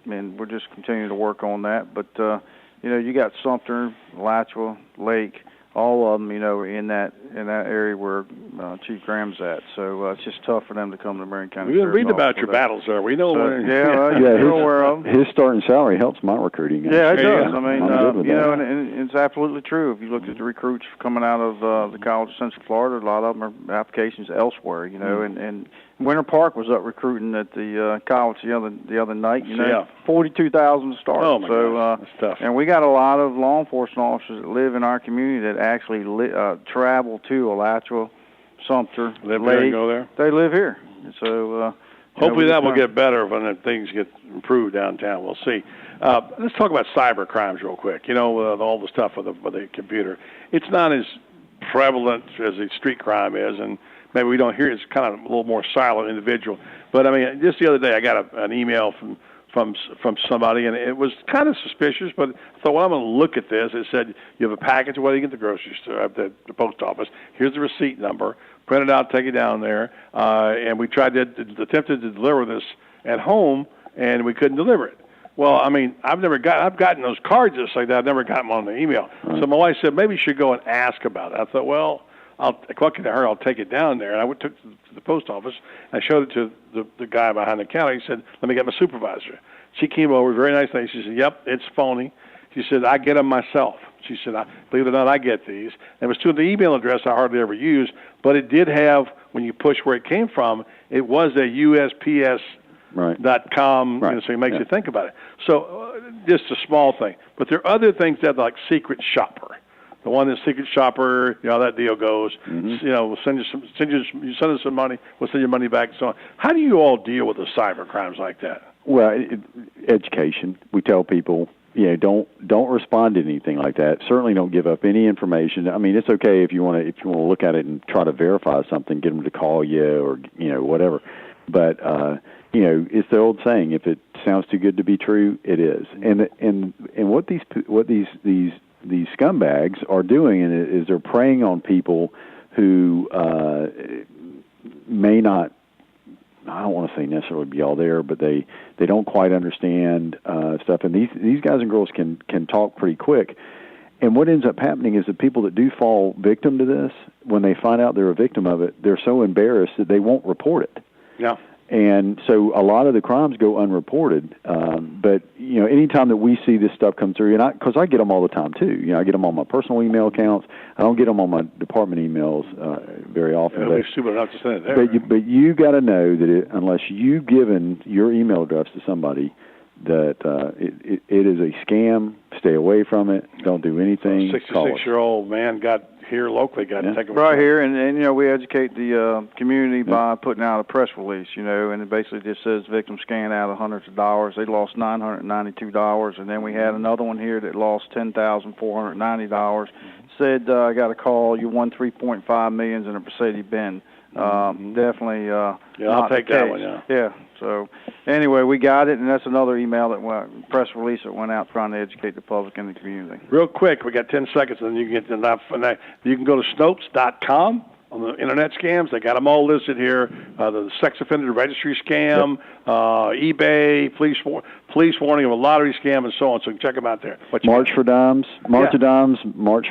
we're just continuing to work on that. But you know, you got Sumter, Latchwell, Lake, all of them, are in that area where Chief Graham's at. So it's just tough for them to come to Marion County. We've been reading about your battles there. We know you're aware of them. His starting salary helps my recruiting. Yeah, it does. I mean, and it's absolutely true. If you look at the recruits coming out of the College of Central Florida, a lot of them are applications elsewhere. And Winter Park was up recruiting at the college the other night. 42,000 to start. Oh my gosh, that's tough. And we got a lot of law enforcement officers that live in our community that actually travel to Alachua, Sumter, Live Lake. there and go there. They live here. So hopefully that will get better when things get improved downtown. We'll see. Let's talk about cyber crimes real quick. All the stuff with the computer. It's not as prevalent as the street crime is, and maybe we don't hear it. It's kind of a little more silent individual. But I mean, just the other day I got an email from somebody, and it was kind of suspicious. But I thought, well, I'm going to look at this. It said you have a package of what you get at the grocery store, at the post office. Here's the receipt number. Print it out, take it down there. And we attempted to deliver this at home, and we couldn't deliver it. Well, I mean, I've gotten those cards just like that. I've never gotten them on the email. So my wife said, maybe you should go and ask about it. I thought, well, I'll take it down there. And I took it to the post office. I showed it to the guy behind the counter. He said, let me get my supervisor. She came over, very nice lady. She said, yep, it's phony. She said, I get them myself. She said, believe it or not, I get these. And it was to the email address I hardly ever use, but it did have, when you push where it came from, it was a USPS.com, so it makes you think about it. So just a small thing. But there are other things that like Secret Shopper. The one that's Secret Shopper, that deal goes. We'll send us some money, we'll send your money back, and so on. How do you all deal with the cyber crimes like that? Well, education. We tell people, don't respond to anything like that. Certainly don't give up any information. I mean, it's okay if you want to look at it and try to verify something, get them to call you or whatever. But it's the old saying: if it sounds too good to be true, it is. And what these scumbags are doing is they're preying on people who may not. I don't want to say necessarily be all there, but they don't quite understand stuff. And these guys and girls can talk pretty quick. And what ends up happening is the people that do fall victim to this, when they find out they're a victim of it, they're so embarrassed that they won't report it. Yeah. And so a lot of the crimes go unreported. But anytime that we see this stuff come through, and because I get them all the time too. I get them on my personal email accounts. I don't get them on my department emails very often. Yeah, they're stupid enough to send it there. But you got to know that unless you've given your email address to somebody, that it is a scam. Stay away from it. Don't do anything. 66-year-old man got here locally, got taken right here, and we educate the community by putting out a press release, and it basically just says victim scanned out of hundreds of dollars. They lost $992, and then we had another one here that lost $10,490. Said I got a call. You won $3.5 million in a Mercedes-Benz. Definitely. I'll take that one. Yeah. So anyway, we got it, and that's another email press release that went out trying to educate the public and the community. Real quick, we got 10 seconds, and then you can get enough. You can go to Snopes.com on the internet scams. They got them all listed here. The sex offender registry scam, eBay, police warning of a lottery scam, and so on. So you can check them out there. March for Dimes. March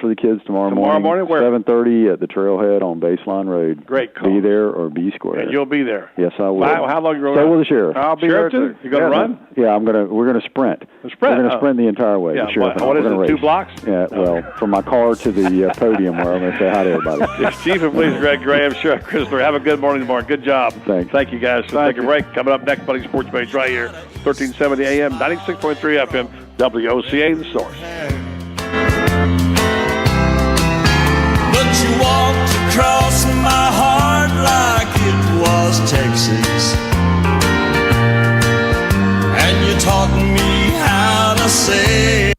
for the Kids tomorrow morning. Where? 7:30 at the Trailhead on Baseline Road. Great call. Be there or be square. And you'll be there. Yes, I will. How long are you going? So will the sheriff. I'll be there too. You going to run? Yeah, we're going to sprint. A sprint. We're going to sprint the entire way. Yeah. The sheriff What is it? 2 blocks? Yeah. Well, from my car to the podium where I'm going to say hi to everybody. Chief of Police Greg Graham, Sheriff Christopher. Have a good morning tomorrow. Good job. Thanks. Thank you, guys. So take a break. Coming up next, Buddy Sports Page right here, 1370 AM, 96.3 FM, WOCA, The Source. But you walked across my heart like it was Texas, and you taught me how to say.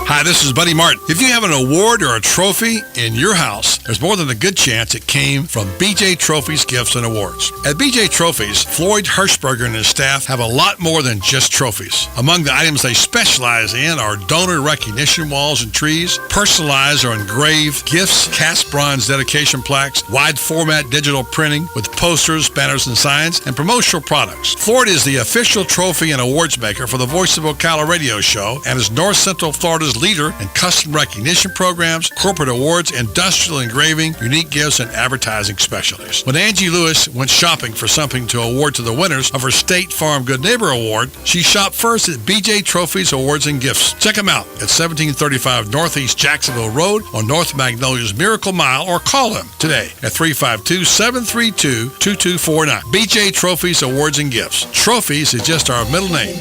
Hi, this is Buddy Martin. If you have an award or a trophy in your house, there's more than a good chance it came from BJ Trophies Gifts and Awards. At BJ Trophies, Floyd Hirschberger and his staff have a lot more than just trophies. Among the items they specialize in are donor recognition walls and trees, personalized or engraved gifts, cast bronze dedication plaques, wide format digital printing with posters, banners, and signs, and promotional products. Floyd is the official trophy and awards maker for the Voice of Ocala radio show and is North Central Florida's leading leader in custom recognition programs, corporate awards, industrial engraving, unique gifts, and advertising specialties. When Angie Lewis went shopping for something to award to the winners of her State Farm Good Neighbor Award, she shopped first at BJ Trophies Awards and Gifts. Check them out at 1735 Northeast Jacksonville Road on North Magnolia's Miracle Mile, or call them today at 352-732-2249. BJ Trophies Awards and Gifts. Trophies is just our middle name.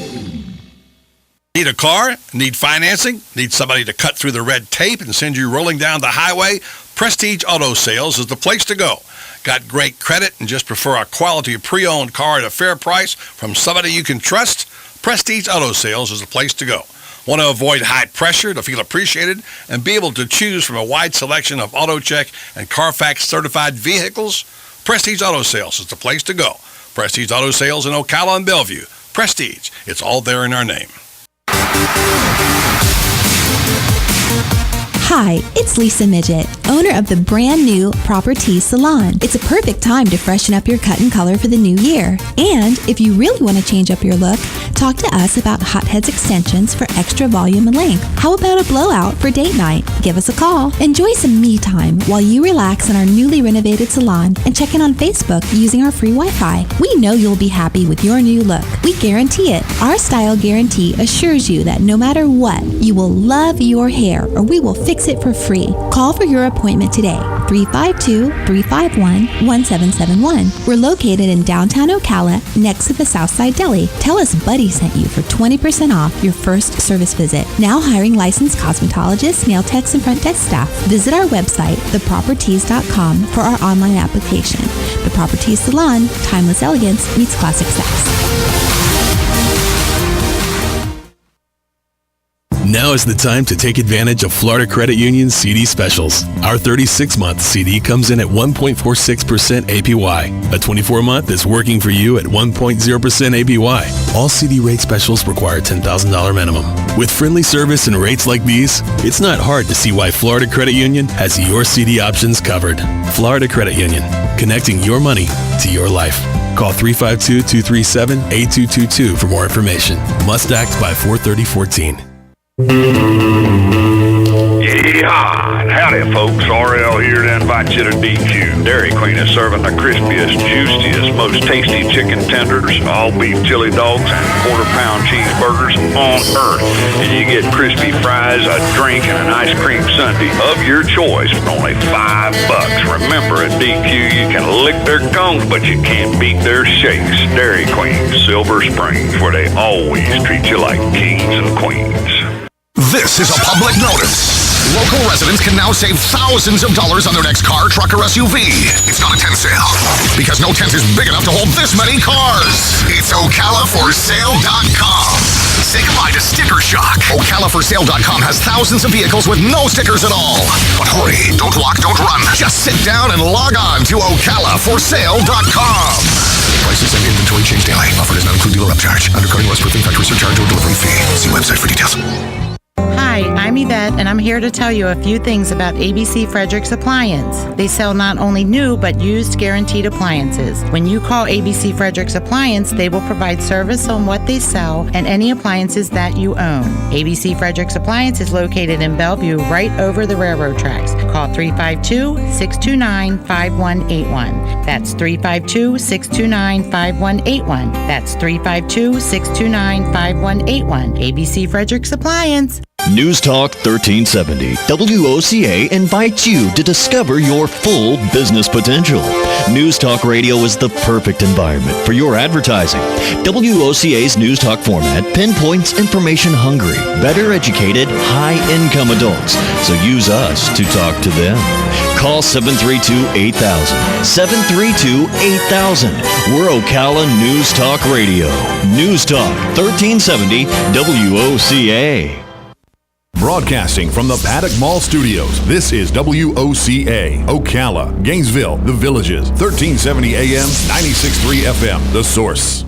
Need a car? Need financing? Need somebody to cut through the red tape and send you rolling down the highway? Prestige Auto Sales is the place to go. Got great credit and just prefer a quality pre-owned car at a fair price from somebody you can trust? Prestige Auto Sales is the place to go. Want to avoid high pressure to feel appreciated and be able to choose from a wide selection of AutoCheck and Carfax certified vehicles? Prestige Auto Sales is the place to go. Prestige Auto Sales in Ocala and Bellevue. Prestige, it's all there in our name. Hi, it's Lisa Midget, owner of the brand new Proper Tees Salon. It's a perfect time to freshen up your cut and color for the new year. And if you really want to change up your look, talk to us about Hotheads extensions for extra volume and length. How about a blowout for date night? Give us a call. Enjoy some me time while you relax in our newly renovated salon and check in on Facebook using our free Wi-Fi. We know you'll be happy with your new look. We guarantee it. Our style guarantee assures you that no matter what, you will love your hair, or we will fix it for free. Call for your appointment today. 352-351-1771. We're located in downtown Ocala next to the Southside Deli. Tell us Buddy sent you for 20% off your first service visit. Now hiring licensed cosmetologists, nail techs, and front desk staff. Visit our website, thepropertees.com, for our online application. The Proper Tees Salon, timeless elegance meets classic sex. Now is the time to take advantage of Florida Credit Union's CD specials. Our 36-month CD comes in at 1.46% APY. A 24-month is working for you at 1.0% APY. All CD rate specials require $10,000 minimum. With friendly service and rates like these, it's not hard to see why Florida Credit Union has your CD options covered. Florida Credit Union, connecting your money to your life. Call 352-237-8222 for more information. Must act by 4/30/14. Yeehaw! Howdy, folks. RL here to invite you to DQ. Dairy Queen is serving the crispiest, juiciest, most tasty chicken tenders, all beef chili dogs, and quarter-pound cheeseburgers on earth. And you get crispy fries, a drink, and an ice cream sundae of your choice for only $5. Remember, at DQ, you can lick their cones, but you can't beat their shakes. Dairy Queen, Silver Springs, where they always treat you like kings and queens. This is a public notice. Local residents can now save thousands of dollars on their next car, truck, or SUV. It's not a tent sale, because no tent is big enough to hold this many cars. It's OcalaForSale.com. Say goodbye to sticker shock. OcalaForSale.com has thousands of vehicles with no stickers at all. But hurry, don't walk, don't run. Just sit down and log on to OcalaForSale.com. Prices and inventory change daily. Offer does not include dealer upcharge, undercutting, less proofing, factory surcharge, or delivery fee. See website for details. Hi, I'm Yvette, and I'm here to tell you a few things about ABC Fredericks Appliance. They sell not only new, but used guaranteed appliances. When you call ABC Fredericks Appliance, they will provide service on what they sell and any appliances that you own. ABC Fredericks Appliance is located in Bellevue, right over the railroad tracks. Call 352-629-5181. That's 352-629-5181. That's 352-629-5181. ABC Fredericks Appliance. News Talk 1370, WOCA invites you to discover your full business potential. News Talk Radio is the perfect environment for your advertising. WOCA's News Talk format pinpoints information-hungry, better educated, high-income adults, so use us to talk to them. Call 732-8000, 732-8000. We're Ocala News Talk Radio. News Talk 1370, WOCA. Broadcasting from the Paddock Mall Studios, this is WOCA, Ocala, Gainesville, The Villages, 1370 AM, 96.3 FM, The Source.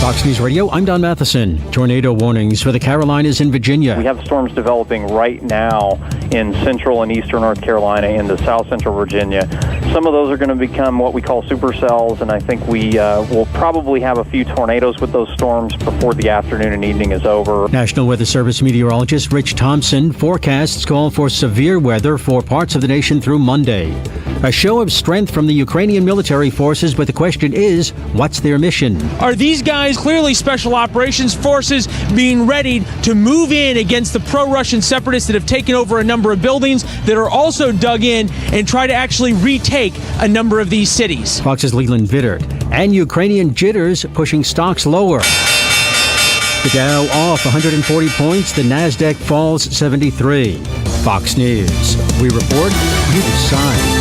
Fox News Radio, I'm Don Matheson. Tornado warnings for the Carolinas and Virginia. We have storms developing right now in central and eastern North Carolina into south central Virginia. Some of those are going to become what we call supercells, and I think we will probably have a few tornadoes with those storms before the afternoon and evening is over. National Weather Service meteorologist Rich Thompson forecasts call for severe weather for parts of the nation through Monday. A show of strength from the Ukrainian military forces, but the question is, what's their mission? Are these guys clearly special operations forces being readied to move in against the pro-Russian separatists that have taken over a number of buildings that are also dug in and try to actually retake a number of these cities? Fox's Leland Vittert. And Ukrainian jitters pushing stocks lower. The Dow off 140 points, the NASDAQ falls 73. Fox News. We report, you decide.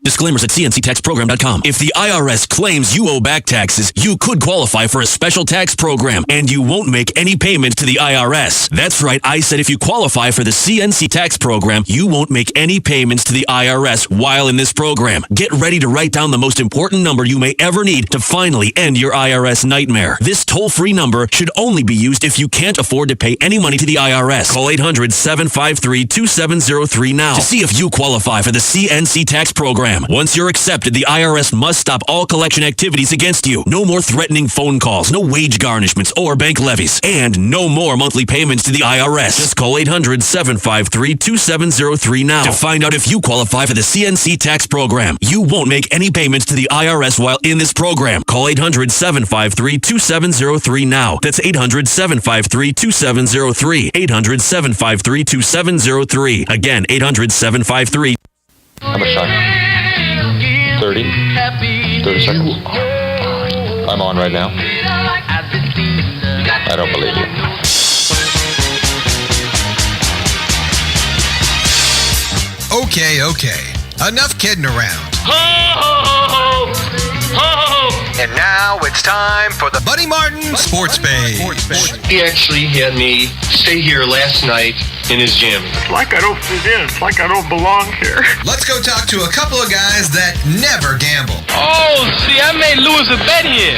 Disclaimers at cnctaxprogram.com. If the IRS claims you owe back taxes, you could qualify for a special tax program, and you won't make any payment to the IRS. That's right, I said if you qualify for the CNC tax program, you won't make any payments to the IRS while in this program. Get ready to write down the most important number you may ever need to finally end your IRS nightmare. This toll-free number should only be used if you can't afford to pay any money to the IRS. Call 800-753-2703 now to see if you qualify for the CNC tax program. Once you're accepted, the IRS must stop all collection activities against you. No more threatening phone calls, no wage garnishments or bank levies, and no more monthly payments to the IRS. Just call 800-753-2703 now to find out if you qualify for the CNC tax program. You won't make any payments to the IRS while in this program. Call 800-753-2703 now. That's 800-753-2703. 800-753-2703. Again, 800-753. How much time? 30 seconds. I'm on right now. I don't believe you. Okay. Enough kidding around. Ho, ho, ho, ho, ho. And now it's time for the Buddy Martin Sports Page. He actually had me stay here last night in his gym. It's like I don't fit in. It's like I don't belong here. Let's go talk to a couple of guys that never gamble. Oh, see, I made Lewis a bet here.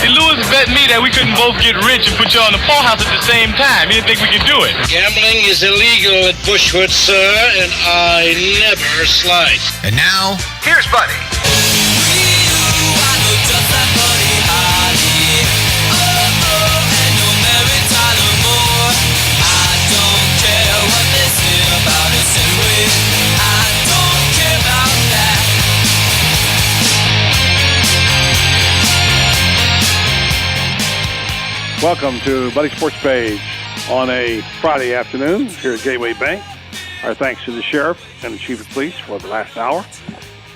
See, Lewis bet me that we couldn't both get rich and put you on the poorhouse at the same time. He didn't think we could do it. Gambling is illegal at Bushwood, sir, and I never slide. And now, here's Buddy. Welcome to Buddy Sports Page on a Friday afternoon here at Gateway Bank. Our thanks to the Sheriff and the Chief of Police for the last hour.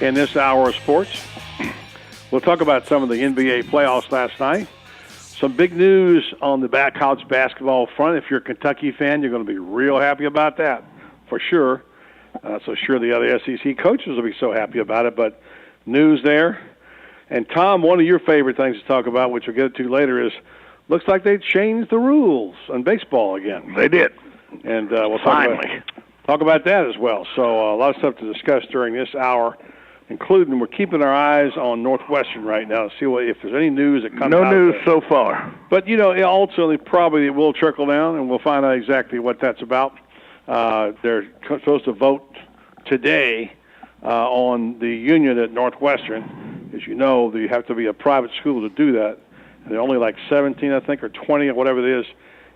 In this hour of sports, we'll talk about some of the NBA playoffs last night. Some big news on the college basketball front. If you're a Kentucky fan, you're going to be real happy about that, for sure. So sure the other SEC coaches will be so happy about it, but news there. And Tom, one of your favorite things to talk about, which we'll get to later, is looks like they changed the rules on baseball again. They did. And we'll talk about that as well. So a lot of stuff to discuss during this hour, including we're keeping our eyes on Northwestern right now to see if there's any news that comes out. No news so far. But, ultimately probably it will trickle down, and we'll find out exactly what that's about. They're supposed to vote today on the union at Northwestern. As you know, you have to be a private school to do that. And there are only like 17, I think, or 20, or whatever it is,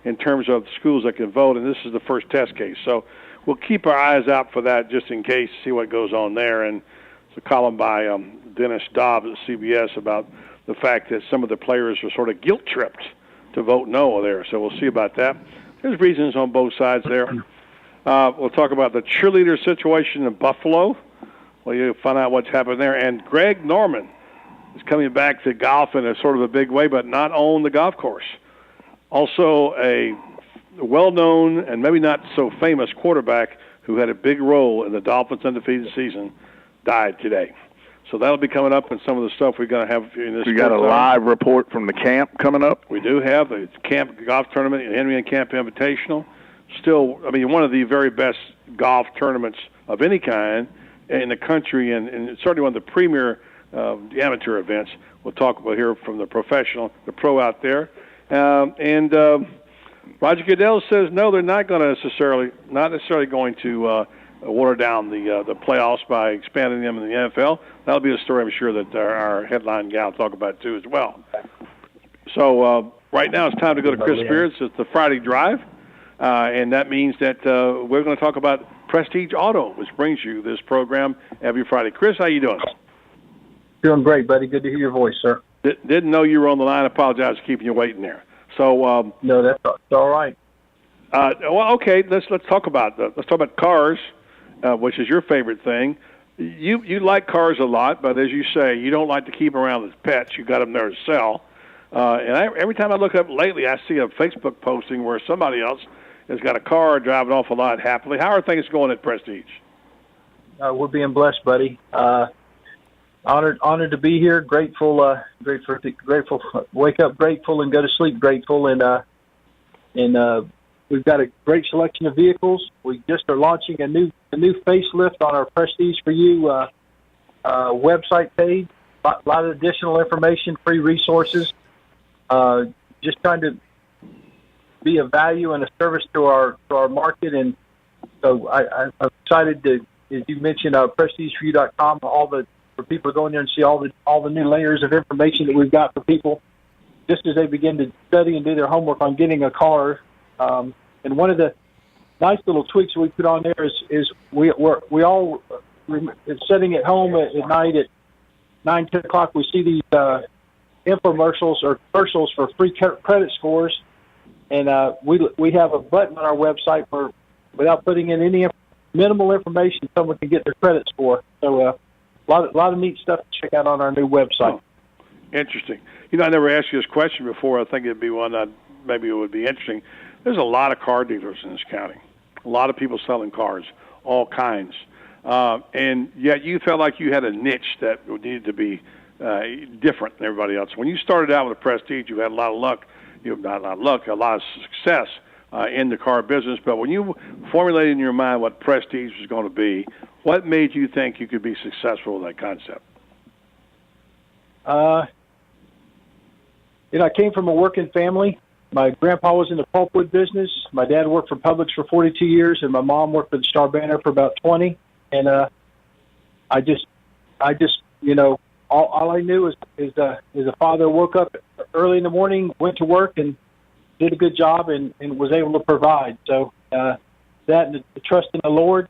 in terms of schools that can vote, and this is the first test case. So we'll keep our eyes out for that just in case, see what goes on there. And it's a column by Dennis Dobbs at CBS about the fact that some of the players were sort of guilt-tripped to vote no there. So we'll see about that. There's reasons on both sides there. We'll talk about the cheerleader situation in Buffalo. Well, you'll find out what's happened there. And Greg Norman is coming back to golf in a sort of a big way, but not on the golf course. Also, a well-known and maybe not so famous quarterback who had a big role in the Dolphins' undefeated season died today. So that'll be coming up in some of the stuff we're going to have in this. We got a live report from the camp coming up. We do have the camp golf tournament, Henry and Camp Invitational. Still, one of the very best golf tournaments of any kind in the country, and certainly one of the premier the amateur events. We'll hear from the pro out there. Roger Goodell says no, they're not necessarily going to water down the playoffs by expanding them in the NFL. That'll be a story I'm sure that our headline gal will talk about too as well. So right now it's time to go to Chris Spears. It's the Friday Drive, and that means that we're going to talk about Prestige Auto, which brings you this program every Friday. Chris, how you doing? Doing great, buddy. Good to hear your voice, sir. Didn't know you were on the line. I apologize for keeping you waiting there. So no, that's all right. Well, okay. Let's talk about cars, which is your favorite thing. You like cars a lot, but as you say, you don't like to keep them around as pets. You got them there to sell. Every time I look up lately, I see a Facebook posting where somebody else has got a car driving off a lot happily. How are things going at Prestige? We're being blessed, buddy. Honored to be here. Grateful. Wake up grateful and go to sleep grateful. And we've got a great selection of vehicles. We just are launching a new facelift on our Prestige for You website page. A lot of additional information, free resources. Just trying to be of value and a service to our market. And so I'm excited to, as you mentioned, PrestigeForYou.com. For people to go in there and see all the new layers of information that we've got for people, just as they begin to study and do their homework on getting a car. And one of the nice little tweaks we put on there is we all sitting at home at night at 9, 10 o'clock. We see these infomercials or commercials for free credit scores, and we have a button on our website where, without putting in any minimal information, someone can get their credit score. So. A lot of neat stuff to check out on our new website. Oh, interesting. I never asked you this question before. I think it'd be one that maybe it would be interesting. There's a lot of car dealers in this county. A lot of people selling cars, all kinds. And yet you felt like you had a niche that needed to be different than everybody else. When you started out with a Prestige, you had a lot of luck. A lot of success in the car business. But when you formulated in your mind what Prestige was going to be, what made you think you could be successful with that concept? I came from a working family. My grandpa was in the pulpwood business. My dad worked for Publix for 42 years, and my mom worked for the Star Banner for about 20. And I just, all I knew is a father woke up early in the morning, went to work, and did a good job, and was able to provide. So that and the trust in the Lord.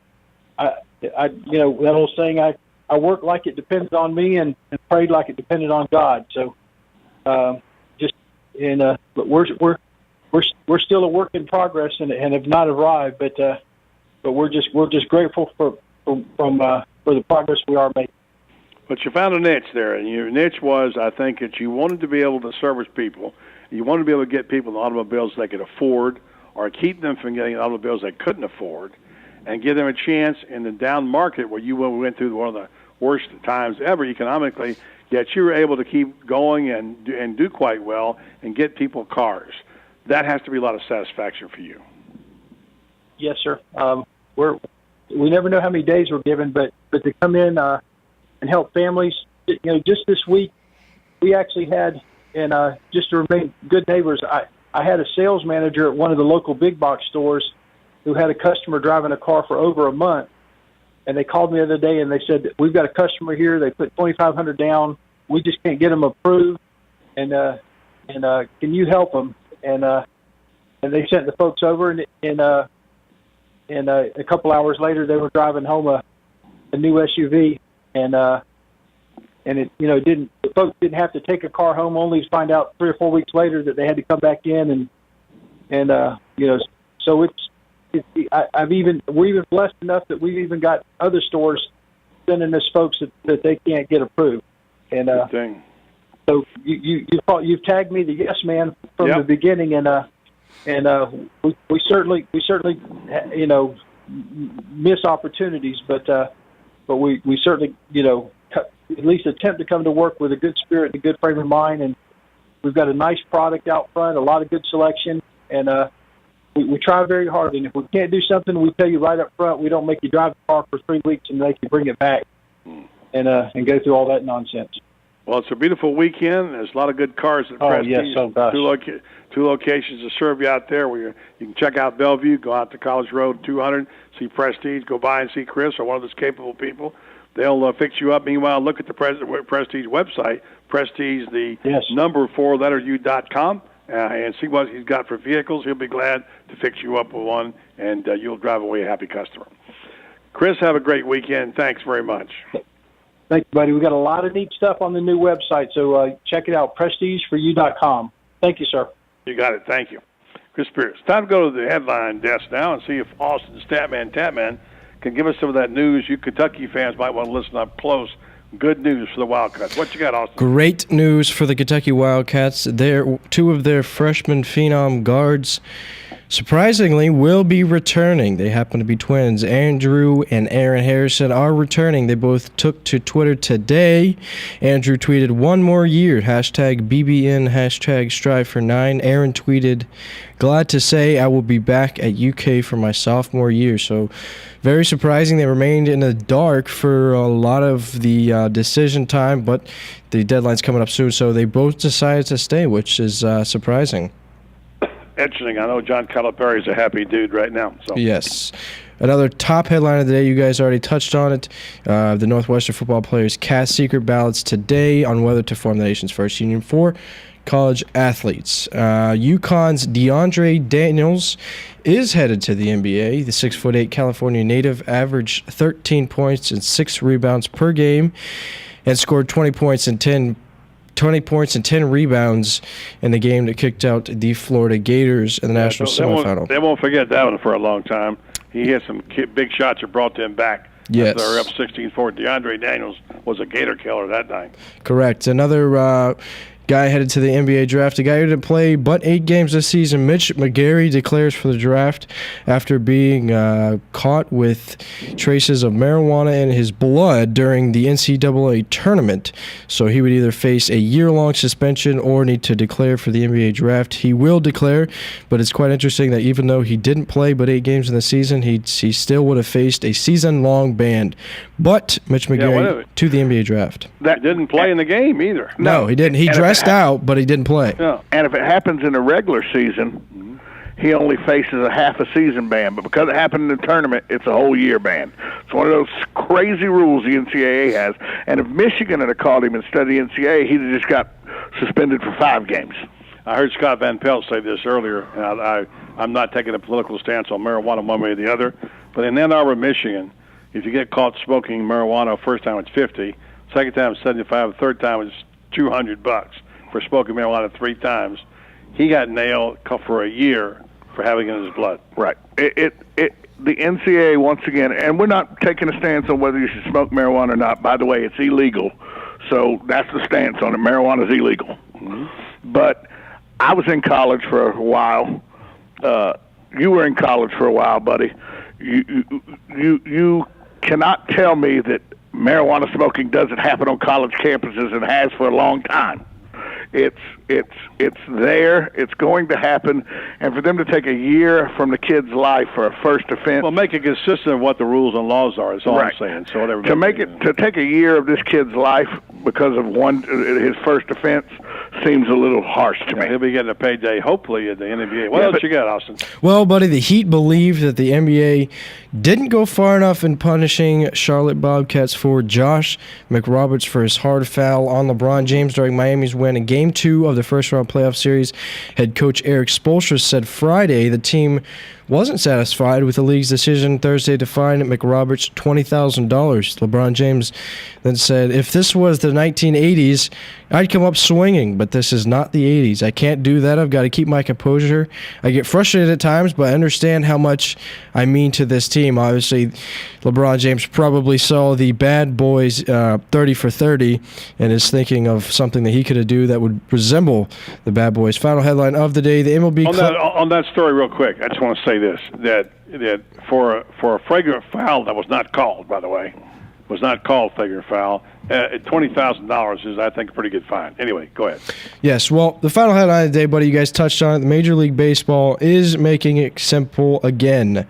That old saying, I work like it depends on me and prayed like it depended on God. So, but we're still a work in progress and have not arrived, but we're just grateful for the progress we are making. But you found a niche there, and your niche was, I think, that you wanted to be able to service people. You wanted to be able to get people in automobiles they could afford, or keep them from getting automobiles they couldn't afford, and give them a chance in the down market where you went through one of the worst times ever economically, yet you were able to keep going and do quite well and get people cars. That has to be a lot of satisfaction for you. Yes, sir. We never know how many days we're given, but to come in and help families, just this week, we actually had, and just to remain good neighbors, I had a sales manager at one of the local big box stores who had a customer driving a car for over a month, and they called me the other day and they said, we've got a customer here. They put $2,500 down. We just can't get them approved, and can you help them? And they sent the folks over, and a couple hours later they were driving home a new SUV, and it the folks didn't have to take a car home, only to find out 3 or 4 weeks later that they had to come back in, so we're even blessed enough that we've even got other stores sending us folks that they can't get approved. And so you've tagged me the yes man from the beginning, and we certainly miss opportunities, but we certainly at least attempt to come to work with a good spirit and a good frame of mind, and we've got a nice product out front, a lot of good selection, and we try very hard, and if we can't do something, we tell you right up front. We don't make you drive the car for 3 weeks and make you bring it back. and go through all that nonsense. Well, it's a beautiful weekend. There's a lot of good cars at Prestige. Yes, oh gosh. Two locations to serve you out there. You can check out Bellevue, go out to College Road 200, see Prestige, go by and see Chris or one of those capable people. They'll fix you up. Meanwhile, look at the Prestige website, Prestige, number 4letteru.com, and see what he's got for vehicles. He'll be glad to fix you up with one, and you'll drive away a happy customer. Chris, have a great weekend. Thanks very much. Thank you, buddy. We got a lot of neat stuff on the new website, so check it out, prestigeforyou.com. Thank you, sir. You got it. Thank you. Chris Pierce. Time to go to the headline desk now and see if Austin Statman Tatman can give us some of that news. You Kentucky fans might want to listen up close. Good news for the Wildcats. What you got, Austin? Great news for the Kentucky Wildcats. Two of their freshman phenom guards surprisingly will be returning. They happen to be twins. Andrew and Aaron Harrison are returning. They both took to Twitter today. Andrew tweeted, "1 more year, #BBN, #strive for 9. Aaron tweeted, "Glad to say I will be back at UK for my sophomore year." So very surprising. They remained in the dark for a lot of the decision time, but the deadline's coming up soon, so they both decided to stay, which is surprising. Interesting. I know John Calipari is a happy dude right now. So. Yes. Another top headline of the day, you guys already touched on it. The Northwestern football players cast secret ballots today on whether to form the nation's first union for college athletes. UConn's DeAndre Daniels is headed to the NBA. The 6'8" California native averaged 13 points and 6 rebounds per game and scored 20 points and 10 rebounds in the game that kicked out the Florida Gators in the national semifinal. They won't forget that one for a long time. He hit some big shots that brought them back. Yes. They're up 16-4. DeAndre Daniels was a Gator killer that night. Correct. Another guy headed to the NBA draft, a guy who didn't play but 8 games this season. Mitch McGary declares for the draft after being caught with traces of marijuana in his blood during the NCAA tournament. So he would either face a year-long suspension or need to declare for the NBA draft. He will declare, but it's quite interesting that even though he didn't play but 8 games in the season, he still would have faced a season-long ban. But Mitch McGary to the NBA draft. That didn't play in the game either. No, he didn't. He dressed out, but he didn't play. Yeah. And if it happens in the regular season, he only faces a half a season ban. But because it happened in the tournament, it's a whole year ban. It's one of those crazy rules the NCAA has. And if Michigan had called him instead of the NCAA, he'd have just got suspended for 5 games. I heard Scott Van Pelt say this earlier, and I'm not taking a political stance on marijuana one way or the other, but in Ann Arbor, Michigan, if you get caught smoking marijuana, first time it's $50, second time it's $75, third time it's $200 for smoking marijuana 3 times. He got nailed for a year for having it in his blood. Right. The NCAA, once again, and we're not taking a stance on whether you should smoke marijuana or not. By the way, it's illegal. So that's the stance on it. Marijuana is illegal. Mm-hmm. But I was in college for a while. You were in college for a while, buddy. You cannot tell me that marijuana smoking doesn't happen on college campuses and has for a long time. It's there. It's going to happen, and for them to take a year from the kid's life for a first offense. Well, make it consistent with what the rules and laws are. That's all I'm saying. So whatever. To take a year of this kid's life because of his first offense seems a little harsh to me. He'll be getting a payday, hopefully, at the NBA. What else you got, Austin? Well, buddy, the Heat believe that the NBA didn't go far enough in punishing Charlotte Bobcats forward Josh McRoberts for his hard foul on LeBron James during Miami's win in Game 2 of the first-round playoff series. Head coach Eric Spoelstra said Friday the team wasn't satisfied with the league's decision Thursday to fine McRoberts $20,000. LeBron James then said, "If this was the 1980s, I'd come up swinging, but this is not the 80s. I can't do that. I've got to keep my composure. I get frustrated at times, but I understand how much I mean to this team." Obviously, LeBron James probably saw the Bad Boys 30 for 30 and is thinking of something that he could do that would resemble the Bad Boys. Final headline of the day, the MLB on that story real quick, I just want to say this, that for a flagrant foul that was not called, by the way, was not called flagrant foul, $20,000 is, I think, a pretty good fine. Anyway, go ahead. Yes, well, the final headline of the day, buddy, you guys touched on it. The Major League Baseball is making it simple again.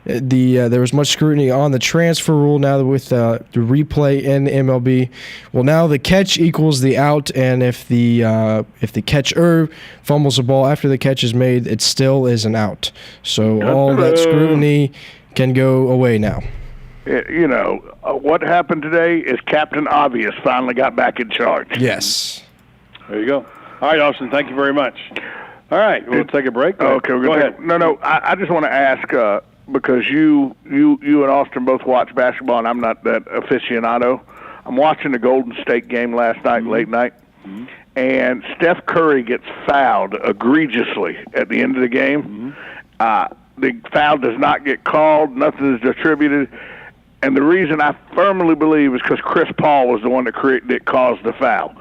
There was much scrutiny on the transfer rule now with the replay in the MLB. Well, now the catch equals the out, and if the catcher fumbles the ball after the catch is made, it still is an out. So all that scrutiny can go away now. What happened today is Captain Obvious finally got back in charge. Yes. There you go. All right, Austin, thank you very much. All right, we'll take a break. Okay, go ahead. No, I just want to ask, because you and Austin both watch basketball, and I'm not that aficionado. I'm watching the Golden State game last night, late night, and Steph Curry gets fouled egregiously at the end of the game. The foul does not get called. Nothing is attributed. And the reason I firmly believe is because Chris Paul was the one that caused the foul.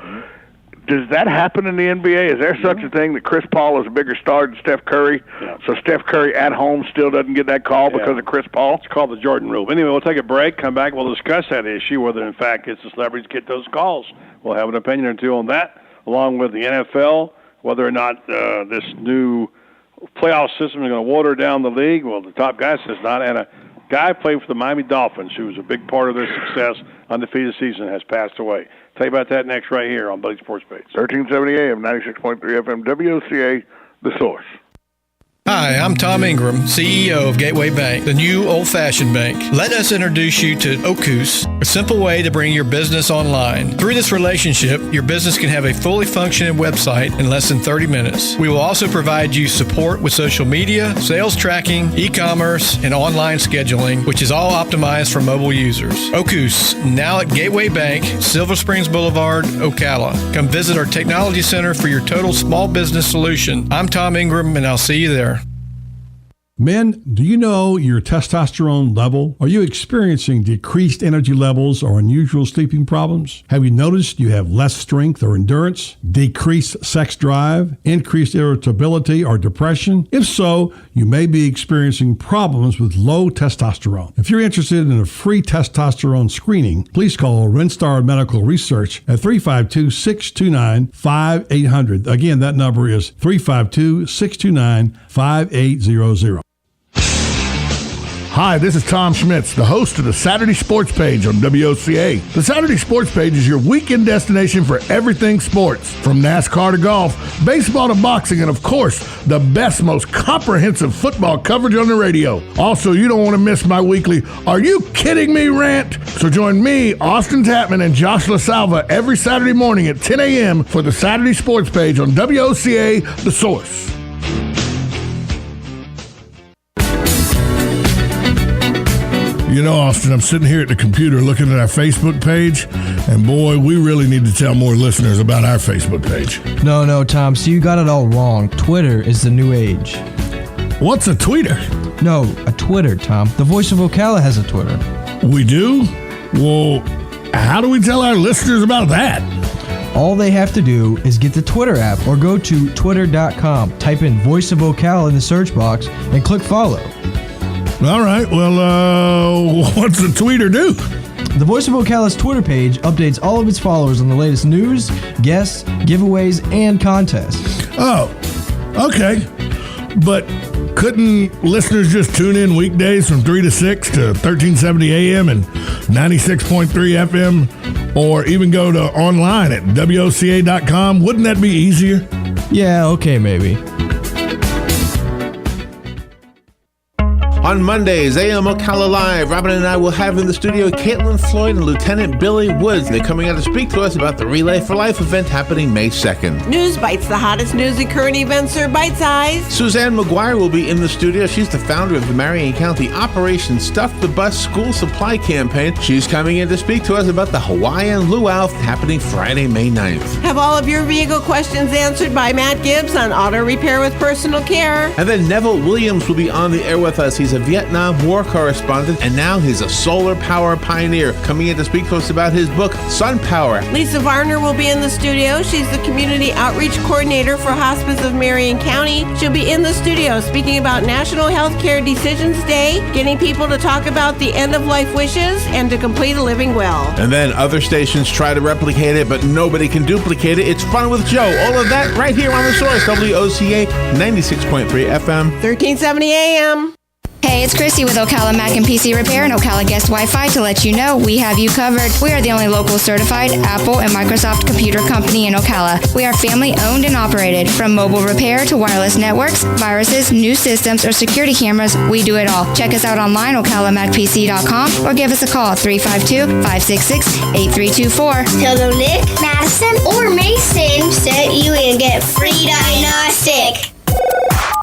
Does that happen in the NBA? Is there such a thing that Chris Paul is a bigger star than Steph Curry? Yeah. So Steph Curry at home still doesn't get that call because of Chris Paul? It's called the Jordan rule. Anyway, we'll take a break, come back, we'll discuss that issue, whether in fact it's the celebrities get those calls. We'll have an opinion or two on that, along with the NFL, whether or not this new playoff system is going to water down the league. Well, the top guy says not, and a guy played for the Miami Dolphins who was a big part of their success, undefeated season, has passed away. Tell you about that next right here on Buddy Sports Page. 1370 AM, 96.3 FM, WOCA, The Source. Hi, I'm Tom Ingram, CEO of Gateway Bank, the new old-fashioned bank. Let us introduce you to Ocala, a simple way to bring your business online. Through this relationship, your business can have a fully functioning website in less than 30 minutes. We will also provide you support with social media, sales tracking, e-commerce, and online scheduling, which is all optimized for mobile users. Ocala, now at Gateway Bank, Silver Springs Boulevard, Ocala. Come visit our technology center for your total small business solution. I'm Tom Ingram, and I'll see you there. Men, do you know your testosterone level? Are you experiencing decreased energy levels or unusual sleeping problems? Have you noticed you have less strength or endurance, decreased sex drive, increased irritability or depression? If so, you may be experiencing problems with low testosterone. If you're interested in a free testosterone screening, please call Rinstar Medical Research at 352-629-5800. Again, that number is 352-629-5800. Hi, this is Tom Schmitz, the host of the Saturday Sports Page on WOCA. The Saturday Sports Page is your weekend destination for everything sports, from NASCAR to golf, baseball to boxing, and of course, the best, most comprehensive football coverage on the radio. Also, you don't want to miss my weekly "Are You Kidding Me?" rant. So join me, Austin Tapman, and Josh LaSalva every Saturday morning at 10 a.m. for the Saturday Sports Page on WOCA, The Source. You know, Austin, I'm sitting here at the computer looking at our Facebook page, and boy, we really need to tell more listeners about our Facebook page. No, Tom, so you got it all wrong. Twitter is the new age. What's a tweeter? No, a Twitter, Tom. The Voice of Ocala has a Twitter. We do? Well, how do we tell our listeners about that? All they have to do is get the Twitter app or go to twitter.com, type in Voice of Ocala in the search box, and click follow. All right, well, what's the tweeter do? The Voice of Ocala's Twitter page updates all of its followers on the latest news, guests, giveaways, and contests. Oh, okay. But couldn't listeners just tune in weekdays from 3 to 6 to 1370 AM and 96.3 FM, or even go to online at WOCA.com? Wouldn't that be easier? Yeah, okay, maybe. On Mondays, AM Ocala Live, Robin and I will have in the studio Caitlin Floyd and Lieutenant Billy Woods. They're coming out to speak to us about the Relay for Life event happening May 2nd. News Bites, the hottest news and current events are bite-sized. Suzanne McGuire will be in the studio. She's the founder of the Marion County Operation Stuff the Bus School Supply Campaign. She's coming in to speak to us about the Hawaiian Luau happening Friday, May 9th. Have all of your vehicle questions answered by Matt Gibbs on Auto Repair with Personal Care. And then Neville Williams will be on the air with us. He's a Vietnam War correspondent, and now he's a solar power pioneer, coming in to speak to us about his book, Sun Power. Lisa Varner will be in the studio. She's the Community Outreach Coordinator for Hospice of Marion County. She'll be in the studio speaking about National Healthcare Decisions Day, getting people to talk about the end-of-life wishes and to complete a living will. And then other stations try to replicate it, but nobody can duplicate it. It's Fun with Joe. All of that right here on The Source, WOCA 96.3 FM. 1370 AM. Hey, it's Christy with Ocala Mac and PC Repair and Ocala Guest Wi-Fi to let you know we have you covered. We are the only local certified Apple and Microsoft computer company in Ocala. We are family owned and operated. From mobile repair to wireless networks, viruses, new systems, or security cameras, we do it all. Check us out online, ocalamacpc.com, or give us a call, 352-566-8324. Tell them Nick, Madison, or Mason sent you and get free diagnostic.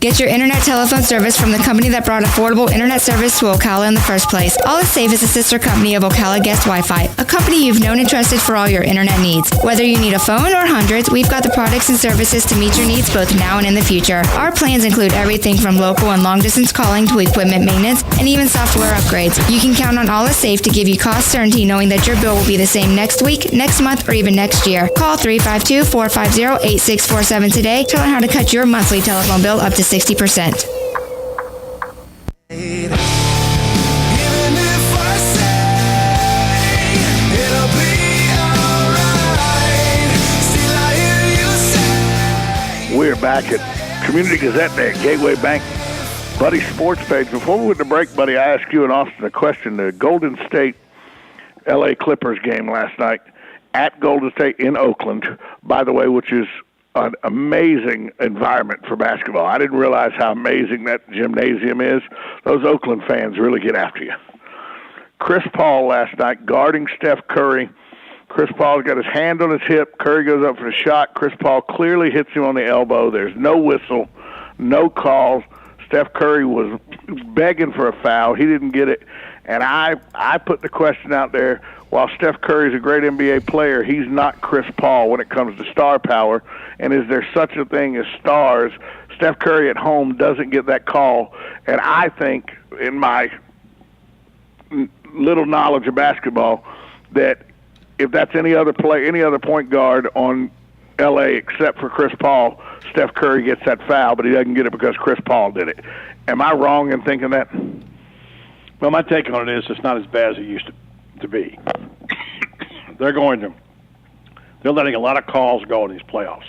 Get your internet telephone service from the company that brought affordable internet service to Ocala in the first place. All Is Safe is a sister company of Ocala Guest Wi-Fi, a company you've known and trusted for all your internet needs. Whether you need a phone or hundreds, we've got the products and services to meet your needs both now and in the future. Our plans include everything from local and long-distance calling to equipment maintenance and even software upgrades. You can count on All Is Safe to give you cost certainty knowing that your bill will be the same next week, next month, or even next year. Call 352-450-8647 today to learn how to cut your monthly telephone bill up to 60%. We're back at Community Gazette Day at Gateway Bank Buddy Sports page. Before we went to break, Buddy, I asked you and Austin a question. The Golden State LA Clippers game last night at Golden State in Oakland, by the way, which is an amazing environment for basketball. I didn't realize how amazing that gymnasium is. Those Oakland fans really get after you. Chris Paul last night guarding Steph Curry. Chris Paul's got his hand on his hip. Curry goes up for the shot. Chris Paul clearly hits him on the elbow. There's no whistle, no calls. Steph Curry was begging for a foul. He didn't get it. And I put the question out there, while Steph Curry's a great NBA player, he's not Chris Paul when it comes to star power. And is there such a thing as stars? Steph Curry at home doesn't get that call. And I think, in my little knowledge of basketball, that if that's any other point guard on L.A. except for Chris Paul, Steph Curry gets that foul, but he doesn't get it because Chris Paul did it. Am I wrong in thinking that? Well, my take on it is it's not as bad as it used to be. They're letting a lot of calls go in these playoffs.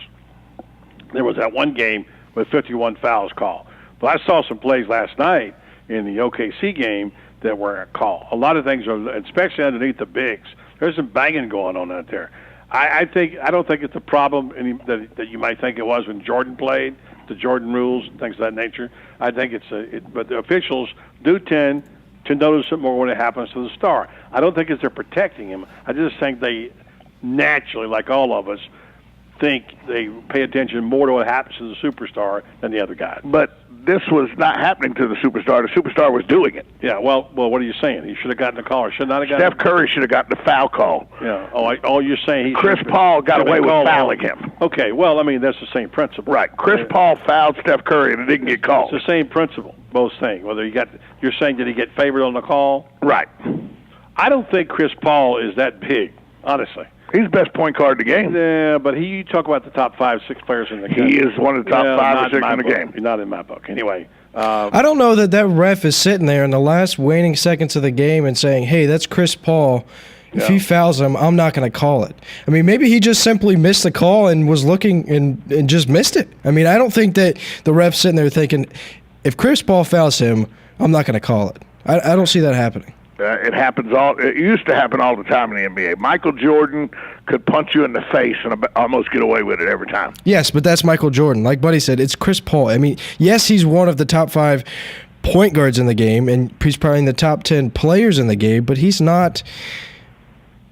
There was that one game with 51 fouls called. But I saw some plays last night in the OKC game that were a call. A lot of things are, especially underneath the bigs. There's some banging going on out there. I don't think it's a problem that you might think it was when Jordan played, the Jordan rules, things of that nature. I think but the officials do tend to notice it more when it happens to the star. I don't think it's they're protecting him. I just think they naturally, like all of us, think they pay attention more to what happens to the superstar than the other guys. But this was not happening to the superstar. The superstar was doing it. Yeah, well, what are you saying? He should have gotten the call or should not have gotten Steph Curry should have gotten the foul call. Yeah. You're saying Chris Paul got away with fouling him. Okay, well, I mean, that's the same principle. Right. Chris Paul fouled Steph Curry and it didn't get called. It's the same principle, both saying. You're saying, did he get favored on the call? Right. I don't think Chris Paul is that big, honestly. He's the best point guard in the game. Yeah, but you talk about the top 5, 6 players in the game. He is one of the top 5 or 6 in the game. Not in my book. Anyway. I don't know that ref is sitting there in the last waning seconds of the game and saying, hey, that's Chris Paul. If he fouls him, I'm not going to call it. I mean, maybe he just simply missed the call and was looking and just missed it. I mean, I don't think that the ref's sitting there thinking, if Chris Paul fouls him, I'm not going to call it. I don't see that happening. It happens it used to happen all the time in the NBA. Michael Jordan could punch you in the face and almost get away with it every time. Yes, but that's Michael Jordan. Like Buddy said, it's Chris Paul. I mean, yes, he's one of the top 5 point guards in the game, and he's probably in the top 10 players in the game, but he's not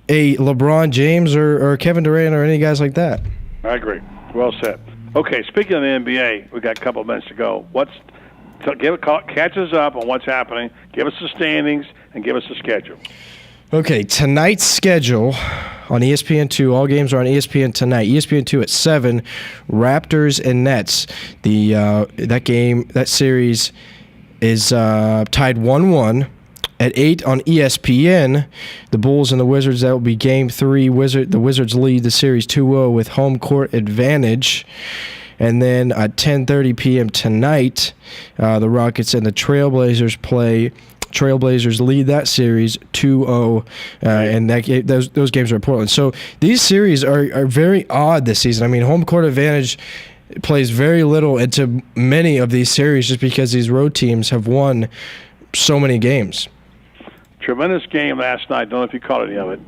a LeBron James or Kevin Durant or any guys like that. I agree. Well said. Okay, speaking of the NBA, we got a couple of minutes to go. Catch us up on what's happening. Give us the standings and give us the schedule. Okay, tonight's schedule on ESPN2. All games are on ESPN tonight. ESPN2 at 7, Raptors and Nets. That series is tied 1-1. At 8 on ESPN, the Bulls and the Wizards, that will be Game 3. The Wizards lead the series 2-0 with home court advantage. And then at 10:30 p.m. tonight, the Rockets and the Trailblazers play. Trailblazers lead that series 2-0, and those games are in Portland. So these series are very odd this season. I mean, home court advantage plays very little into many of these series just because these road teams have won so many games. Tremendous game last night. Don't know if you caught any of it.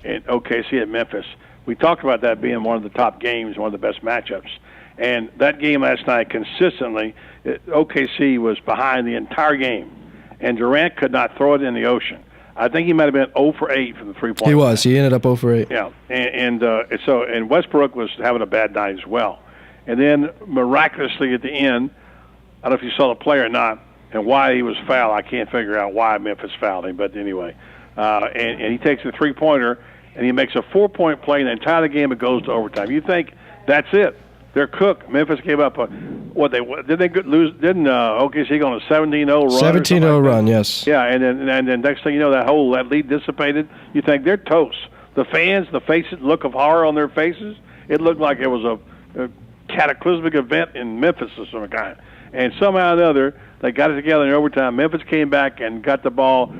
In OKC at Memphis. We talked about that being one of the top games, one of the best matchups. And that game last night, consistently, OKC was behind the entire game. And Durant could not throw it in the ocean. I think he might have been 0 for 8 from the three-point He line. was. He ended up 0 for 8. Yeah. And Westbrook was having a bad night as well. And then, miraculously, at the end, I don't know if you saw the play or not, and why he was fouled. I can't figure out why Memphis fouled him, but anyway. And he takes a three-pointer, and he makes a 4-point play, and the entire game it goes to overtime. You think that's it? They're cooked. Memphis gave up didn't OKC go on a 17-0 run? 17-0 run, yes. Yeah, and then next thing you know, that lead dissipated. You think they're toast. The fans, the look of horror on their faces, it looked like it was a cataclysmic event in Memphis of some kind. And somehow or another, they got it together in overtime. Memphis came back and got the ball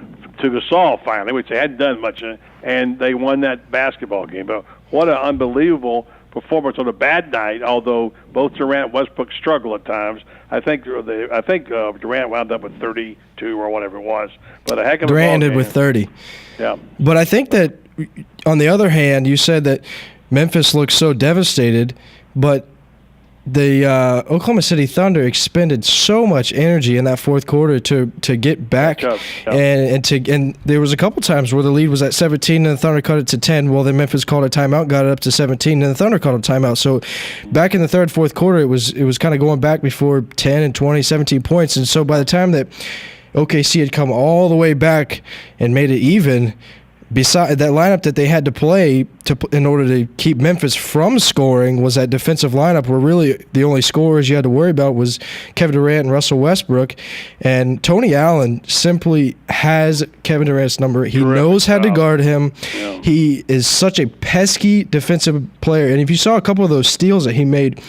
to Gasol finally, which they hadn't done much, and they won that basketball game. But what an unbelievable performance on a bad night, although both Durant and Westbrook struggle at times. I think Durant wound up with 32 or whatever it was. But a heck of a Durant ball ended game. with 30. Yeah. But I think that, on the other hand, you said that Memphis looked so devastated, but the Oklahoma City Thunder expended so much energy in that fourth quarter to get back, and there was a couple times where the lead was at 17 and the Thunder cut it to 10. Well, then Memphis called a timeout, got it up to 17, and the Thunder called a timeout. So back in the third, fourth quarter, it was kind of going back before 10 and 20, 17 points, and so by the time that OKC had come all the way back and made it even, beside that lineup that they had to play in order to keep Memphis from scoring was that defensive lineup where really the only scorers you had to worry about was Kevin Durant and Russell Westbrook. And Tony Allen simply has Kevin Durant's number. He knows how to guard him. Yeah. He is such a pesky defensive player. And if you saw a couple of those steals that he made,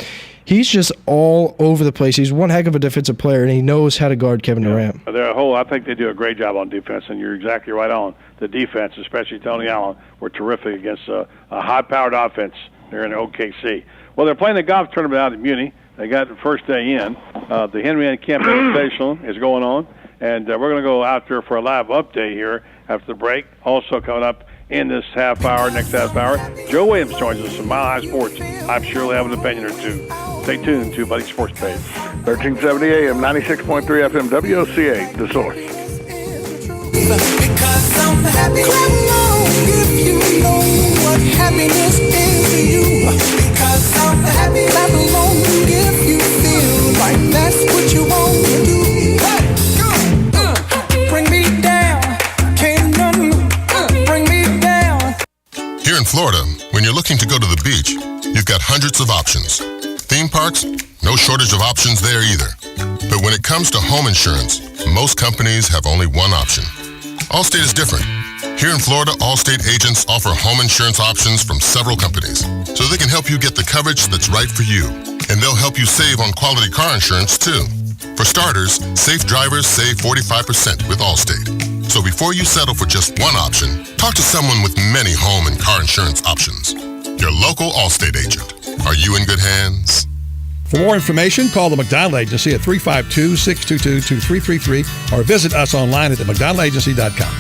he's just all over the place. He's one heck of a defensive player, and he knows how to guard Kevin Durant. I think they do a great job on defense, and you're exactly right on. The defense, especially Tony Allen, were terrific against a high-powered offense there in OKC. Well, they're playing the golf tournament out in Muni. They got the first day in. The Henry and Kemp Invitational is going on, and we're going to go out there for a live update here after the break. Also coming up in this next half hour, Joe Williams joins us from Mile High Sports. I'm sure he'll have an opinion or two. Stay tuned to Buddy Sports Page. 1370 AM, 96.3 FM, WOCA, The Source. Because I'm happy. Clap along if you know what happiness is to you. Because I'm happy. Clap along if you feel like that's what you want to do. Hey, bring me down. Can't nothing bring me down. Here in Florida, when you're looking to go to the beach, you've got hundreds of options. Theme parks, no shortage of options there either. But when it comes to home insurance, most companies have only one option. Allstate is different. Here in Florida, Allstate agents offer home insurance options from several companies, so they can help you get the coverage that's right for you. And they'll help you save on quality car insurance, too. For starters, safe drivers save 45% with Allstate. So before you settle for just one option, talk to someone with many home and car insurance options. Your local Allstate agent. Are you in good hands? For more information, call the McDonald Agency at 352-622-2333 or visit us online at themcdonaldagency.com.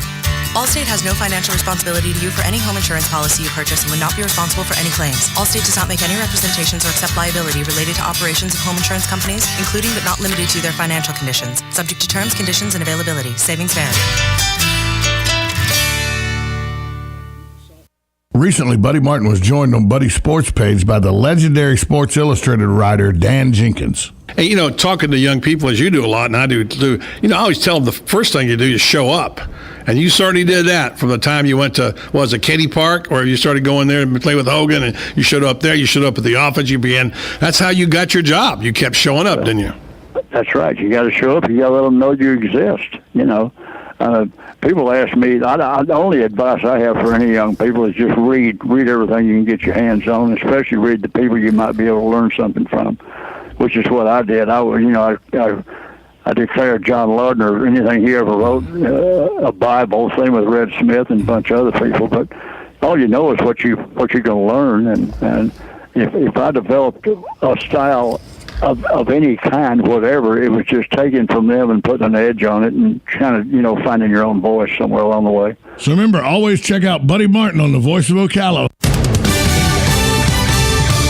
Allstate has no financial responsibility to you for any home insurance policy you purchase and would not be responsible for any claims. Allstate does not make any representations or accept liability related to operations of home insurance companies, including but not limited to their financial conditions. Subject to terms, conditions, and availability. Savings vary. Recently, Buddy Martin was joined on Buddy Sports Page by the legendary Sports Illustrated writer Dan Jenkins. Hey, talking to young people, as you do a lot, and I do too, I always tell them the first thing you do is show up. And you certainly did that from the time you went to, was it Katy Park, or you started going there and play with Hogan, and you showed up there, you showed up at the office, you began. That's how you got your job. You kept showing up, didn't you? That's right. You got to show up. You got to let them know you exist, People ask me, the only advice I have for any young people is just read everything you can get your hands on, especially read the people you might be able to learn something from, which is what I did. I declared John Lardner, anything he ever wrote, a Bible, same with Red Smith and a bunch of other people, but all you know is what you're going to learn, and if I developed a style of any kind, whatever. It was just taken from them and putting an edge on it and kind of, finding your own voice somewhere along the way. So remember, always check out Buddy Martin on the Voice of Ocala.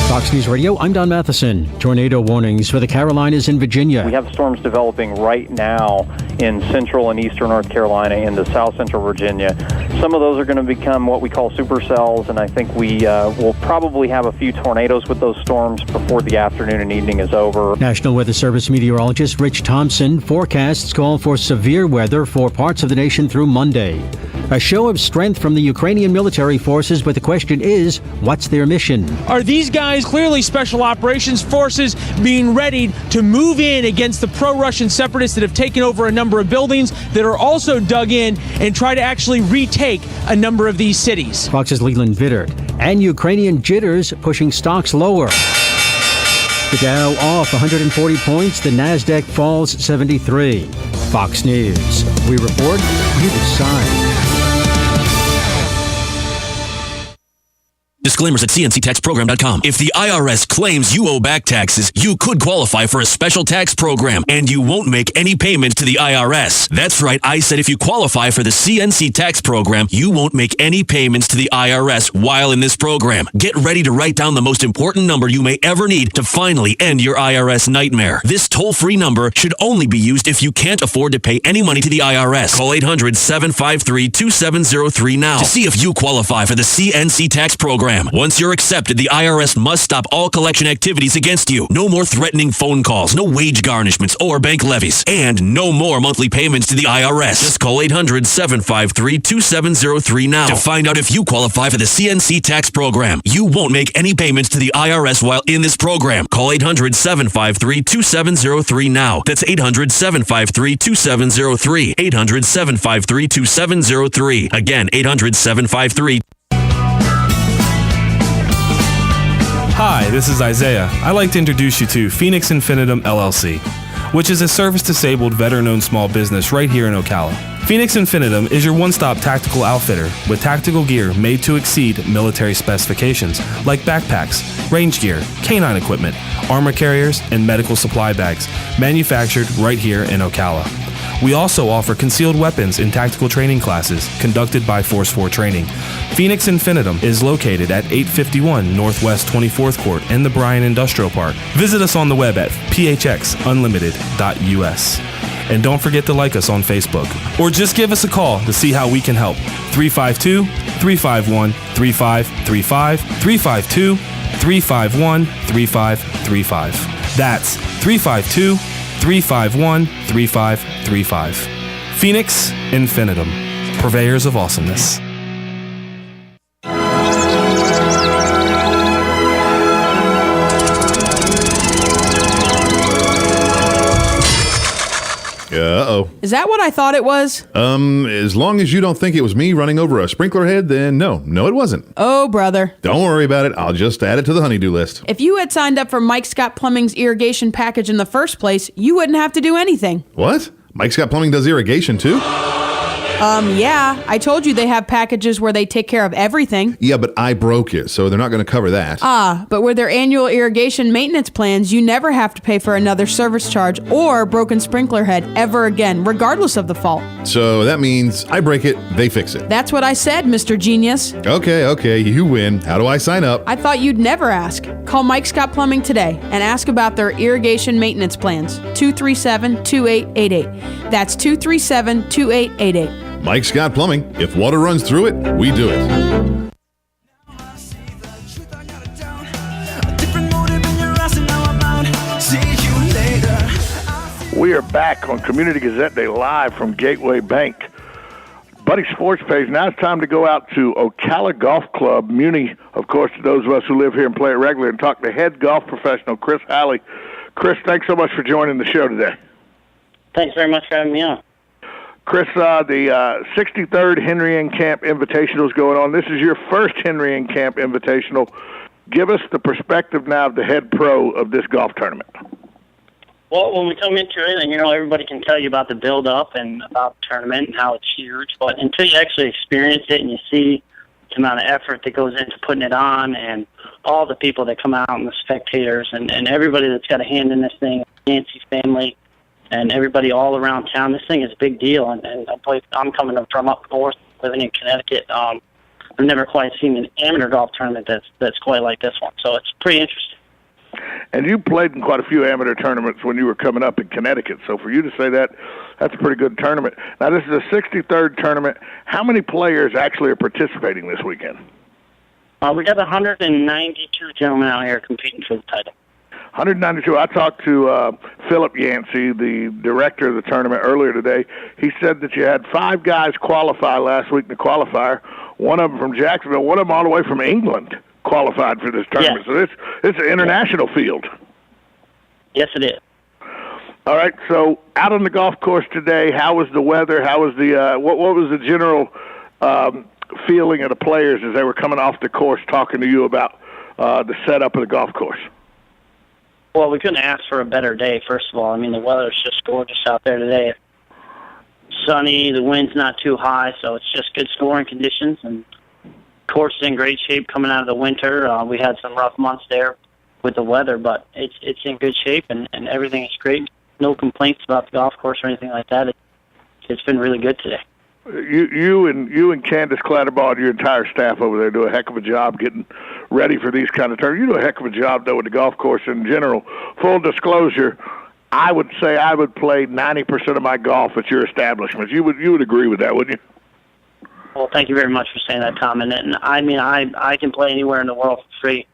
Fox News Radio, I'm Don Matheson. Tornado warnings for the Carolinas and Virginia. We have storms developing right now in central and eastern North Carolina into south central Virginia. Some of those are going to become what we call supercells, and I think we will probably have a few tornadoes with those storms before the afternoon and evening is over. National Weather Service meteorologist Rich Thompson forecasts call for severe weather for parts of the nation through Monday. A show of strength from the Ukrainian military forces, but the question is, what's their mission? Are these guys clearly special operations forces being ready to move in against the pro-Russian separatists that have taken over a number of buildings, that are also dug in and try to actually retake a number of these cities? Fox's Leland Vittert. And Ukrainian jitters pushing stocks lower. The Dow off 140 points, the NASDAQ falls 73. Fox News. We report, you decide. Disclaimers at cnctaxprogram.com. If the IRS claims you owe back taxes, you could qualify for a special tax program, and you won't make any payment to the IRS. That's right, I said if you qualify for the CNC tax program, you won't make any payments to the IRS while in this program. Get ready to write down the most important number you may ever need to finally end your IRS nightmare. This toll-free number should only be used if you can't afford to pay any money to the IRS. Call 800-753-2703 now to see if you qualify for the CNC tax program. Once you're accepted, the IRS must stop all collection activities against you. No more threatening phone calls, no wage garnishments or bank levies, and no more monthly payments to the IRS. Just call 800-753-2703 now to find out if you qualify for the CNC tax program. You won't make any payments to the IRS while in this program. Call 800-753-2703 now. That's 800-753-2703. 800-753-2703. Again, 800-753-2703. Hi, this is Isaiah. I'd like to introduce you to Phoenix Infinitum LLC, which is a service-disabled, veteran-owned small business right here in Ocala. Phoenix Infinitum is your one-stop tactical outfitter with tactical gear made to exceed military specifications, like backpacks, range gear, canine equipment, armor carriers, and medical supply bags, manufactured right here in Ocala. We also offer concealed weapons in tactical training classes conducted by Force 4 Training. Phoenix Infinitum is located at 851 Northwest 24th Court in the Bryan Industrial Park. Visit us on the web at phxunlimited.us. And don't forget to like us on Facebook. Or just give us a call to see how we can help. 352-351-3535, 352-351-3535. That's 352-351-3535. Phoenix Infinitum, purveyors of awesomeness. Uh-oh. Is that what I thought it was? As long as you don't think it was me running over a sprinkler head, then no, it wasn't. Oh, brother. Don't worry about it. I'll just add it to the honey-do list. If you had signed up for Mike Scott Plumbing's irrigation package in the first place, you wouldn't have to do anything. What? Mike Scott Plumbing does irrigation too? Yeah. I told you they have packages where they take care of everything. Yeah, but I broke it, so they're not going to cover that. But with their annual irrigation maintenance plans, you never have to pay for another service charge or broken sprinkler head ever again, regardless of the fault. So that means I break it, they fix it. That's what I said, Mr. Genius. Okay, you win. How do I sign up? I thought you'd never ask. Call Mike Scott Plumbing today and ask about their irrigation maintenance plans. 237-2888. That's 237-2888. Mike Scott Plumbing. If water runs through it, we do it. We are back on Community Gazette Day live from Gateway Bank. Buddy Sports page. Now it's time to go out to Ocala Golf Club, Muni, of course, to those of us who live here and play it regularly, and talk to head golf professional Chris Halley. Chris, thanks so much for joining the show today. Thanks very much for having me on. Chris, the 63rd Henry N. Camp Invitational is going on. This is your first Henry N. Camp Invitational. Give us the perspective now of the head pro of this golf tournament. Well, when we come into it, and everybody can tell you about the build-up and about the tournament and how it's huge, but until you actually experience it and you see the amount of effort that goes into putting it on, and all the people that come out and the spectators and everybody that's got a hand in this thing, Nancy's family, and everybody all around town. This thing is a big deal, and I'm coming from up north, living in Connecticut. I've never quite seen an amateur golf tournament that's quite like this one, so it's pretty interesting. And you played in quite a few amateur tournaments when you were coming up in Connecticut, so for you to say that, that's a pretty good tournament. Now, this is the 63rd tournament. How many players actually are participating this weekend? We got 192 gentlemen out here competing for the title. 192. I talked to Philip Yancey, the director of the tournament, earlier today. He said that you had 5 guys qualify last week in the qualifier, one of them from Jacksonville, one of them all the way from England qualified for this tournament. Yes. So it's an international field. Yes, it is. All right, so out on the golf course today, how was the weather? How was the what was the general feeling of the players as they were coming off the course talking to you about the setup of the golf course? Well, we couldn't ask for a better day, first of all. I mean, the weather's just gorgeous out there today. Sunny, the wind's not too high, so it's just good scoring conditions, and course is in great shape coming out of the winter. We had some rough months there with the weather, but it's in good shape, and everything is great. No complaints about the golf course or anything like that. It's been really good today. You and Candace Clatterbaugh and your entire staff over there do a heck of a job getting ready for these kind of tournaments. You do a heck of a job, though, with the golf course in general. Full disclosure, I would say I would play 90% of my golf at your establishment. You would agree with that, wouldn't you? Well, thank you very much for saying that, Tom. And I mean, I can play anywhere in the world for free,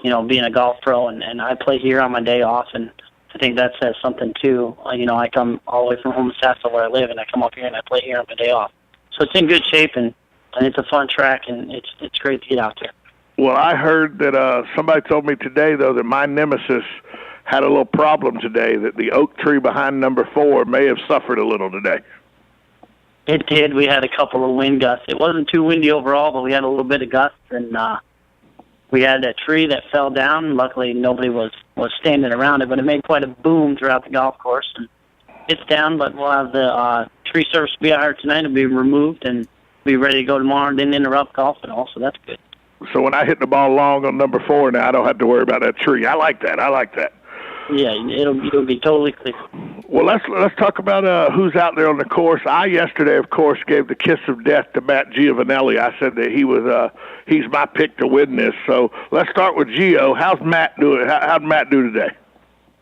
being a golf pro, and I play here on my day off, and I think that says something, too. I come all the way from Homosassa where I live, and I come up here and I play here on my day off. So it's in good shape, and it's a fun track, and it's great to get out there. Well, I heard that somebody told me today, though, that my nemesis had a little problem today, that the oak tree behind number 4 may have suffered a little today. It did. We had a couple of wind gusts. It wasn't too windy overall, but we had a little bit of gusts, and we had a tree that fell down. Luckily, nobody was standing around it, but it made quite a boom throughout the golf course. And it's down, but we'll have the tree service be out here tonight. It'll be removed and be ready to go tomorrow and didn't interrupt golf at all, so that's good. So when I hit the ball long on number 4 now, I don't have to worry about that tree. I like that. Yeah, it'll be totally clear. Well, let's talk about who's out there on the course. I yesterday, of course, gave the kiss of death to Matt Giovanelli. I said that he's my pick to win this. So let's start with Gio. How's Matt doing? How'd Matt do today?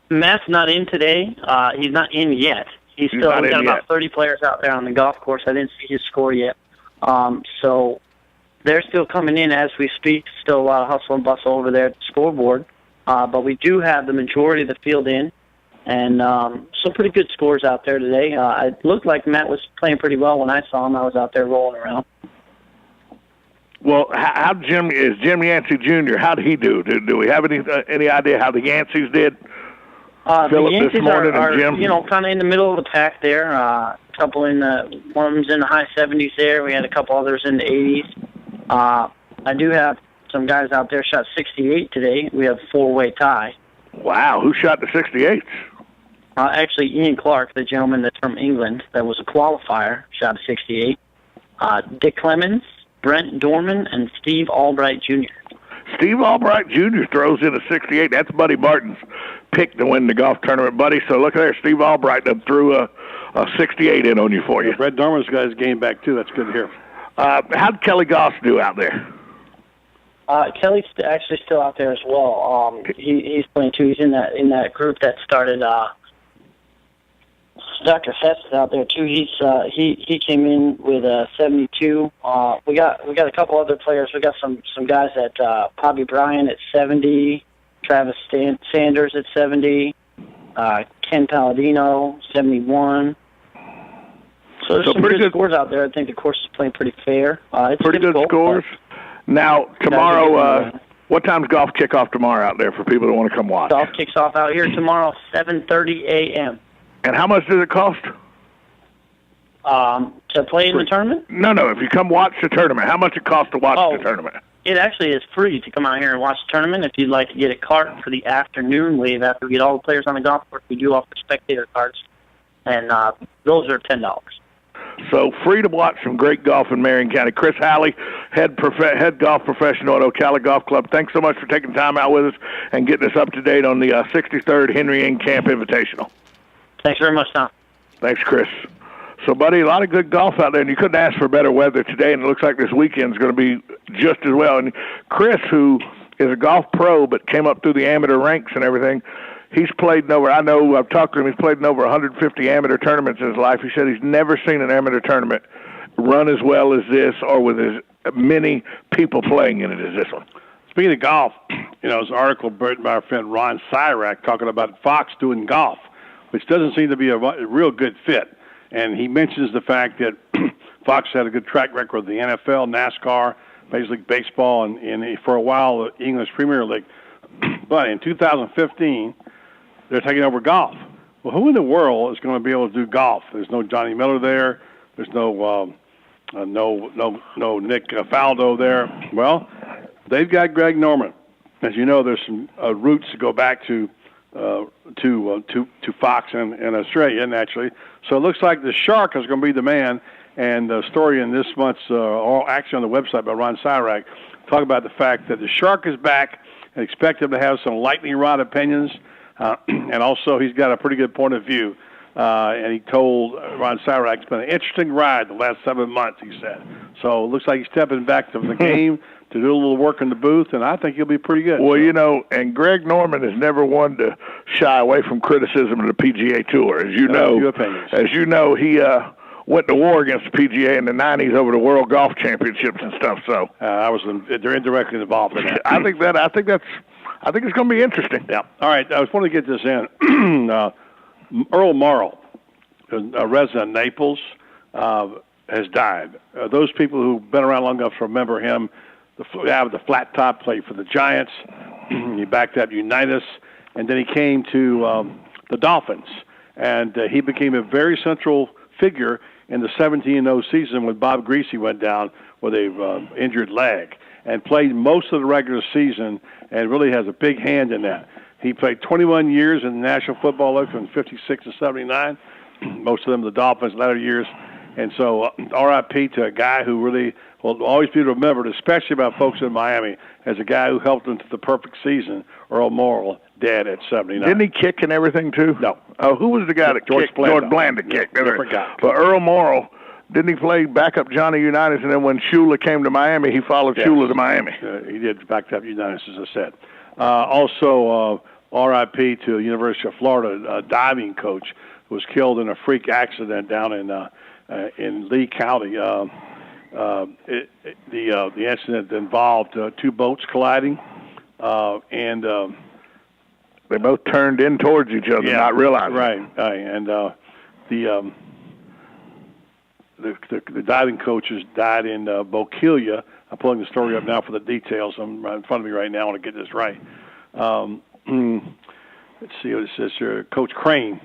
Matt's not in today. He's not in yet. We've got about 30 players out there on the golf course. I didn't see his score yet. So they're still coming in as we speak. Still a lot of hustle and bustle over there at the scoreboard. But we do have the majority of the field in, and some pretty good scores out there today. It looked like Matt was playing pretty well when I saw him. I was out there rolling around. Well, how Jim Yancey Jr., how did he do? Do we have any idea how the Yanceys did? The Yanceys this morning are and Jim? kind of in the middle of the pack there. A couple one of them's in the high 70s there. We had a couple others in the 80s. I do have some guys out there shot 68 today. We have a 4-way tie. Wow, who shot the 68s? Actually, Ian Clark, the gentleman that's from England, that was a qualifier, shot a 68. Dick Clemens, Brent Dorman, and Steve Albright Jr. Steve Albright Jr. throws in a 68. That's Buddy Martin's pick to win the golf tournament, Buddy. So look there, Steve Albright threw a 68 in on you for you. Brett Dorman's got his game back, too. That's good to hear. How'd Kelly Goss do out there? Kelly's actually still out there as well. He's playing too. He's in that group that started. Dr. Hess is out there too. He came in with a 72. We got a couple other players. We got some guys at Bobby Bryan at 70, Travis Sanders at 70, Ken Palladino 71. So there's some good scores out there. I think the course is playing pretty fair. It's pretty good scores. Now, tomorrow, what time's golf kick off tomorrow out there for people that want to come watch? Golf kicks off out here tomorrow, 7:30 a.m. And how much does it cost? To play in the tournament? No. If you come watch the tournament, how much it costs to watch the tournament? It actually is free to come out here and watch the tournament. If you'd like to get a cart for the afternoon wave after we get all the players on the golf course, we do offer spectator carts, and those are $10. So free to watch some great golf in Marion County. Chris Halley, head golf professional at Ocala Golf Club. Thanks so much for taking time out with us and getting us up to date on the 63rd Henry Ing Camp Invitational. Thanks very much, Tom. Thanks, Chris. So, buddy, a lot of good golf out there, and you couldn't ask for better weather today, and it looks like this weekend's going to be just as well. And Chris, who is a golf pro but came up through the amateur ranks and everything, he's played in over, I know, I've talked to him, he's played in over 150 amateur tournaments in his life. He said he's never seen an amateur tournament run as well as this or with as many people playing in it as this one. Speaking of golf, there's an article written by our friend Ron Cyrak talking about Fox doing golf, which doesn't seem to be a real good fit. And he mentions the fact that Fox had a good track record with the NFL, NASCAR, Major League Baseball, and for a while the English Premier League. But in 2015, they're taking over golf. Well, who in the world is going to be able to do golf? There's no Johnny Miller there. There's no Nick Faldo there. Well, they've got Greg Norman. As you know, there's some roots to go back to Fox and Australia, naturally. So it looks like the Shark is going to be the man. And the story in this month's, actually on the website by Ron Cyrak, talk about the fact that the Shark is back and expect him to have some lightning rod opinions. And also he's got a pretty good point of view. And he told Ron Cyrak it's been an interesting ride the last 7 months, he said. So it looks like he's stepping back to the game to do a little work in the booth, and I think he'll be pretty good. Well, and Greg Norman has never one to shy away from criticism of the PGA Tour. As you know, he went to war against the PGA in the 90s over the World Golf Championships and stuff. So they're indirectly involved in that. I think it's going to be interesting. Yeah. All right. I was wanting to get this in. Earl Morrill, a resident of Naples, has died. Those people who've been around long enough to remember him, the flat top, played for the Giants. He backed up Unitas, and then he came to the Dolphins, and he became a very central figure in the 17-0 season when Bob Greasy went down with a injured leg, and played most of the regular season, and really has a big hand in that. He played 21 years in the National Football League from 56 to 79, most of them the Dolphins' latter years. And so R.I.P. to a guy who really will always be remembered, especially by folks in Miami, as a guy who helped them to the perfect season, Earl Morrill, dead at 79. Didn't he kick and everything, too? No. Oh, who was the guy that kicked? George Blanda kicked. Different guy. But Earl Morrill, didn't he play backup Johnny Unitas, and then when Shula came to Miami, he followed Shula to Miami? He did back up Unitas, as I said. Also, R.I.P. to the University of Florida, a diving coach who was killed in a freak accident down in Lee County. The incident involved two boats colliding, and they both turned in towards each other, not realizing. Right. And the diving coaches died in Bokeelia. I'm pulling the story up now for the details. I'm right in front of me right now. I want to get this right. Let's see what it says here. Coach Crane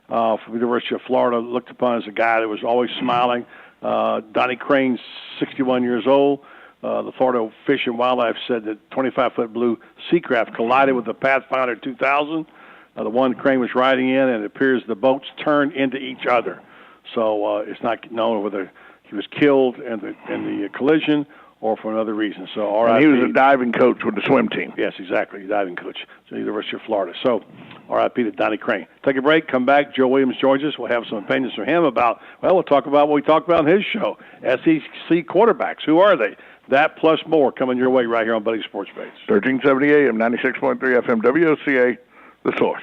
from the University of Florida, looked upon as a guy that was always smiling. Donnie Crane's 61 years old. The Florida Fish and Wildlife said that 25-foot blue Seacraft collided with the Pathfinder 2000, the one Crane was riding in, and it appears the boats turned into each other. So it's not known whether he was killed in the collision or for another reason. So, and he was a diving coach with the swim team. Yes, exactly, diving coach at the University of Florida. So, R.I.P. to Donnie Crane. Take a break, come back. Joe Williams joins us. We'll have some opinions from him about, we'll talk about what we talked about in his show, SEC quarterbacks. Who are they? That plus more coming your way right here on Buddy Sports Page. 1370 AM, 96.3 FM, WOCA, The Source.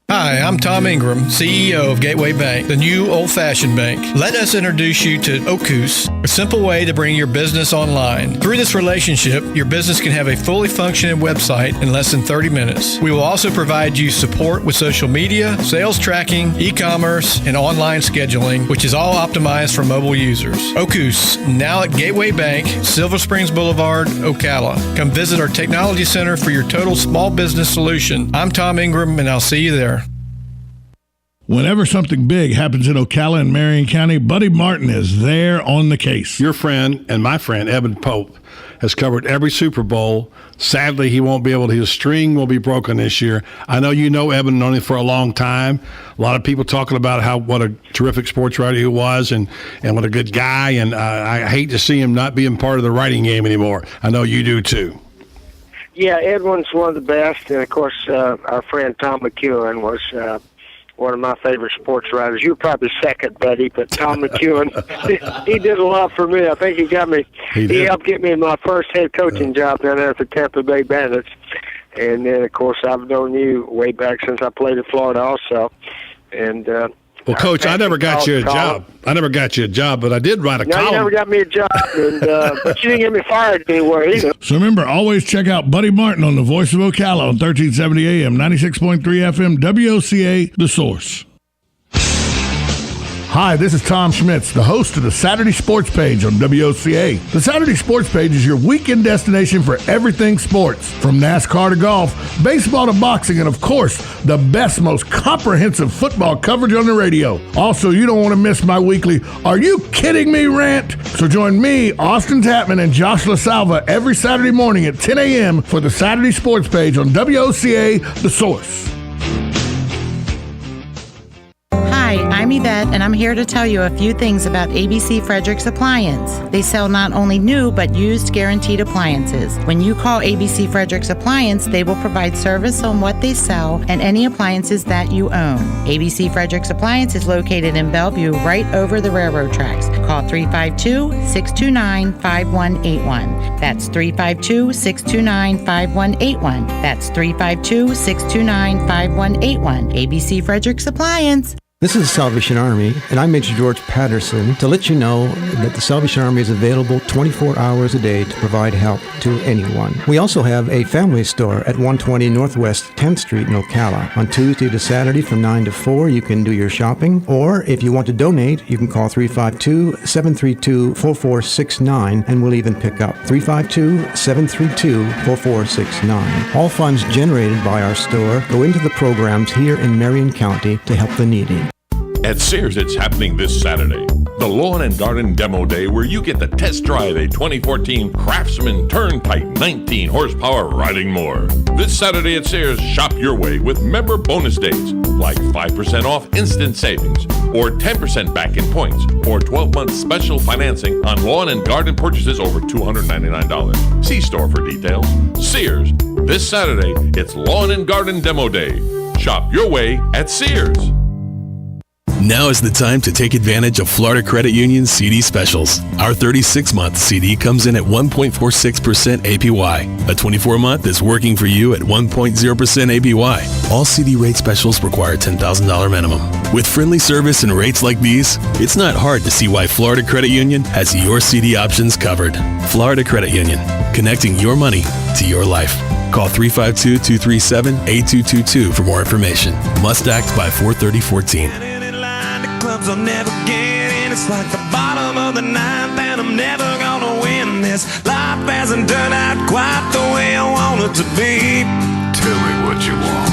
Hi, I'm Tom Ingram, CEO of Gateway Bank, the new old-fashioned bank. Let us introduce you to Ocala, a simple way to bring your business online. Through this relationship, your business can have a fully functioning website in less than 30 minutes. We will also provide you support with social media, sales tracking, e-commerce, and online scheduling, which is all optimized for mobile users. Ocala, now at Gateway Bank, Silver Springs Boulevard, Ocala. Come visit our technology center for your total small business solution. I'm Tom Ingram, and I'll see you there. Whenever something big happens in Ocala and Marion County, Buddy Martin is there on the case. Your friend and my friend, Evan Pope, has covered every Super Bowl. Sadly, he won't be able to. His string will be broken this year. I know you know Evan known him for a long time. A lot of people talking about what a terrific sports writer he was and what a good guy. And I hate to see him not being part of the writing game anymore. I know you do too. Yeah, Edwin's one of the best. And, of course, our friend Tom McEwen was one of my favorite sports writers. You were probably second, Buddy, but Tom McEwen, he did a lot for me. I think he helped get me my first head coaching job down there at the Tampa Bay Bandits. And then, of course, I've known you way back since I played in Florida also. And well, Coach, I never got you a job. But I did write a column. No, you never got me a job, but you didn't get me fired anywhere either. So remember, always check out Buddy Martin on the Voice of Ocala on 1370 AM, 96.3 FM, WOCA, The Source. Hi, this is Tom Schmitz, the host of the Saturday Sports Page on WOCA. The Saturday Sports Page is your weekend destination for everything sports, from NASCAR to golf, baseball to boxing, and of course, the best, most comprehensive football coverage on the radio. Also, you don't want to miss my weekly "Are You Kidding Me?" rant. So join me, Austin Tapman, and Josh LaSalva every Saturday morning at 10 a.m. for the Saturday Sports Page on WOCA, The Source. Hi, I'm Yvette, and I'm here to tell you a few things about ABC Fredericks Appliance. They sell not only new, but used guaranteed appliances. When you call ABC Fredericks Appliance, they will provide service on what they sell and any appliances that you own. ABC Fredericks Appliance is located in Bellevue, right over the railroad tracks. Call 352-629-5181. That's 352-629-5181. That's 352-629-5181. ABC Fredericks Appliance. This is the Salvation Army, and I'm Major George Patterson to let you know that the Salvation Army is available 24 hours a day to provide help to anyone. We also have a family store at 120 Northwest 10th Street in Ocala. On Tuesday to Saturday from 9 to 4, you can do your shopping, or if you want to donate, you can call 352-732-4469, and we'll even pick up 352-732-4469. All funds generated by our store go into the programs here in Marion County to help the needy. At Sears, it's happening this Saturday. The Lawn and Garden Demo Day, where you get to test drive a 2014 Craftsman Turnpike 19 horsepower riding mower. This Saturday at Sears, shop your way with member bonus days, like 5% off instant savings, or 10% back in points, or 12-month special financing on lawn and garden purchases over $299. See store for details. Sears, this Saturday, it's Lawn and Garden Demo Day. Shop your way at Sears. Now is the time to take advantage of Florida Credit Union's CD specials. Our 36-month CD comes in at 1.46% APY. A 24-month is working for you at 1.0% APY. All CD rate specials require $10,000 minimum. With friendly service and rates like these, it's not hard to see why Florida Credit Union has your CD options covered. Florida Credit Union, connecting your money to your life. Call 352-237-8222 for more information. Must act by 4/30/14. Clubs I'll never get in. It's like the bottom of the ninth, and I'm never gonna win this. Life hasn't turned out quite the way I want it to be. Tell me what you want.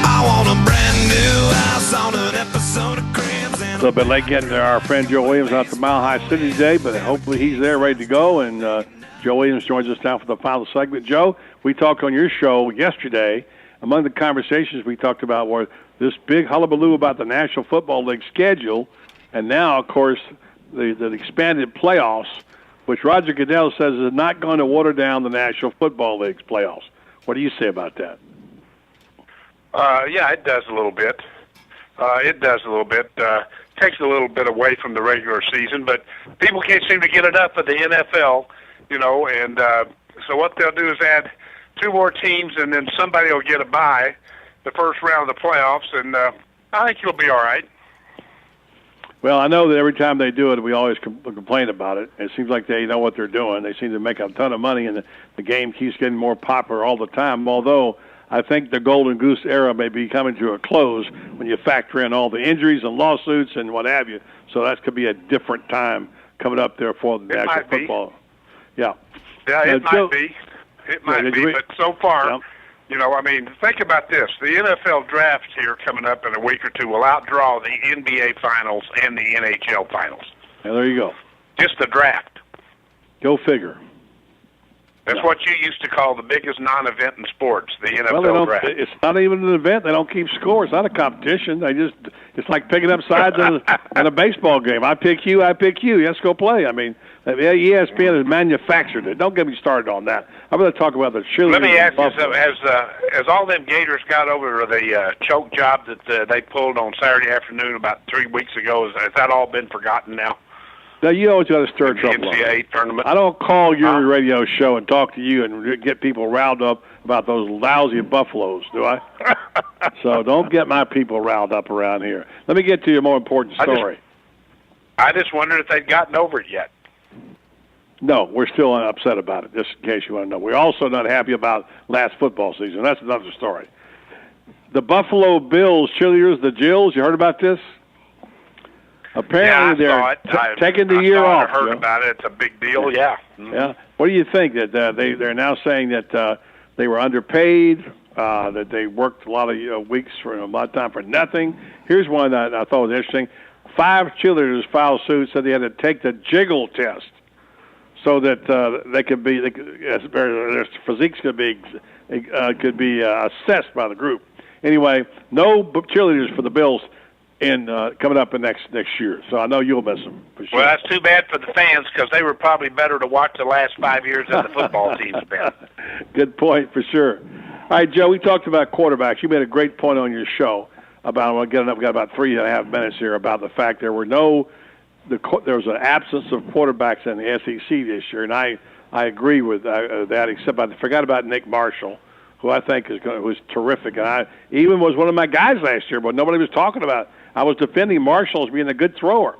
I want a brand new house on an episode of Cribs. A little bit late getting to our friend Joe Williams out to Mile High City today, but hopefully he's there ready to go. And Joe Williams joins us now for the final segment. Joe, we talked on your show yesterday. Among the conversations we talked about were this big hullabaloo about the National Football League schedule, and now, of course, the expanded playoffs, which Roger Goodell says is not going to water down the National Football League's playoffs. What do you say about that? Yeah, it does a little bit. Takes a little bit away from the regular season, but people can't seem to get enough of the NFL, and so what they'll do is add 2 more teams, and then somebody will get a bye the first round of the playoffs, and I think you'll be all right. Well, I know that every time they do it, we always complain about it. It seems like they know what they're doing. They seem to make a ton of money, and the game keeps getting more popular all the time, although I think the Golden Goose era may be coming to a close when you factor in all the injuries and lawsuits and what have you. So that could be a different time coming up there for the National Football. Yeah. Yeah, it might be. It might be, but so far, You know, I mean, think about this. The NFL draft here coming up in a week or two will outdraw the NBA finals and the NHL finals. And there you go. Just the draft. Go figure. That's what you used to call the biggest non-event in sports, the NFL Well, draft. it's not even an event. They don't keep score. It's not a competition. It's like picking up sides in a baseball game. I pick you. Let's go play. I mean, ESPN has manufactured it. Don't get me started on that. I'm going to talk about the cheerleaders. Let me ask you something. Has all them Gators got over the choke job that they pulled on Saturday afternoon about 3 weeks ago? Has that all been forgotten now? Now, you always got to stir trouble up. NCAA tournament. I don't call your radio show and talk to you and get people riled up about those lousy Buffaloes, do I? So don't get my people riled up around here. Let me get to your more important story. I just wondered if they'd gotten over it yet. No, we're still upset about it, just in case you want to know. We're also not happy about last football season. That's another story. The Buffalo Bills cheerleaders, the Jills, you heard about this? Apparently they're taking the year off. I heard about it. It's a big deal, yeah. Mm-hmm. Yeah. What do you think? That they're now saying that they were underpaid, that they worked a lot of weeks for a lot of time for nothing. Here's one that I thought was interesting. 5 cheerleaders filed suit, said they had to take the jiggle test so that their physiques could be assessed by the group. Anyway, no cheerleaders for the Bills coming up in next year. So I know you'll miss them for sure. Well, that's too bad for the fans because they were probably better to watch the last 5 years than the football team's been. Good point for sure. All right, Joe, we talked about quarterbacks. You made a great point on your show about, we've got about 3.5 minutes here, about the fact there was an absence of quarterbacks in the SEC this year, and I agree with that, except I forgot about Nick Marshall, who I think was terrific. And I even was one of my guys last year, but nobody was talking about it. I was defending Marshall as being a good thrower.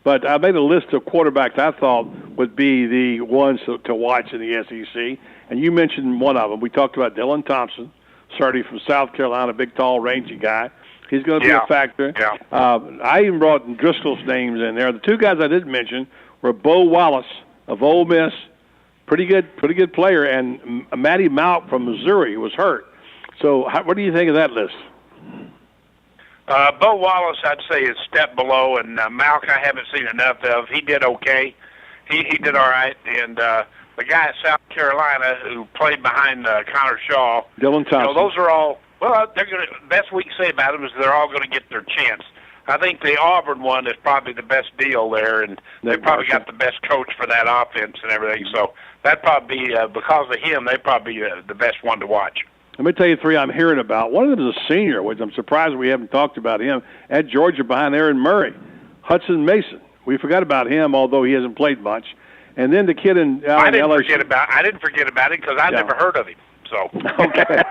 But I made a list of quarterbacks I thought would be the ones to watch in the SEC, and you mentioned one of them. We talked about Dylan Thompson, starting from South Carolina, big, tall, rangy guy. He's going to be a factor. Yeah. I even brought Driscoll's names in there. The 2 guys I didn't mention were Bo Wallace of Ole Miss, pretty good player, and Matty Malk from Missouri, who was hurt. So what do you think of that list? Bo Wallace, I'd say, is a step below, and Malk I haven't seen enough of. He did okay. He did all right. And the guy at South Carolina who played behind Connor Shaw. Dylan Thompson. You know, those are all, well, they're going to, best we can say about them is they're all going to get their chance. I think the Auburn one is probably the best deal there, and they probably got the best coach for that offense and everything. So that'd probably be, because of him, they'd probably be the best one to watch. Let me tell you 3 I'm hearing about. One of them is a senior, which I'm surprised we haven't talked about him, at Georgia behind Aaron Murray. Hudson Mason. We forgot about him, although he hasn't played much. And then the kid in LSU. I didn't forget about him because I never heard of him. So okay.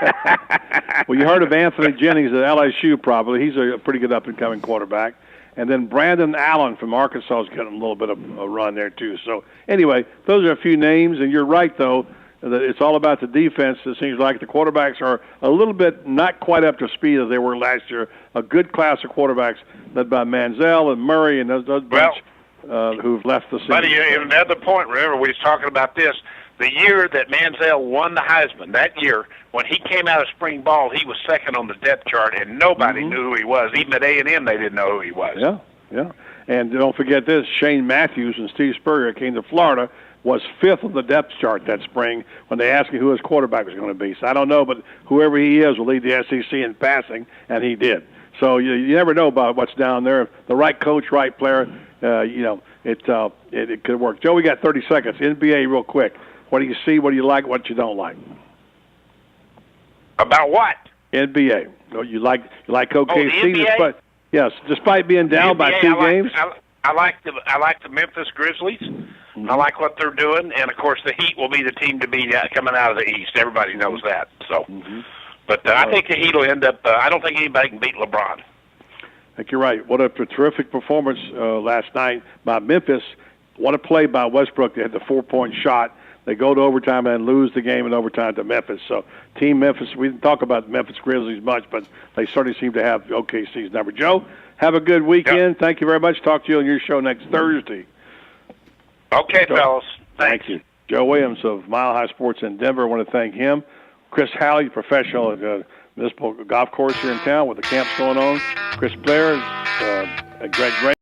Well, you heard of Anthony Jennings at LSU probably. He's a pretty good up-and-coming quarterback. And then Brandon Allen from Arkansas is getting a little bit of a run there, too. So, anyway, those are a few names. And you're right, though, that it's all about the defense. It seems like the quarterbacks are a little bit not quite up to speed as they were last year. A good class of quarterbacks led by Manziel and Murray and those bunch who've left the season. But another point, remember, we was talking about this. The year that Manziel won the Heisman, that year, when he came out of spring ball, he was second on the depth chart, and nobody knew who he was. Even at A&M, they didn't know who he was. Yeah. And don't forget this, Shane Matthews and Steve Spurrier came to Florida, was 5th on the depth chart that spring when they asked him who his quarterback was going to be. So I don't know, but whoever he is will lead the SEC in passing, and he did. So you never know about what's down there. The right coach, right player, it could work. Joe, we got 30 seconds. NBA real quick. What do you see? What do you like? What you don't like? About what? NBA. You like OKC? Despite being down by 2 games. I like the Memphis Grizzlies. Mm-hmm. I like what they're doing, and of course the Heat will be the team to beat coming out of the East. Everybody knows that. So, but I think the Heat will end up. I don't think anybody can beat LeBron. I think you're right. What a terrific performance last night by Memphis. What a play by Westbrook. They had the 4-point shot. They go to overtime and lose the game in overtime to Memphis. So, Team Memphis, we didn't talk about the Memphis Grizzlies much, but they certainly seem to have OKC's number. Joe, have a good weekend. Yep. Thank you very much. Talk to you on your show next Thursday. Okay, fellas. Thank you. Joe Williams of Mile High Sports in Denver. I want to thank him. Chris Halley, professional at the municipal golf course here in town with the camps going on. Chris Blair, Greg Gray.